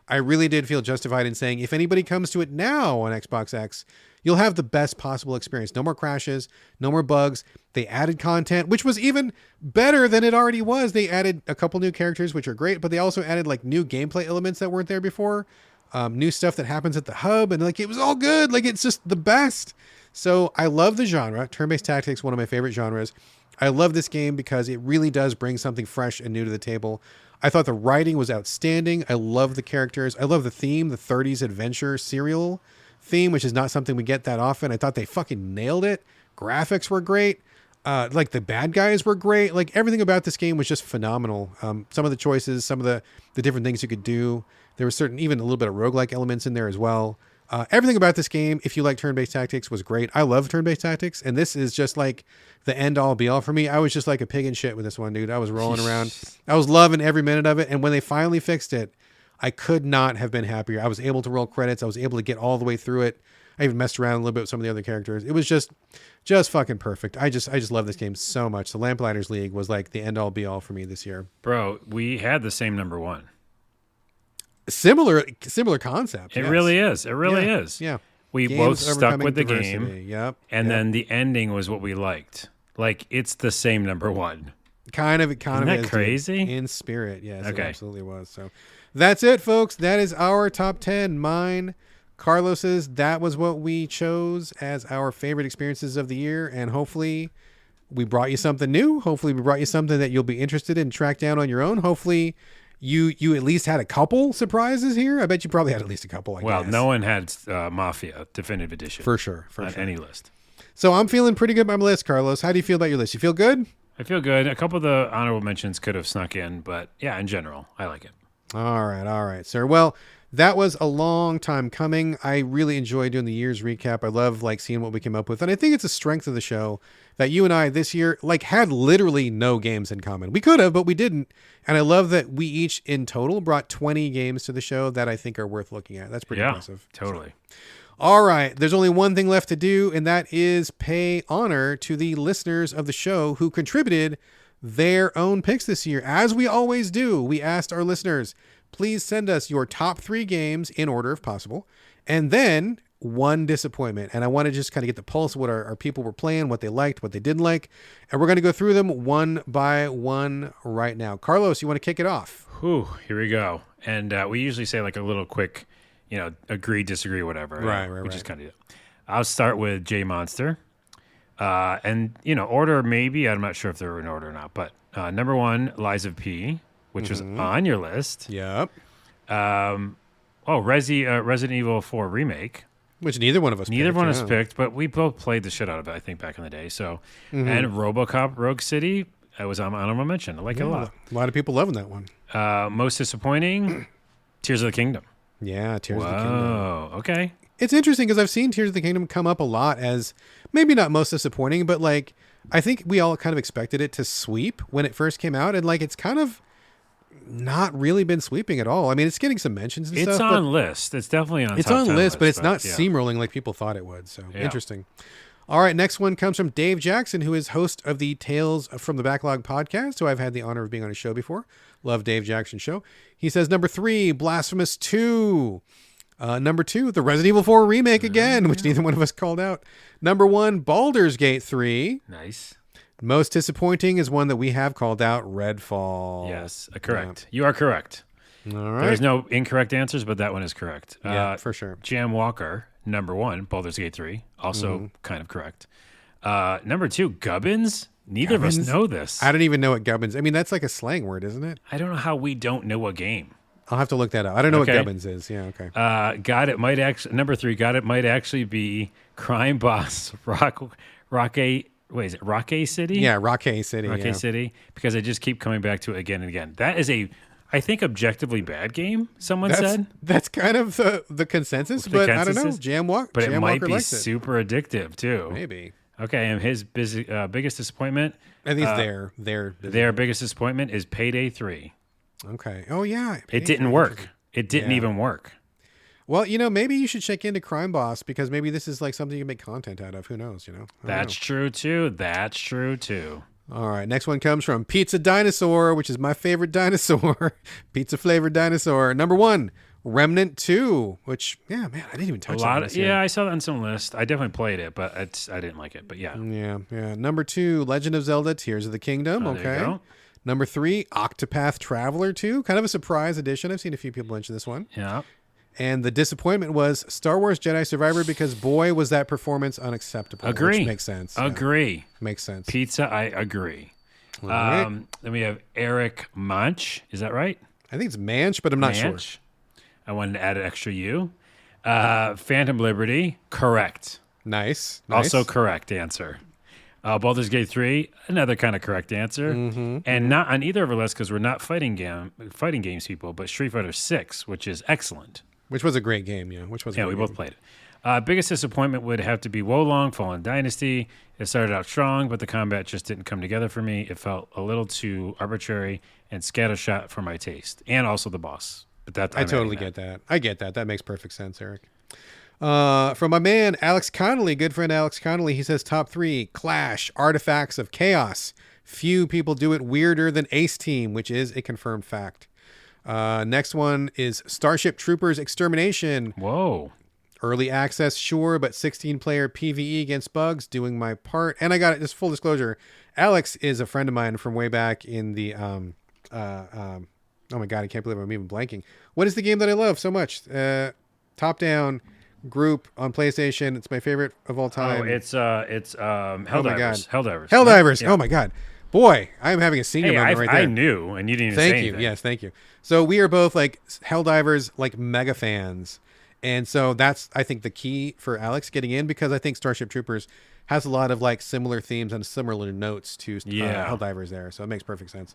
I really did feel justified in saying, if anybody comes to it now on Xbox X, you'll have the best possible experience. No more crashes, no more bugs. They added content, which was even better than it already was. They added a couple new characters, which are great, but they also added like new gameplay elements that weren't there before. New stuff that happens at the hub, and like, it was all good. Like, it's just the best. So I love the genre. Turn-based tactics, one of my favorite genres. I love this game because it really does bring something fresh and new to the table. I thought the writing was outstanding. I love the characters. I love the theme, the 30s adventure serial theme, which is not something we get that often. I thought they fucking nailed it. Graphics were great. Like the bad guys were great. Like everything about this game was just phenomenal. Some of the choices, some of the different things you could do. There was even a little bit of roguelike elements in there as well. Everything about this game, if you like turn-based tactics, was great. I love turn-based tactics, and this is just like the end-all, be-all for me. I was just like a pig in shit with this one, dude. I was rolling around. I was loving every minute of it, and when they finally fixed it, I could not have been happier. I was able to roll credits. I was able to get all the way through it. I even messed around a little bit with some of the other characters. It was just fucking perfect. I just love this game so much. The Lamplighters League was like the end-all, be-all for me this year. Bro, we had the same number one. Similar concept. It really is. It really is. Yeah. We Games both stuck overcoming with the diversity. game. Yep. And then the ending was what we liked. Like, it's the same number one. Kind of Isn't that is, crazy? dude. In spirit. Yes, Okay. it absolutely was. So that's it, folks. That is our top 10. Mine, Carlos's. That was what we chose as our favorite experiences of the year. And hopefully we brought you something new. Hopefully we brought you something that you'll be interested in, track down on your own. Hopefully you at least had a couple surprises here. I bet you probably had at least a couple. I guess. No one had Mafia Definitive Edition. For sure. On any list. So I'm feeling pretty good about my list, Carlos. How do you feel about your list? You feel good? I feel good. A couple of the honorable mentions could have snuck in, but yeah, in general, I like it. All right, sir. Well, that was a long time coming. I really enjoy doing the year's recap. I love seeing what we came up with. And I think it's a strength of the show that you and I this year had literally no games in common. We could have, but we didn't. And I love that we each in total brought 20 games to the show that I think are worth looking at. That's pretty impressive. Totally. So. All right. There's only one thing left to do, and that is pay honor to the listeners of the show who contributed their own picks this year. As we always do, we asked our listeners, please send us your top 3 games in order if possible, and then one disappointment. And I want to just kind of get the pulse of what our people were playing, what they liked, what they didn't like. And we're going to go through them one by one right now. Carlos, you want to kick it off? Whew, here we go. And we usually say a little quick, agree, disagree, whatever. Right. We just kind of do. I'll start with J Monster. And, order maybe. I'm not sure if they're in order or not. But number 1, Lies of P, which was on your list. Yep. Resident Evil 4 Remake. Which neither one of us picked, but we both played the shit out of it, I think, back in the day. So, and RoboCop Rogue City, I was on honorable mention. I like it a lot. A lot of people loving that one. Most disappointing, Tears of the Kingdom. Yeah, Tears of the Kingdom. Oh, okay. It's interesting because I've seen Tears of the Kingdom come up a lot as maybe not most disappointing, but I think we all kind of expected it to sweep when it first came out, and it's kind of not really been sweeping at all. I mean, it's getting some mentions and stuff. It's on list. It's definitely on. It's top on 10 list, but it's not yeah. steamrolling like people thought it would. So interesting. All right, next one comes from Dave Jackson, who is host of the Tales from the Backlog podcast, who I've had the honor of being on his show before. Love Dave Jackson's show. He says, number 3, Blasphemous 2. Number 2, the Resident Evil 4 remake again, which neither one of us called out. Number 1, Baldur's Gate 3. Nice. Most disappointing is one that we have called out, Redfall. Yes, correct. You are correct. All right. There's no incorrect answers, but that one is correct. Yeah, for sure. Jam Walker, number 1, Baldur's Gate 3, also kind of correct. Number 2, Gubbins. Neither of us know this. I don't even know what Gubbins. I mean, that's like a slang word, isn't it? I don't know how we don't know a game. I'll have to look that up. I don't know what Gubbins is. Yeah, okay. Number 3, it might actually be Crime Boss Rocky City? Yeah, Rocky City. City, because I just keep coming back to it again and again. That is I think, objectively bad game, someone said. That's kind of the consensus, but I don't know. Jam Walker But it might Walker be super addictive, too. Maybe. Okay, and his biggest disappointment... I think it's their biggest disappointment is Payday 3. Okay. Oh, yeah. It didn't work. It didn't even work. Well, maybe you should check into Crime Boss because maybe this is something you can make content out of. Who knows, That's true, too. All right. Next one comes from Pizza Dinosaur, which is my favorite dinosaur. Pizza flavored dinosaur. Number 1, Remnant 2, which, I didn't even touch that. I saw that on some list. I definitely played it, but I didn't like it. But yeah. Yeah. Number 2, Legend of Zelda Tears of the Kingdom. Okay. There you go. Number 3, Octopath Traveler 2. Kind of a surprise edition. I've seen a few people mention this one. Yeah. And the disappointment was Star Wars Jedi Survivor because, boy, was that performance unacceptable. Agree. Which makes sense. Agree. Yeah, makes sense. Pizza, I agree. All right. Then we have Eric Munch. Is that right? I think it's Manch, but I'm not sure. I wanted to add an extra U. Phantom Liberty, correct. Nice. Also correct answer. Baldur's Gate 3, another kind of correct answer. And not on either of our lists because we're not fighting games people, but Street Fighter 6, which is excellent. Which was a great game, yeah. We both played it. Biggest disappointment would have to be Wolong Fallen Dynasty. It started out strong, but the combat just didn't come together for me. It felt a little too arbitrary and scattershot for my taste, and also the boss. But I totally get that. I get that. That makes perfect sense, Eric. From my man, Alex Connolly, good friend Alex Connolly, he says top 3, Clash, Artifacts of Chaos. Few people do it weirder than Ace Team, which is a confirmed fact. Next one is Starship Troopers Extermination. Whoa. Early access, sure, but 16-player PvE against bugs, doing my part. And I got it, just full disclosure, Alex is a friend of mine from way back in the, oh my God, I can't believe I'm even blanking. What is the game that I love so much? Top-down group on PlayStation. It's my favorite of all time. Oh, it's Helldivers. Oh my God. Helldivers. Helldivers. Yeah. Oh my God. Boy, I'm having a senior moment right there. I knew, and you didn't even Thank say you. anything. Yes, thank you. So we are both like Helldivers, like mega fans. And so that's, I think, the key for Alex getting in, because I think Starship Troopers has a lot of like similar themes and similar notes to Helldivers there. So it makes perfect sense.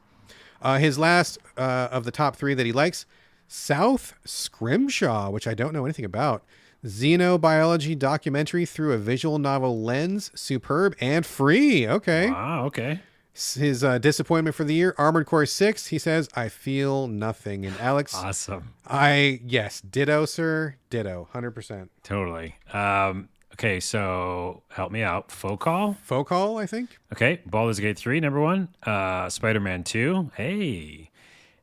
His last of the top 3 that he likes, South Scrimshaw, which I don't know anything about. Xenobiology documentary through a visual novel lens, superb and free. Okay. Wow, okay. His disappointment for the year, Armored Core 6. He says, I feel nothing. And Alex, awesome. Yes, ditto, sir. Ditto, 100%. Totally. Okay, so help me out. Focal, I think. Okay, Baldur's Gate 3, number 1. Spider-Man 2. Hey.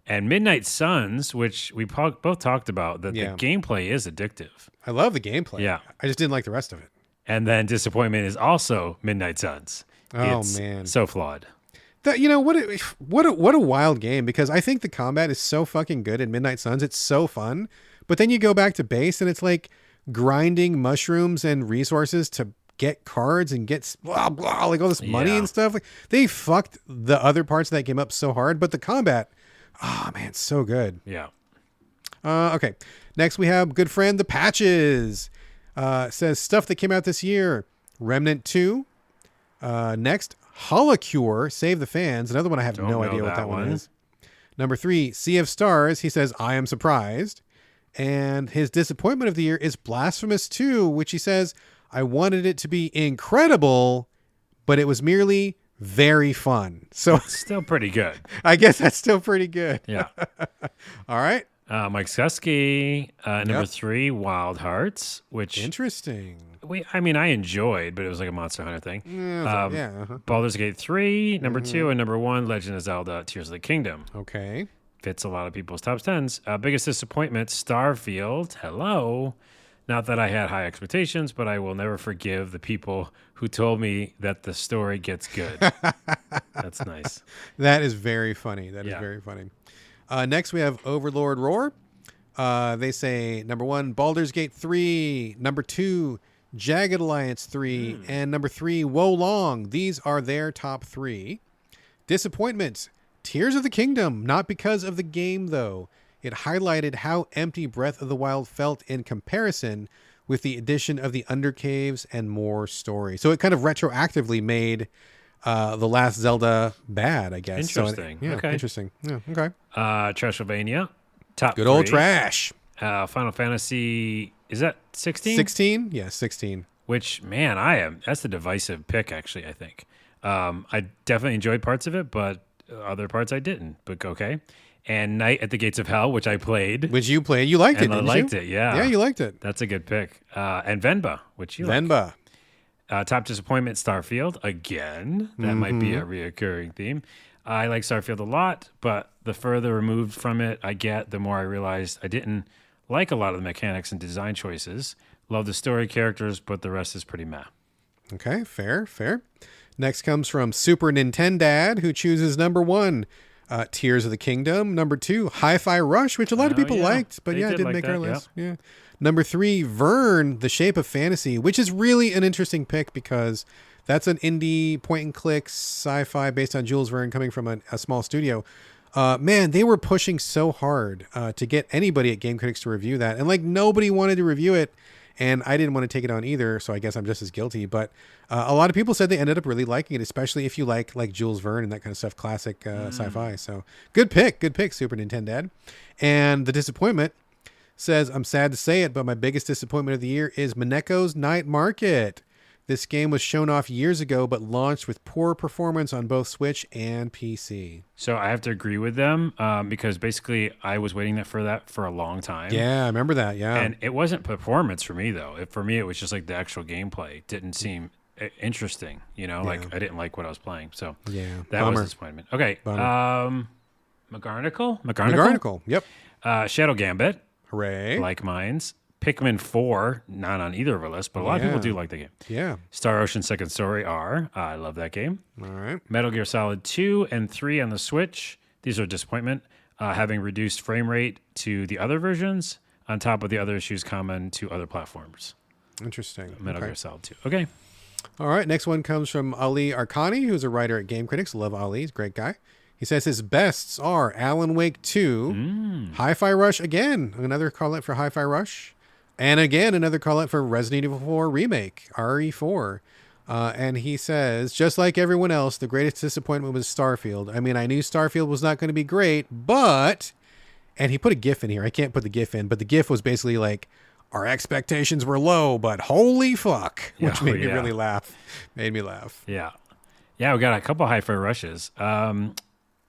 And Midnight Suns, which we both talked about, that the gameplay is addictive. I love the gameplay. Yeah. I just didn't like the rest of it. And then disappointment is also Midnight Suns. Oh, it's man. So flawed. That, you know, what a wild game, because I think the combat is so fucking good in Midnight Suns. It's so fun. But then you go back to base and it's like grinding mushrooms and resources to get cards and get blah, blah, like all this money and stuff. Like, they fucked the other parts of that game up so hard, but the combat, oh man, so good. Yeah. Okay. Next we have good friend The Patches. Says stuff that came out this year. Remnant 2. Next, Holocure, Save the Fans. Another one I have no idea what that one is. Number 3, Sea of Stars. He says, I am surprised. And his disappointment of the year is Blasphemous 2, which he says, I wanted it to be incredible, but it was merely very fun. So it's still pretty good. I guess that's still pretty good. Yeah. All right. Mike Susky, number 3, Wild Hearts, which interesting. I enjoyed, but it was like a Monster Hunter thing. Baldur's Gate 3, number 2, and number 1, Legend of Zelda: Tears of the Kingdom. Okay. Fits a lot of people's top 10s. Biggest disappointment, Starfield. Hello. Not that I had high expectations, but I will never forgive the people who told me that the story gets good. That's nice. That is very funny. That is very funny. Next, we have Overlord Roar. They say, number 1, Baldur's Gate 3. Number 2, Jagged Alliance 3. And number 3, Wolong. These are their top 3. Disappointment, Tears of the Kingdom. Not because of the game, though. It highlighted how empty Breath of the Wild felt in comparison with the addition of the Undercaves and more story. So it kind of retroactively made the last Zelda bad, I guess. Interesting. So okay. Interesting. Yeah, okay. Trashylvania. Top Good 3. old trash. Final Fantasy, is that 16? 16? Yeah, 16. Which, man, that's a divisive pick, actually, I think. I definitely enjoyed parts of it, but other parts I didn't. But okay. And Night at the Gates of Hell, which I played. Which you played. You liked it, didn't you? I liked it, yeah. Yeah, you liked it. That's a good pick. And Venba, which you Venba. Top disappointment, Starfield. Again, that might be a reoccurring theme. I like Starfield a lot, but the further removed from it I get, the more I realized I didn't like a lot of the mechanics and design choices. Love the story characters, but the rest is pretty meh. Okay, fair. Next comes from Super Nintendad, who chooses number 1, Tears of the Kingdom. Number 2, Hi-Fi Rush, which a lot of people liked, but They it did didn't like make that, our list. Yeah. Number 3, Vern, The Shape of Fantasy, which is really an interesting pick because that's an indie point-and-click sci-fi based on Jules Verne coming from a small studio. Man, they were pushing so hard to get anybody at Game Critics to review that. And like nobody wanted to review it. And I didn't want to take it on either. So I guess I'm just as guilty. But a lot of people said they ended up really liking it, especially if you like Jules Verne and that kind of stuff, classic sci-fi. So good pick, Super Nintendo. And the disappointment says, I'm sad to say it, but my biggest disappointment of the year is Mineko's Night Market. This game was shown off years ago, but launched with poor performance on both Switch and PC. So I have to agree with them because basically I was waiting for that for a long time. Yeah, I remember that. Yeah. And it wasn't performance for me, though. For me, it was just like the actual gameplay didn't seem interesting. Like I didn't like what I was playing. So that was a disappointment. Okay. McGarnacle. Yep. Shadow Gambit. Hooray. Like Mines. Pikmin 4, not on either of our lists, but a lot of people do like the game. Yeah. Star Ocean Second Story R. I love that game. All right. Metal Gear Solid 2 and 3 on the Switch. These are a disappointment, having reduced frame rate to the other versions on top of the other issues common to other platforms. Interesting. Metal Gear Solid 2. Okay. All right. Next one comes from Ali Arcani, who's a writer at Game Critics. Love Ali. He's a great guy. He says his bests are Alan Wake 2, Hi-Fi Rush again, another call-out for Hi-Fi Rush, and again, another call-out for Resident Evil 4 Remake, RE4. And he says, just like everyone else, the greatest disappointment was Starfield. I mean, I knew Starfield was not going to be great, but... And he put a GIF in here. I can't put the GIF in, but the GIF was basically like, our expectations were low, but holy fuck, which made me really laugh. Made me laugh. Yeah. Yeah, we got a couple Hi-Fi Rushes.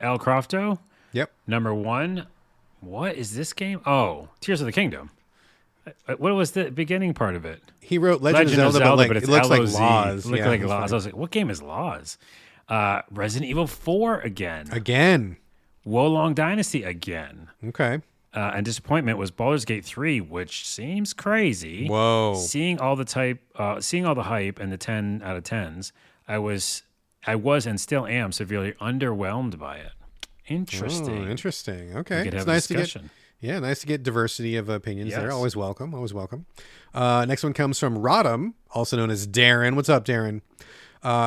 El Crofto. Yep. Number 1. What is this game? Oh, Tears of the Kingdom. What was the beginning part of it? He wrote Legend of Zelda, but it's it looks LOZ. like Laws. It looked like Laws. I was like, what game is Laws? Resident Evil 4 again. Again. Wolong Dynasty again. Okay. And disappointment was Baldur's Gate 3, which seems crazy. Whoa. Seeing all the hype and the 10 out of 10s, I was and still am severely underwhelmed by it. Interesting. Oh, interesting. Okay. It's nice discussion. Nice to get diversity of opinions there. Always welcome. Next one comes from Rodham, also known as Darren. What's up, Darren?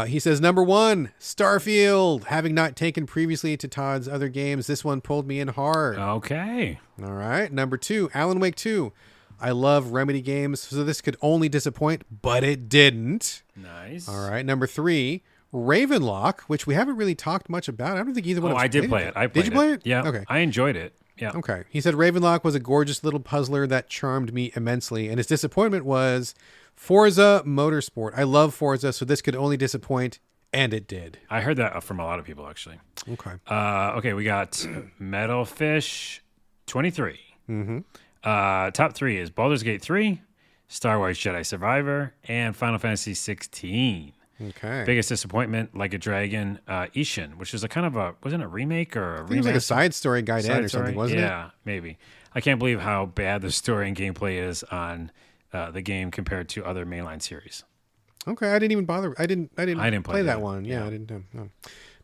He says, number 1, Starfield. Having not taken previously to Todd's other games, this one pulled me in hard. Okay. All right. Number 2, Alan Wake 2. I love Remedy games, so this could only disappoint, but it didn't. Nice. All right. Number 3, Ravenlock, which we haven't really talked much about. I don't think either one of us I did play it. Did you play it? Yeah. Okay. I enjoyed it. Yeah. Okay. He said Ravenlock was a gorgeous little puzzler that charmed me immensely, and his disappointment was Forza Motorsport. I love Forza, so this could only disappoint, and it did. I heard that from a lot of people, actually. Okay. Okay, we got Metal Fish 23. Mm-hmm. Top 3 is Baldur's Gate 3, Star Wars Jedi Survivor, and Final Fantasy 16. Okay. Biggest disappointment, Like a Dragon, Ishin, which is wasn't a remake or a remake? It was like a side story guide or something, wasn't it? Yeah, maybe. I can't believe how bad the story and gameplay is on the game compared to other mainline series. Okay, I didn't even bother. I didn't play that one. Yeah, I didn't. No.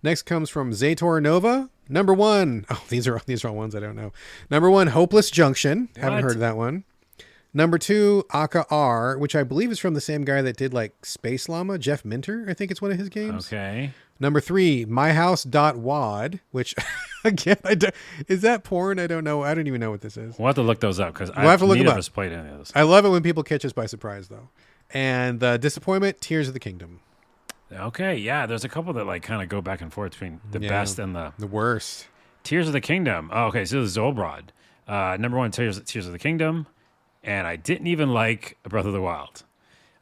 Next comes from Zator Nova. Number 1. Oh, these are all ones I don't know. Number 1, Hopeless Junction. Haven't heard of that one. Number 2, Aka R, which I believe is from the same guy that did like Space Llama, Jeff Minter. I think it's one of his games. Okay. Number 3, myhouse.wad, which again, is that porn? I don't know. I don't even know what this is. We'll have to look those up because we'll have to look neither them of up. us played any of those. I love it when people catch us by surprise, though. And the disappointment, Tears of the Kingdom. Okay, yeah, there's a couple that like kind of go back and forth between the best and the worst. Tears of the Kingdom. Oh, okay, so this is Zolbrod. Number 1, Tears of the Kingdom. And I didn't even like Breath of the Wild.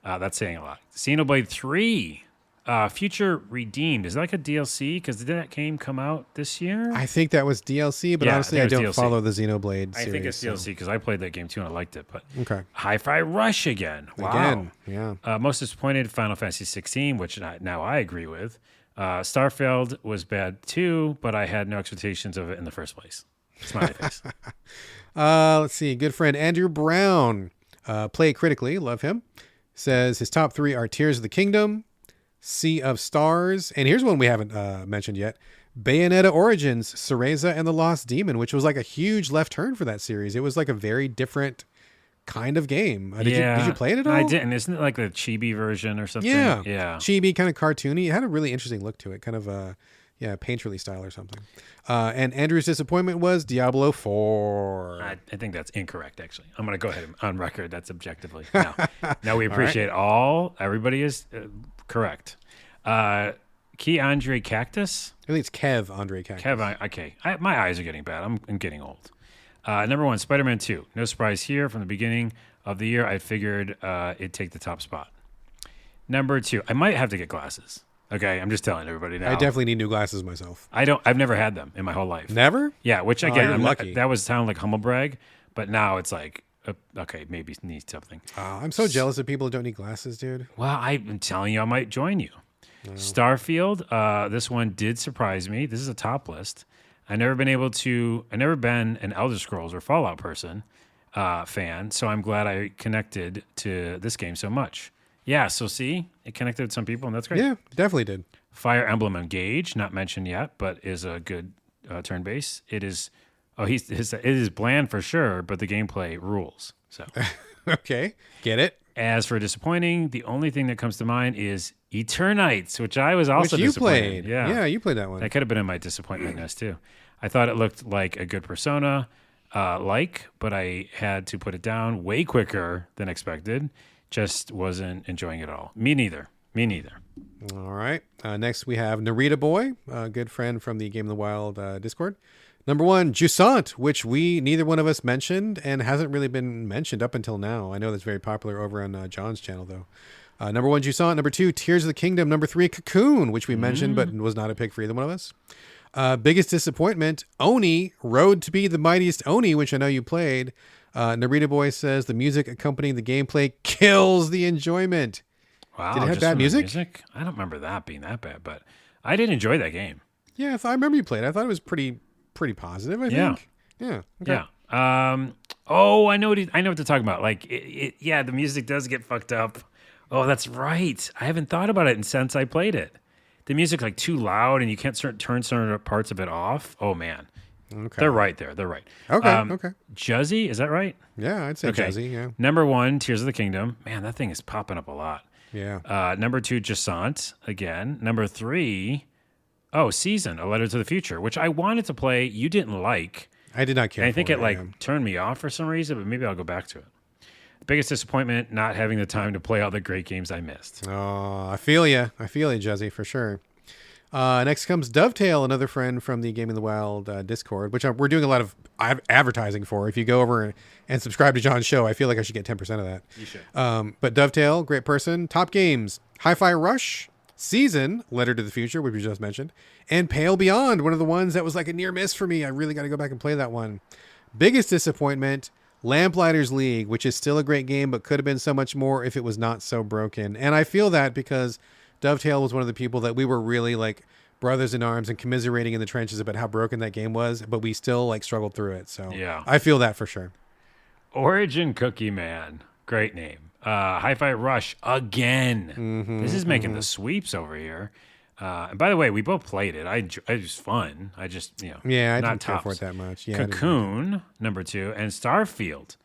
That's saying a lot. Xenoblade 3, Future Redeemed. Is that like a DLC? Because did that game come out this year? I think that was DLC, but honestly, I don't follow the Xenoblade series. I think it's DLC because I played that game too and I liked it. But okay. Hi-Fi Rush again. Wow. Again, yeah. Most disappointed, Final Fantasy 16, which now I agree with. Starfield was bad too, but I had no expectations of it in the first place. Smiley face. Let's see. Good friend Andrew Brown, Play Critically, love him, says his top 3 are Tears of the Kingdom, Sea of Stars, and here's one we haven't mentioned yet, Bayonetta Origins, Cereza and the Lost Demon, which was like a huge left turn for that series. It was like a very different kind of game. Did you play it at all? I didn't. Isn't it like the chibi version or something? Yeah. Yeah. Chibi, kind of cartoony. It had a really interesting look to it, kind of painterly style or something. And Andrew's disappointment was Diablo 4. I think that's incorrect, actually. I'm going to go ahead and on record. That's objectively. Now we appreciate everybody is correct. Key Andre Cactus. I think it's Kev Andre Cactus. Okay. My eyes are getting bad. I'm getting old. Number 1, Spider-Man 2. No surprise here. From the beginning of the year, I figured it'd take the top spot. Number 2, I might have to get glasses. Okay, I'm just telling everybody now. I definitely need new glasses myself. I've never had them in my whole life. Never? Yeah, which again, you're lucky. That was sound like humble brag, but now it's like, okay, maybe need something. I'm so jealous of people who don't need glasses, dude. Well, I'm telling you, I might join you. No. Starfield, this one did surprise me. This is a top list. I've never been an Elder Scrolls or Fallout fan, so I'm glad I connected to this game so much. Yeah, so see, it connected with some people, and that's great. Yeah, definitely did. Fire Emblem Engage, not mentioned yet, but is a good turn base. It is. It is bland for sure, but the gameplay rules. So, okay, get it. As for disappointing, the only thing that comes to mind is Eternites, which I was also disappointed. Played. Yeah, you played that one. That could have been in my disappointment list too. I thought it looked like a good Persona, but I had to put it down way quicker than expected. Just wasn't enjoying it all. Me neither. All right. Next we have Narita Boy, a good friend from the Game of the Wild Discord. Number 1, Jusant, which neither one of us mentioned and hasn't really been mentioned up until now. I know that's very popular over on John's channel, though. Number 1, Jusant. Number 2, Tears of the Kingdom. Number 3, Cocoon, which we mentioned but was not a pick for either one of us. Biggest disappointment, Oni, Road to be the Mightiest Oni, which I know you played. Narita Boy says the music accompanying the gameplay kills the enjoyment. Wow. Did it have bad music? I don't remember that being that bad, but I did enjoy that game. Yeah, I remember you played it. I thought it was pretty positive, I think. Yeah. Okay. Yeah. I know what they're talking about. Like, the music does get fucked up. Oh, that's right. I haven't thought about it since I played it. The music like too loud, and you can't turn certain parts of it off. Oh man. Okay. They're right there. They're right. Okay. Juzzy, is that right? Yeah, I'd say Juzzy, yeah. Number 1, Tears of the Kingdom. Man, that thing is popping up a lot. Yeah. Number 2, Jusant, again. Number 3, Season, A Letter to the Future, which I wanted to play. You didn't like. I did not care. And I think it turned me off for some reason, but maybe I'll go back to it. Biggest disappointment, not having the time to play all the great games I missed. Oh, I feel you, Juzzy, for sure. Next comes Dovetail, another friend from the Game of the Wild Discord, which we're doing a lot of advertising for. If you go over and subscribe to John's show, I feel like I should get 10% of that. You should. But Dovetail, great person. Top games, Hi-Fi Rush, Season, Letter to the Future, which we just mentioned, and Pale Beyond, one of the ones that was like a near miss for me. I really got to go back and play that one. Biggest disappointment, Lamplighters League, which is still a great game, but could have been so much more if it was not so broken. And I feel that because Dovetail was one of the people that we were really like brothers in arms and commiserating in the trenches about how broken that game was, but we still like struggled through it. So yeah, I feel that for sure. Origin Cookie Man, great name. Hi-Fi Rush again. This is making the sweeps over here. And by the way, we both played it. It was fun. I just, I not didn't care tops. for it that much. Yeah, Cocoon, number 2, and Starfield.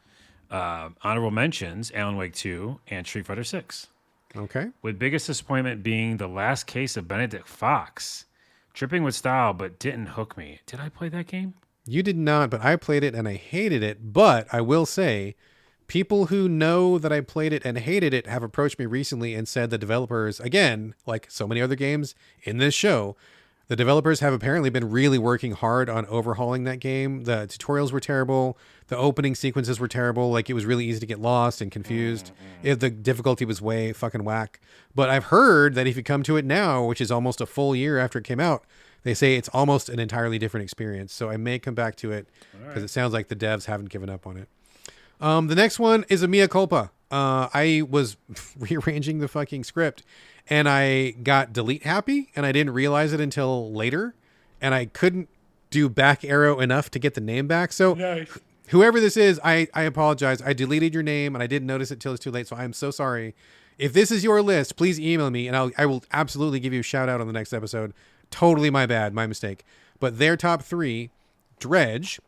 Honorable mentions, Alan Wake 2 and Street Fighter 6. Okay. With biggest disappointment being the last case of Benedict Fox. Tripping with style, but didn't hook me. Did I play that game? You did not, but I played it and I hated it. But I will say, people who know that I played it and hated it have approached me recently and said the developers, again, like so many other games in this show, the developers have apparently been really working hard on overhauling that game. The tutorials were terrible. The opening sequences were terrible. Like, it was really easy to get lost and confused. The difficulty was way fucking whack. But I've heard that if you come to it now, which is almost a full year after it came out, they say it's almost an entirely different experience. So I may come back to it because it sounds like the devs haven't given up on it. The next one is a mea culpa. I was rearranging the fucking script and I got delete happy and I didn't realize it until later and I couldn't do back arrow enough to get the name back. So nice. Whoever this is, I apologize. I deleted your name and I didn't notice it till it's too late. So I'm so sorry. If this is your list, please email me and I will absolutely give you a shout out on the next episode. Totally my bad, my mistake. But their top 3, Dredge.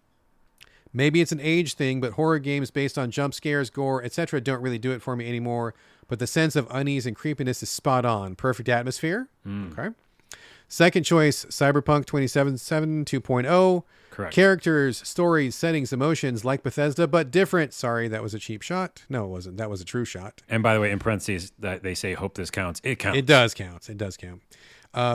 Maybe it's an age thing, but horror games based on jump scares, gore, etc. don't really do it for me anymore. But the sense of unease and creepiness is spot on. Perfect atmosphere. Okay. Second choice, Cyberpunk 2077 2.0. Correct. Characters, stories, settings, emotions like Bethesda, but different. Sorry, that was a cheap shot. No, it wasn't. That was a true shot. And by the way, in parentheses, that they say, hope this counts. It counts. It does count. It does count.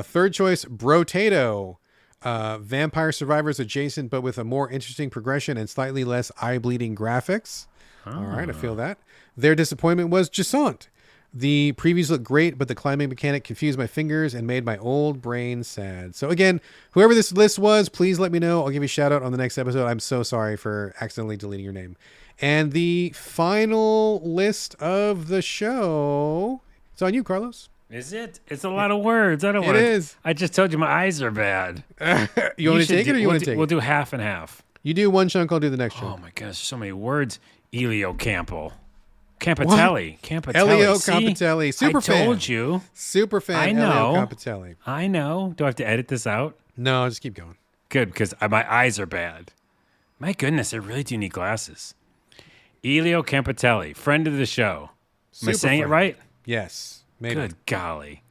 Third choice, Brotato. Vampire Survivors adjacent, but with a more interesting progression and slightly less eye-bleeding graphics. All right, I feel that. Their disappointment was Jusant. The previews looked great, but the climbing mechanic confused my fingers and made my old brain sad. So again, whoever this list was, please let me know. I'll give you a shout out on the next episode. I'm so sorry for accidentally deleting your name. And the final list of the show, it's on you, Carlos. Is it? It's a lot of words. I don't want It is. I just told you my eyes are bad. You want to take it or you want to take it? We'll do half and half. You do one chunk, I'll do the next chunk. Oh my gosh, so many words. Elio Campbell. Campitelli. Elio See? Campitelli. Super fan. I told you. Super fan. I know. Elio Campitelli. I know. Do I have to edit this out? No, just keep going. Good, because my eyes are bad. My goodness, I really do need glasses. Elio Campitelli, friend of the show. Am I saying it right? Yes. Maybe. Good golly.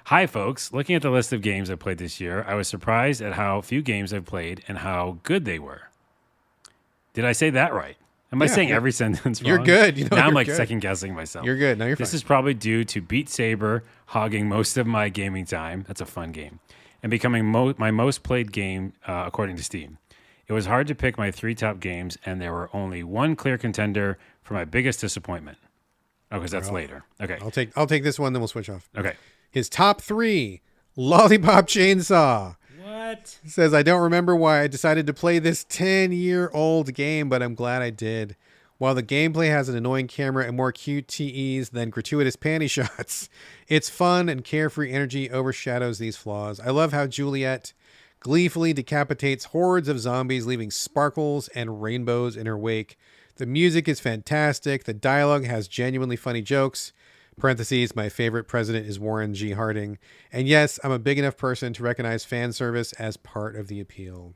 Hi, folks. Looking at the list of games I played this year, I was surprised at how few games I've played and how good they were. Did I say that right? Am I saying every sentence wrong? You're good. Now I'm you're like good. second guessing myself. You're good. No, you're fine. This is probably due to Beat Saber hogging most of my gaming time. That's a fun game. And becoming my most played game, according to Steam. It was hard to pick my 3 top games, and there were only one clear contender for my biggest disappointment. Oh, because that's later. Okay. I'll take this one, then we'll switch off. Okay. His top 3, Lollipop Chainsaw. What? Says, I don't remember why I decided to play this 10-year-old game, but I'm glad I did. While the gameplay has an annoying camera and more QTEs than gratuitous panty shots, its fun and carefree energy overshadows these flaws. I love how Juliet gleefully decapitates hordes of zombies, leaving sparkles and rainbows in her wake. The music is fantastic. The dialogue has genuinely funny jokes. Parentheses, my favorite president is Warren G. Harding. And yes, I'm a big enough person to recognize fan service as part of the appeal.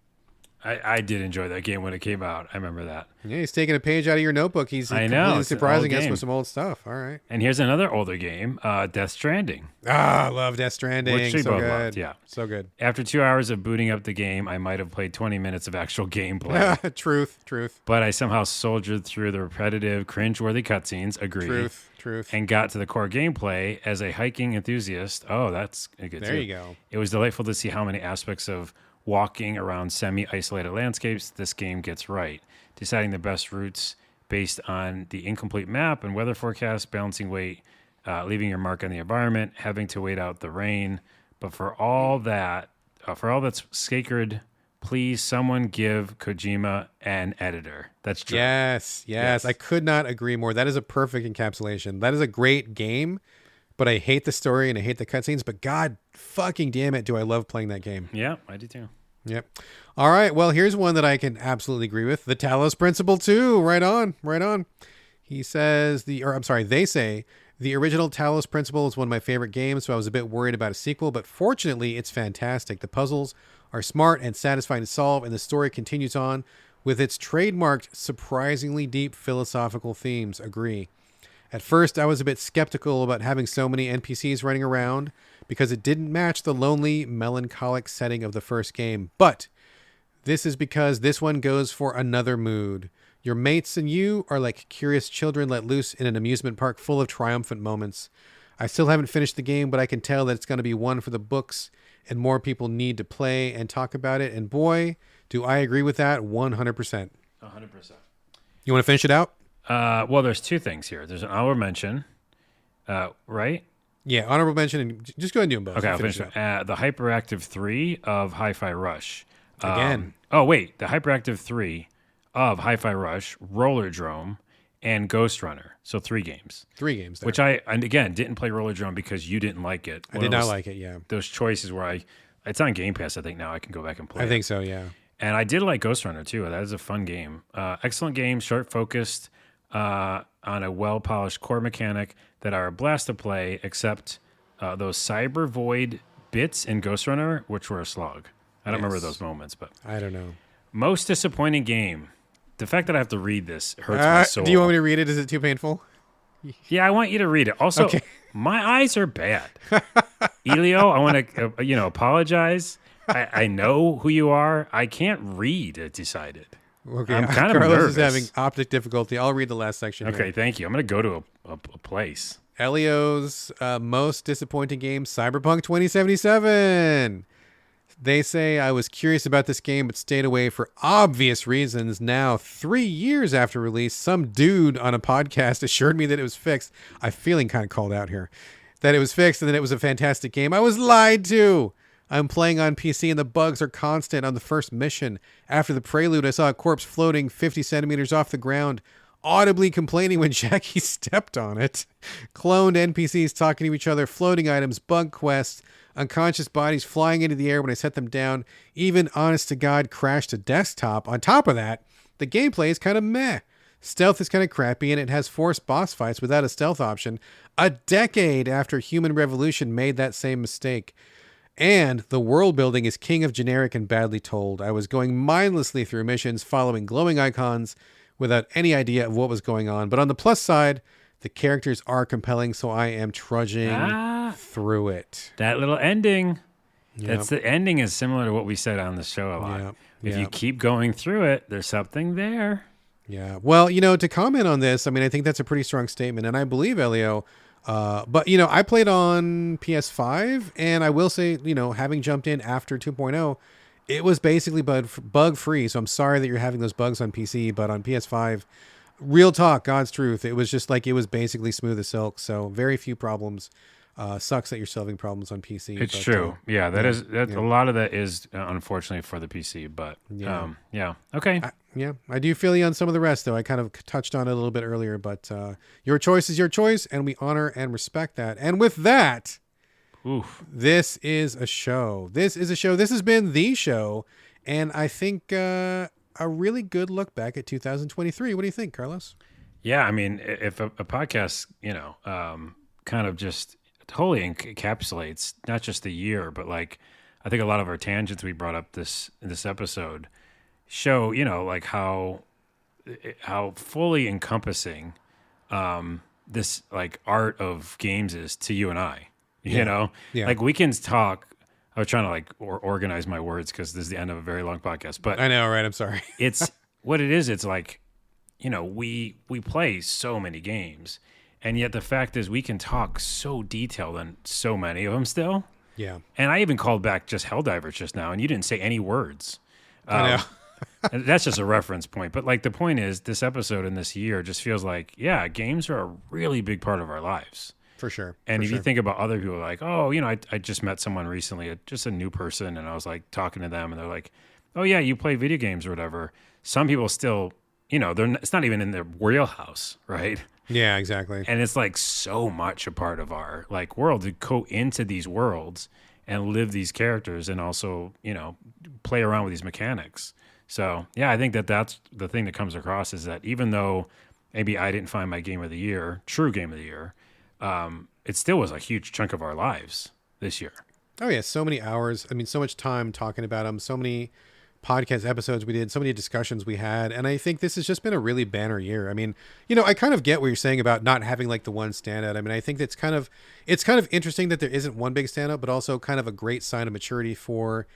I did enjoy that game when it came out. I remember that. Yeah, he's taking a page out of your notebook. He's I know, completely it's an surprising old us game. with some old stuff. All right. And here's another older game, Death Stranding. Ah, I love Death Stranding. Which we so both good. loved, yeah. So good. After 2 hours of booting up the game, I might have played 20 minutes of actual gameplay. Truth. But I somehow soldiered through the repetitive, cringe-worthy cutscenes, agree, Truth. and got to the core gameplay as a hiking enthusiast. Oh, that's good There too. you go. It was delightful to see how many aspects of walking around semi-isolated landscapes this game gets right. Deciding the best routes based on the incomplete map and weather forecast, balancing weight, leaving your mark on the environment, having to wait out the rain. But for all that's sacred, please someone give Kojima an editor. That's true. Yes. I could not agree more. That is a perfect encapsulation. That is a great game, but I hate the story and I hate the cutscenes, but God fucking damn it, do I love playing that game. Yeah, I do too. Yep. All right. Well, here's one that I can absolutely agree with. The Talos Principle 2. Right on. He says they say the original Talos Principle is one of my favorite games, so I was a bit worried about a sequel, but fortunately it's fantastic. The puzzles are smart and satisfying to solve, and the story continues on with its trademarked, surprisingly deep philosophical themes. Agree. At first, I was a bit skeptical about having so many NPCs running around because it didn't match the lonely, melancholic setting of the first game. But this is because this one goes for another mood. Your mates and you are like curious children let loose in an amusement park full of triumphant moments. I still haven't finished the game, but I can tell that it's going to be one for the books and more people need to play and talk about it. And boy, do I agree with that 100%. 100%. You want to finish it out? Well, there's 2 things here. There's an honorable mention, right? Yeah, honorable mention, and just go ahead and do them both. Okay, I'll finish it. it. The Hyperactive 3 of Hi-Fi Rush. Again. The Hyperactive 3 of Hi-Fi Rush, Roller Drome, and Ghost Runner. So 3 games. 3 games there. Which and again, didn't play Roller Drome because you didn't like it. I did not like it, yeah. Those choices where it's on Game Pass, I think now I can go back and play I think so, yeah. And I did like Ghost Runner too. That is a fun game. Excellent game, short focused, on a well-polished core mechanic that are a blast to play, except those cyber void bits in Ghost Runner, which were a slog. I don't remember Yes. those moments, but I don't know. most disappointing game. The fact that I have to read this hurts my soul. Do you want me to read it? Is it too painful? Yeah, I want you to read it. Also, Okay. my eyes are bad. Elio, I want to apologize. I know who you are. I can't read, I decided. Okay. I'm kind of Carlos nervous. is having optic difficulty. I'll read the last section. Okay, Here. thank you. I'm going to go to a place. Elio's most disappointing game, Cyberpunk 2077. They say I was curious about this game, but stayed away for obvious reasons. Now, 3 years after release, some dude on a podcast assured me that it was fixed. I'm feeling kind of called out here. That it was fixed and that it was a fantastic game. I was lied to. I'm playing on PC and the bugs are constant on the first mission. After the prelude, I saw a corpse floating 50 centimeters off the ground, audibly complaining when Jackie stepped on it. Cloned NPCs talking to each other, floating items, bug quests, unconscious bodies flying into the air when I set them down. Even honest to God crashed to desktop. On top of that, the gameplay is kind of meh. Stealth is kind of crappy and it has forced boss fights without a stealth option. A decade after Human Revolution made that same mistake. And the world building is king of generic and badly told. I was going mindlessly through missions, following glowing icons without any idea of what was going on. But on the plus side, the characters are compelling, so I am trudging through it. That little ending. Yep. That's the ending is similar to what we said on the show a lot. Yep. If you Yep. keep going through it, there's something there. Yeah. Well, to comment on this, I mean, I think that's a pretty strong statement. And I believe Elio, but, I played on PS5 and I will say, having jumped in after 2.0, it was basically bug free. So I'm sorry that you're having those bugs on PC, but on PS5, real talk, God's truth, it was just like it was basically smooth as silk. So very few problems. Sucks that you're still having problems on PC. It's but, true. A yeah. lot of that is unfortunately for the PC, but Yeah. Okay. I do feel you on some of the rest, though. I kind of touched on it a little bit earlier, but your choice is your choice, and we honor and respect that. And with that, Oof. this is a show. This has been the show, and I think a really good look back at 2023. What do you think, Carlos? Yeah, I mean, if a podcast, kind of just totally encapsulates not just the year, but like I think a lot of our tangents we brought up in this episode show, like how fully encompassing this like art of games is to you and I. Yeah. Like we can talk. I was trying to like organize my words because this is the end of a very long podcast, but I know, right? I'm sorry. it's what it is. It's like, we play so many games, and yet the fact is we can talk so detailed on so many of them still. Yeah. And I even called back just Helldivers just now, and you didn't say any words. I know. And that's just a reference point. But like the point is, this episode in this year just feels like, yeah, games are a really big part of our lives. For sure. And if you think about other people, like, oh, I just met someone recently, just a new person, and I was like talking to them, and they're like, oh yeah, you play video games or whatever. Some people still, it's not even in their wheelhouse, right? Yeah, exactly. And it's like so much a part of our like world to go into these worlds and live these characters and also, play around with these mechanics. So yeah, I think that's the thing that comes across is that even though maybe I didn't find my game of the year, true game of the year, it still was a huge chunk of our lives this year. Oh yeah, so many hours. I mean, so much time talking about them. So many podcast episodes we did, so many discussions we had, and I think this has just been a really banner year. I mean, I kind of get what you're saying about not having like the one standout. I mean, I think it's kind of interesting that there isn't one big standout, but also kind of a great sign of maturity for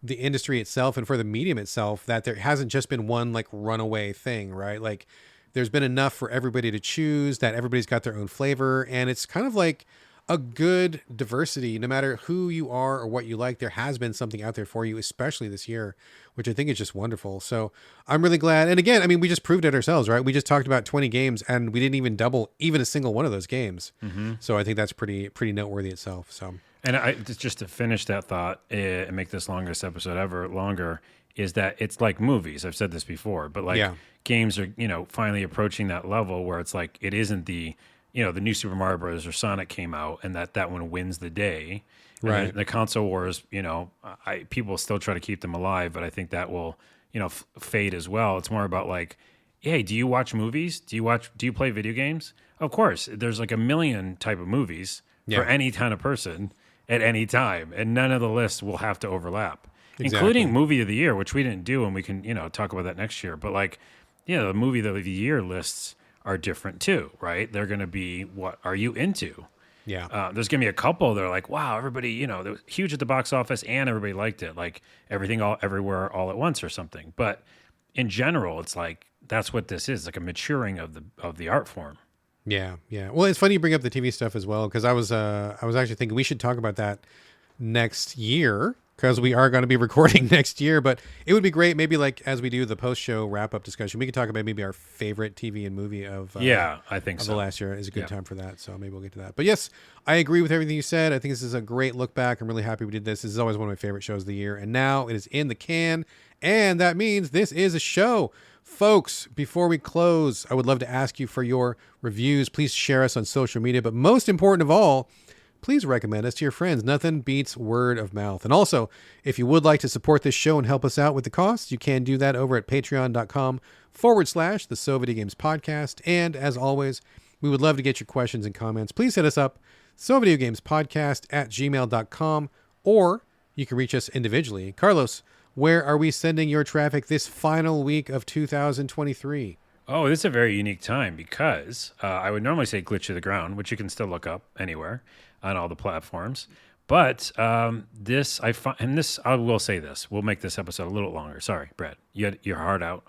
the industry itself and for the medium itself that there hasn't just been one like runaway thing, right? Like there's been enough for everybody to choose, that everybody's got their own flavor, and it's kind of like a good diversity. No matter who you are or what you like, there has been something out there for you, especially this year, which I think is just wonderful. So I'm really glad. And again, I mean, we just proved it ourselves, right? We just talked about 20 games and we didn't even double even a single one of those games. Mm-hmm. So I think that's pretty noteworthy itself. So, and I just to finish that thought and make this longest episode ever longer is that it's like movies. I've said this before, but like games are, finally approaching that level where it's like, it isn't the new Super Mario Bros. Or Sonic came out and that one wins the day. Right. The console wars, people still try to keep them alive, but I think that will, fade as well. It's more about like, hey, do you watch movies? Do you play video games? Of course, there's like a million type of movies for any kind of person. at any time, and none of the lists will have to overlap, Exactly. including movie of the year, which we didn't do, and we can talk about that next year. But like, the movie of the year lists are different too, right? They're going to be, what are you into? Yeah. There's going to be a couple that are like, wow, everybody, they were huge at the box office and everybody liked it, like Everything All Everywhere All at Once or something. But in general, it's like that's what this is, like a maturing of the art form. Yeah. Well, it's funny you bring up the TV stuff as well, because I was actually thinking we should talk about that next year, because we are going to be recording next year. But it would be great, maybe like as we do the post-show wrap-up discussion, we could talk about maybe our favorite TV and movie of I think of so. the last year. Is a good time for that. So maybe we'll get to that. But yes, I agree with everything you said. I think this is a great look back. I'm really happy we did this. This is always one of my favorite shows of the year, and now it is in the can, and that means this is a show. Folks, before we close, I would love to ask you for your reviews. Please share us on social media, but most important of all, please recommend us to your friends. Nothing beats word of mouth. And also, if you would like to support this show and help us out with the costs, you can do that over at patreon.com/the So Videogames podcast. And as always, we would love to get your questions and comments. Please hit us up, sovideogamespodcast@gmail.com, or you can reach us individually. Carlos, where are we sending your traffic this final week of 2023? Oh, this is a very unique time because I would normally say Glitch to the Ground, which you can still look up anywhere on all the platforms. But I will say this. We'll make this episode a little longer. Sorry, Brad. You had your heart out.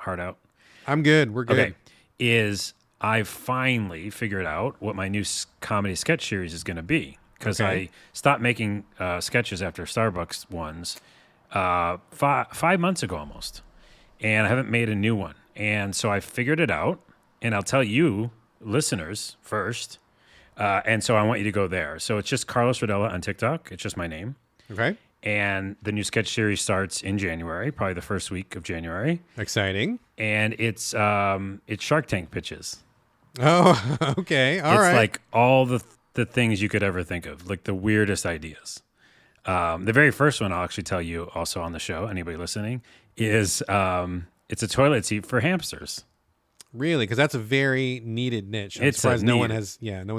I'm good. We're good. Okay. I finally figured out what my new comedy sketch series is going to be, because I stopped making sketches after Starbucks ones 5 months ago almost, and I haven't made a new one. And so I figured it out, and I'll tell you, listeners, first. And so I want you to go there. So it's just Carlos Rodella on TikTok. It's just my name. Okay. And the new sketch series starts in January, probably the first week of January. Exciting. And it's Shark Tank pitches. Oh, okay. All right. It's like all the things you could ever think of, like the weirdest ideas. The very first one, I'll actually tell you also on the show, anybody listening, is it's a toilet seat for hamsters. Really? Because that's a very needed niche. I'm surprised no one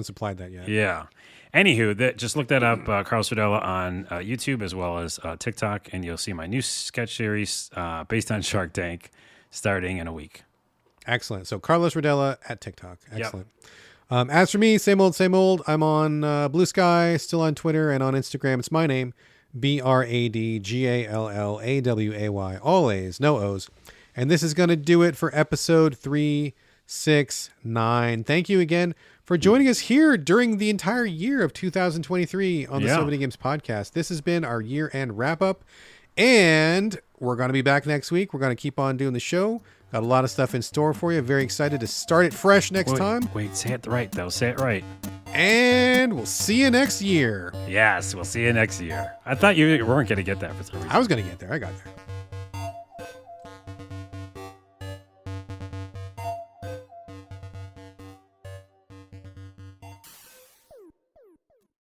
supplied that yet. Yeah. Anywho, just look that up, Carlos Rodella on YouTube as well as TikTok, and you'll see my new sketch series based on Shark Tank starting in a week. Excellent. So Carlos Rodella at TikTok. Excellent. Yep. As for me, same old, same old. I'm on Blue Sky, still on Twitter, and on Instagram. It's my name, BradGallaway, all A's, no O's. And this is going to do it for episode 369. Thank you again for joining us here during the entire year of 2023 on the So Videogames podcast. This has been our year-end wrap-up, and we're going to be back next week. We're going to keep on doing the show. Got a lot of stuff in store for you. Very excited to start it fresh next time. Wait, say it right, though. Say it right. And we'll see you next year. Yes, we'll see you next year. I thought you weren't going to get that for some reason. I was going to get there. I got there.